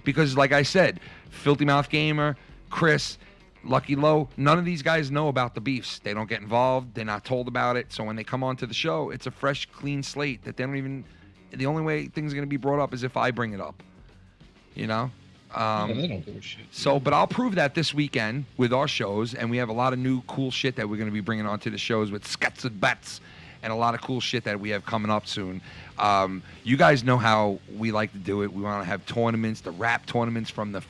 A: Because, like I said, Filthy Mouth Gamer, Chris, Lucky Low, none of these guys know about the beefs. They don't get involved. They're not told about it. So when they come onto the show, it's a fresh, clean slate that they don't even... The only way things are going to be brought up is if I bring it up. You know?
B: They don't give a shit.
A: So, but I'll prove that this weekend with our shows, and we have a lot of new cool shit that we're going to be bringing onto the shows with Scuts and Bets, and a lot of cool shit that we have coming up soon. You guys know how we like to do it. We want to have tournaments, the rap tournaments from the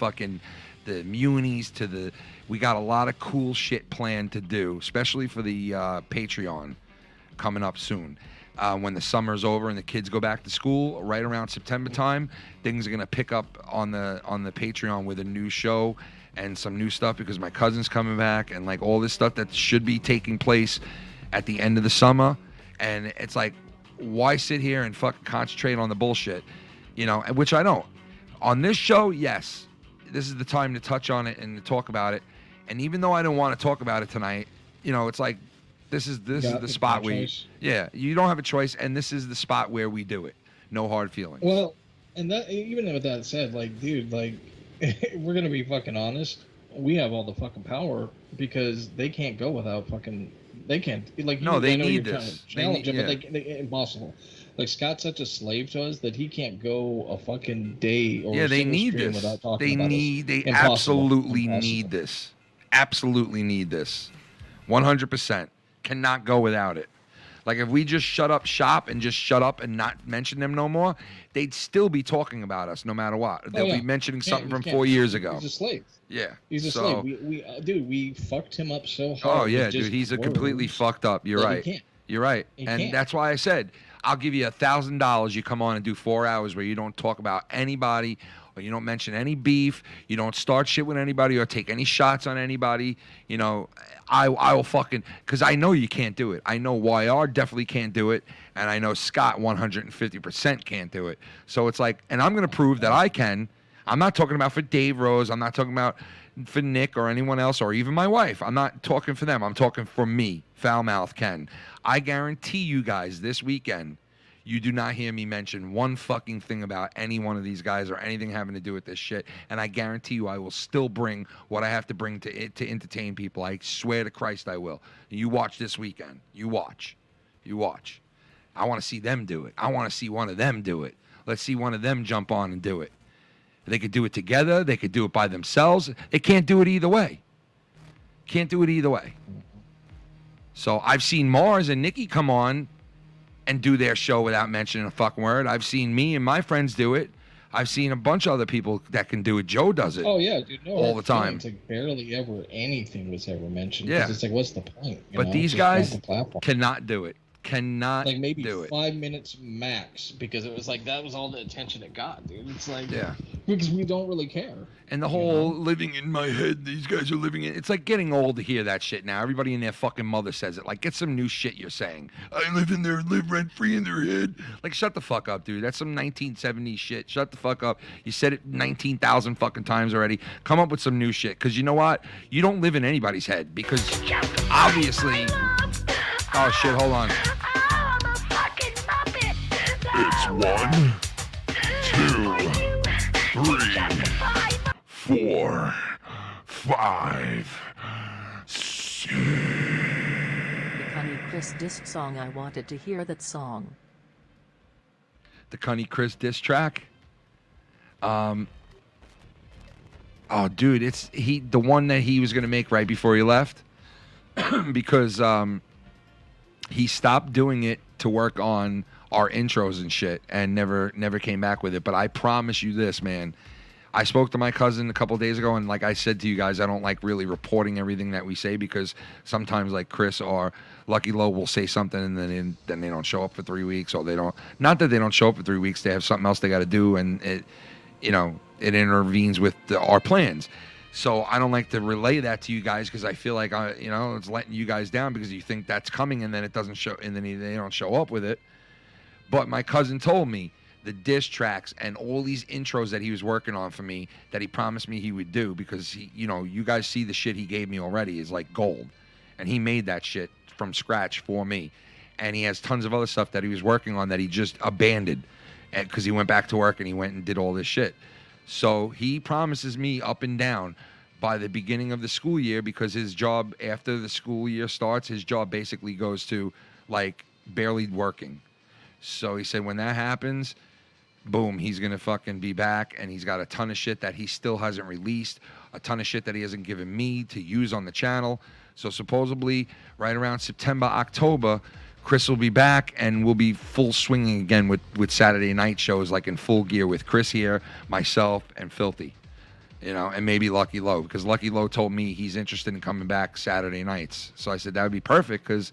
A: Muni's to the... We got a lot of cool shit planned to do, especially for the Patreon coming up soon. When the summer's over and the kids go back to school, right around September time, things are gonna pick up on the Patreon with a new show and some new stuff because my cousin's coming back and like all this stuff that should be taking place at the end of the summer. And it's like, why sit here and fucking concentrate on the bullshit, you know? Which I don't. On this show, yes, this is the time to touch on it and to talk about it. And even though I don't want to talk about it tonight, you know, it's like. This is the spot where you don't have a choice, and this is the spot where we do it. No hard feelings.
B: Well, and that even with that said, like, dude, like, we're gonna be fucking honest. We have all the fucking power because they can't go without fucking. They can't. Like,
A: no, they need this.
B: Challenge them, but they impossible. Like Scott's such a slave to us that he can't go a fucking day or
A: they need this.
B: Without talking about us.
A: They absolutely need this. Absolutely need this. 100%. Cannot go without it. Like if we just shut up shop and just shut up and not mention them no more, they'd still be talking about us no matter what. They'll be mentioning something from 4 years ago.
B: He's a slave.
A: Yeah.
B: He's a slave. We fucked him up so hard.
A: Oh yeah, dude, he's a completely fucked up. You're right. You're right. And that's why I said I'll give you $1,000. You come on and do 4 hours where you don't talk about anybody. Or you don't mention any beef, you don't start shit with anybody or take any shots on anybody, you know, I will fucking, because I know you can't do it. I know YR definitely can't do it, and I know Scott 150% can't do it. So it's like, and I'm going to prove that I can. I'm not talking about for Dave Rose. I'm not talking about for Nick or anyone else or even my wife. I'm not talking for them. I'm talking for me, Foul Mouth Ken. I guarantee you guys this weekend, you do not hear me mention one fucking thing about any one of these guys or anything having to do with this shit. And I guarantee you I will still bring what I have to bring to entertain people. I swear to Christ I will. You watch this weekend. You watch. You watch. I want to see them do it. I want to see one of them do it. Let's see one of them jump on and do it. They could do it together. They could do it by themselves. They can't do it either way. Can't do it either way. So I've seen Marz and Nicky come on and do their show without mentioning a fucking word. I've seen me and my friends do it. I've seen a bunch of other people that can do it. Joe does it.
B: Oh yeah, dude, no,
A: all the time.
B: It's like barely ever anything was ever mentioned.
A: Yeah,
B: it's like, what's the point?
A: But these guys cannot do it. Cannot
B: like maybe
A: do it.
B: 5 minutes max, because it was like that was all the attention it got, dude. It's like,
A: yeah,
B: because we don't really care.
A: And the whole living in my head, these guys are living in. It's like getting old to hear that shit now. Everybody and their fucking mother says it. Like, get some new shit you're saying. I live rent free in their head. Like, shut the fuck up, dude. That's some 1970s shit. Shut the fuck up. You said it 19,000 fucking times already. Come up with some new shit. Because you know what? You don't live in anybody's head. Because obviously. Oh shit! Hold on.
G: It's 1, 2, 3, 4, 5, 6.
C: The Cunny Chris diss song. I wanted to hear that song.
A: The Cunny Chris diss track. Oh, dude, it's the one that he was gonna make right before he left, because he stopped doing it to work on our intros and shit, and never came back with it. But I promise you this, man. I spoke to my cousin a couple of days ago, and like I said to you guys, I don't like really reporting everything that we say, because sometimes like Chris or Lucky Low will say something and then they don't show up for 3 weeks, or they don't. Not that they don't show up for 3 weeks, they have something else they got to do, and it intervenes with our plans. So I don't like to relay that to you guys, because I feel like it's letting you guys down, because you think that's coming and then it doesn't show, and then they don't show up with it. But my cousin told me the diss tracks and all these intros that he was working on for me that he promised me he would do, because he, you guys see the shit he gave me already is like gold, and he made that shit from scratch for me. And he has tons of other stuff that he was working on that he just abandoned because he went back to work and he went and did all this shit. So he promises me up and down by the beginning of the school year, because his job after the school year starts, his job basically goes to like barely working. So he said when that happens, boom, he's going to fucking be back, and he's got a ton of shit that he still hasn't released, a ton of shit that he hasn't given me to use on the channel. So supposedly right around September, October, Chris will be back, and we'll be full swinging again with Saturday night shows, like in full gear with Chris here, myself, and Filthy. And maybe Lucky Low, because Lucky Low told me he's interested in coming back Saturday nights. So I said that would be perfect, because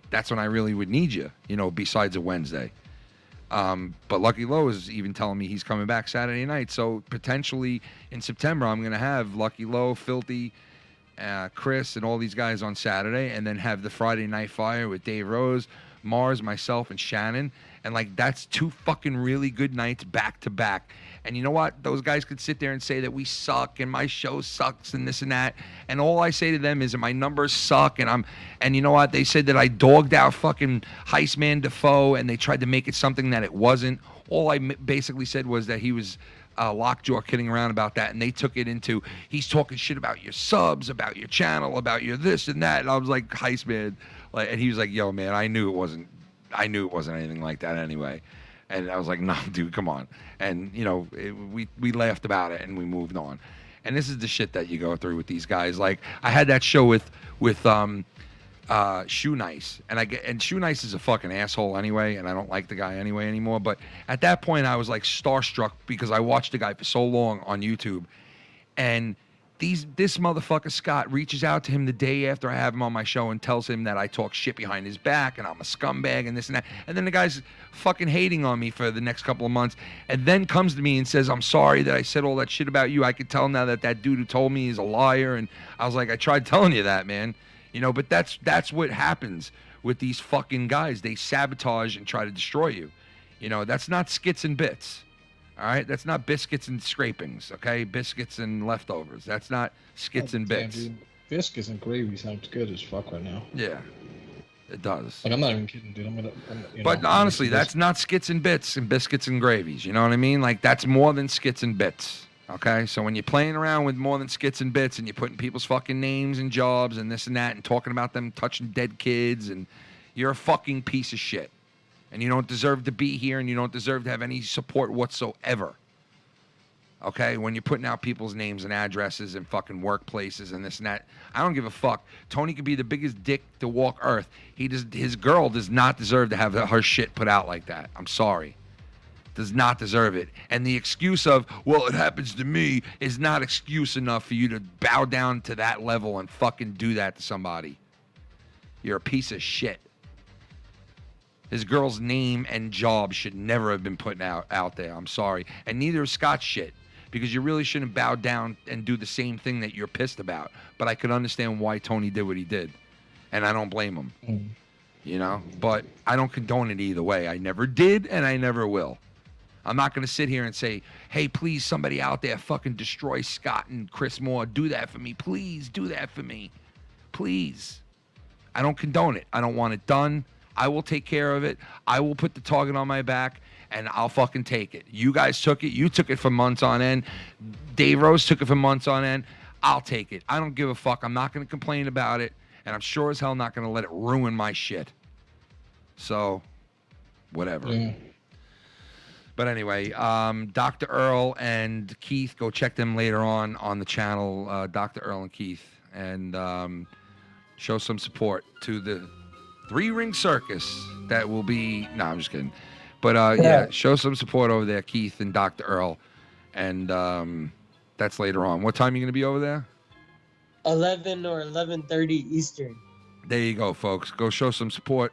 A: that's when I really would need you, besides a Wednesday. But Lucky Low is even telling me he's coming back Saturday night. So potentially in September, I'm going to have Lucky Low, Filthy, Chris, and all these guys on Saturday, and then have the Friday Night Fire with Dave Rose, Marz, myself, and Shannon. And like, that's 2 fucking really good nights back to back. And you know what? Those guys could sit there and say that we suck and my show sucks and this and that. And all I say to them is that my numbers suck. And you know what? They said that I dogged out fucking Heistman Defoe, and they tried to make it something that it wasn't. All I basically said was that he was lockjaw kidding around about that. And they took it into, he's talking shit about your subs, about your channel, about your this and that. And I was like, Heistman. And he was like, yo, man, I knew it wasn't anything like that anyway. And I was like, no, dude, come on. And, we laughed about it and we moved on. And this is the shit that you go through with these guys. Like, I had that show with Shoe Nice. And Shoe Nice is a fucking asshole anyway, and I don't like the guy anyway anymore. But at that point, I was like starstruck, because I watched the guy for so long on YouTube. And this motherfucker Scott reaches out to him the day after I have him on my show and tells him that I talk shit behind his back and I'm a scumbag and this and that. And then the guy's fucking hating on me for the next couple of months, and then comes to me and says, I'm sorry that I said all that shit about you. I could tell now that dude who told me is a liar. And I was like, I tried telling you that, man. But that's what happens with these fucking guys. They sabotage and try to destroy you. That's not skits and bits. All right, that's not biscuits and scrapings, okay? Biscuits and leftovers. That's not skits and bits.
B: Dude. Biscuits and gravy sounds good as fuck right now.
A: Yeah, it does.
B: Like, I'm not even kidding, dude.
A: But honestly, that's not skits and bits and biscuits and gravies. You know what I mean? Like, that's more than skits and bits, okay? So when you're playing around with more than skits and bits, and you're putting people's fucking names and jobs and this and that, and talking about them touching dead kids, and you're a fucking piece of shit. And you don't deserve to be here, and you don't deserve to have any support whatsoever. Okay, when you're putting out people's names and addresses and fucking workplaces and this and that, I don't give a fuck. Tony could be the biggest dick to walk earth. His girl does not deserve to have her shit put out like that. I'm sorry. Does not deserve it. And the excuse of, well, it happens to me, is not excuse enough for you to bow down to that level and fucking do that to somebody. You're a piece of shit. His girl's name and job should never have been put out there. I'm sorry. And neither is Scott's shit. Because you really shouldn't bow down and do the same thing that you're pissed about. But I could understand why Tony did what he did. And I don't blame him. You know? But I don't condone it either way. I never did and I never will. I'm not going to sit here and say, hey, please, somebody out there fucking destroy Scott and Chris Moore. Do that for me. Please do that for me. Please. I don't condone it. I don't want it done. I will take care of it. I will put the target on my back. And I'll fucking take it. You guys took it. You took it for months on end. Dave Rose took it for months on end. I'll take it. I don't give a fuck. I'm not going to complain about it. And I'm sure as hell not going to let it ruin my shit. So, whatever. Yeah. But anyway, Dr. Earl and Keith, go check them later on the channel, Dr. Earl and Keith. And show some support to the 3-ring circus that will be... No, I'm just kidding. But, yeah, show some support over there, Keith and Dr. Earl. And that's later on. What time are you going to be over there?
D: 11 or 11:30 Eastern.
A: There you go, folks. Go show some support.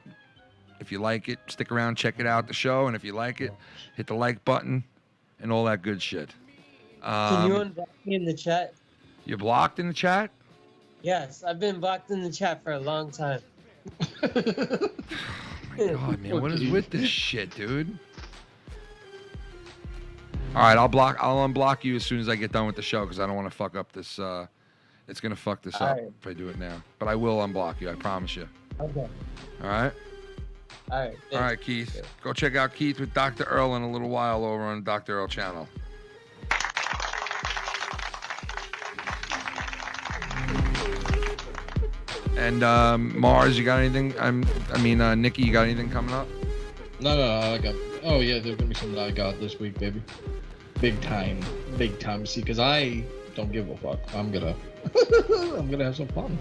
A: If you like it, stick around, check it out, the show. And if you like it, hit the like button and all that good shit.
D: Can you unblock me in the chat?
A: You're blocked in the chat?
D: Yes, I've been blocked in the chat for a long time.
A: God, man, what is with this shit, dude? All right, I'll unblock you as soon as I get done with the show because I don't want to fuck up this. It's gonna fuck this up if I do it now. But I will unblock you. I promise you.
D: Okay.
A: All right.
D: All right. Thanks.
A: All right, Keith. Yeah. Go check out Keith with Dr. Earl in a little while over on the Dr. Earl channel. And Marz, you got anything? Nicky, you got anything coming up?
B: No, I got. Oh yeah, there's gonna be something I got this week, baby. Big time. See, because I don't give a fuck. I'm gonna have some fun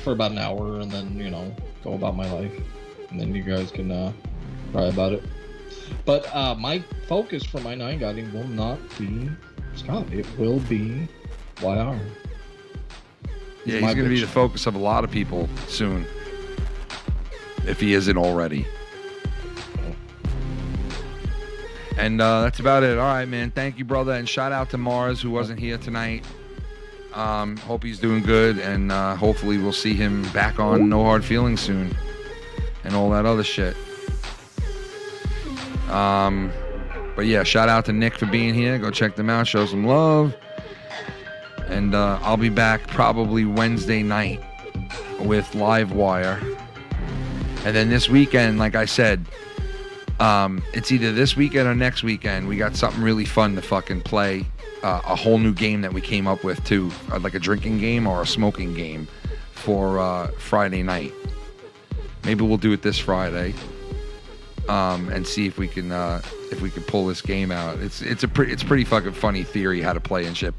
B: for about an hour, and then go about my life, and then you guys can cry about it. But my focus for my 9 guiding will not be Scott. It will be YR.
A: Yeah, he's going to be the focus of a lot of people soon, if he isn't already. And that's about it. All right, man. Thank you, brother. And shout out to Marz, who wasn't here tonight. Hope he's doing good, and hopefully we'll see him back on No Hard Feelings soon and all that other shit. But yeah, shout out to Nick for being here. Go check them out. Show some love. And I'll be back probably Wednesday night with Livewire. And then this weekend, like I said, it's either this weekend or next weekend. We got something really fun to fucking play. A whole new game that we came up with, too. Like a drinking game or a smoking game for Friday night. Maybe we'll do it this Friday. And see if we can pull this game out. It's pretty fucking funny theory how to play and shit,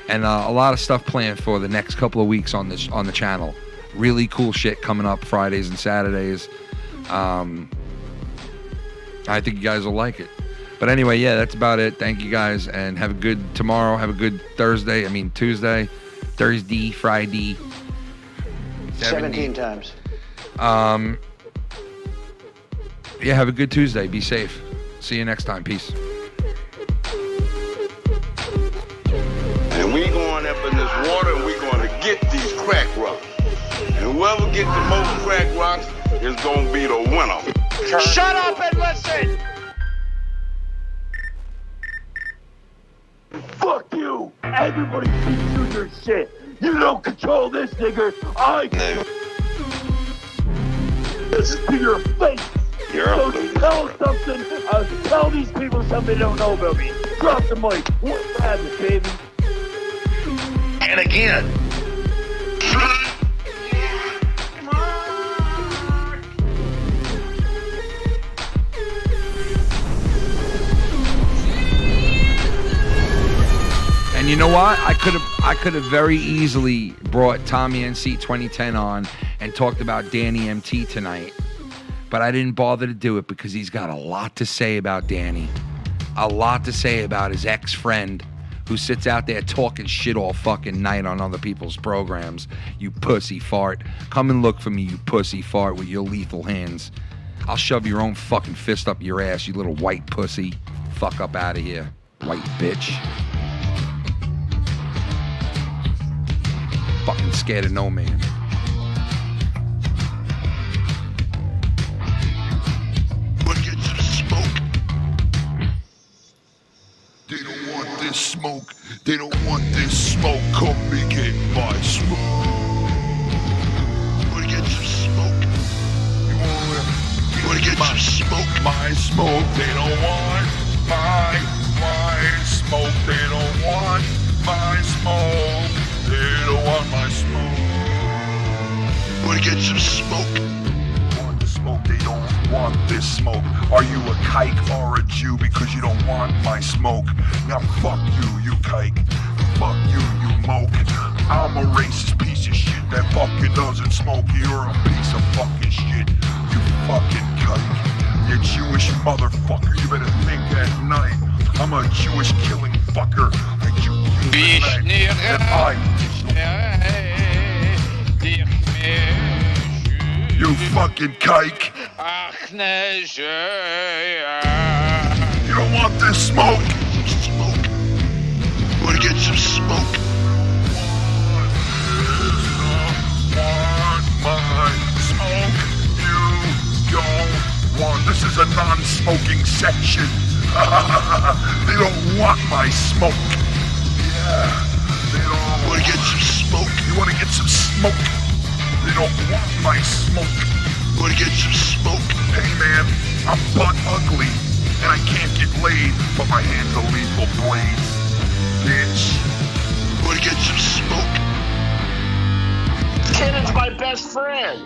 A: and a lot of stuff planned for the next couple of weeks on the channel. Really cool shit coming up Fridays and Saturdays. I think you guys will like it. But anyway, yeah, that's about it. Thank you guys, and have a good tomorrow. Have a good Tuesday, Thursday, Friday.
E: 17 times.
A: Yeah, have a good Tuesday. Be safe. See you next time. Peace.
G: And we going up in this water and we going to get these crack rocks. And whoever gets the most crack rocks is going to be the winner.
F: Shut up and listen! Fuck you! Everybody keeps you your shit. You don't control this, nigger. I do. This is to your face. So tell something. Tell these people something they don't know about me. Drop the mic. What's happening, baby?
G: And again.
A: And you know what? I could have very easily brought Tommy NC 2010 on and talked about Danny MT tonight. But I didn't bother to do it because he's got a lot to say about Danny. A lot to say about his ex-friend who sits out there talking shit all fucking night on other people's programs. You pussy fart. Come and look for me, you pussy fart, with your lethal hands. I'll shove your own fucking fist up your ass, you little white pussy. Fuck up out of here, white bitch. Fucking scared of no man.
G: Wanna get some smoke? They don't want this smoke. They don't want this smoke. Come and get my smoke. Wanna get some smoke? You wanna get some smoke? My smoke. They don't want my smoke. They don't want my smoke. They don't want my smoke. Wanna get some smoke? Want the smoke? They don't want this smoke. Are you a kike or a Jew because you don't want my smoke? Now fuck you, you kike. Fuck you, you moke. I'm a racist piece of shit that fucking doesn't smoke. You're a piece of fucking shit, you fucking kike. You Jewish motherfucker, you better think at night. I'm a Jewish killing fucker. And you you fucking kike. You don't want this smoke. Smoke. Wanna get some smoke? Want my smoke? You don't want. This is a non-smoking section. They don't want my smoke. Yeah. They don't wanna get some smoke. You wanna get some smoke? They don't want my smoke. Wanna get some smoke? Hey man, I'm butt ugly and I can't get laid, but my hands are lethal blades. Bitch. Wanna get some smoke?
F: Kennan's my best friend.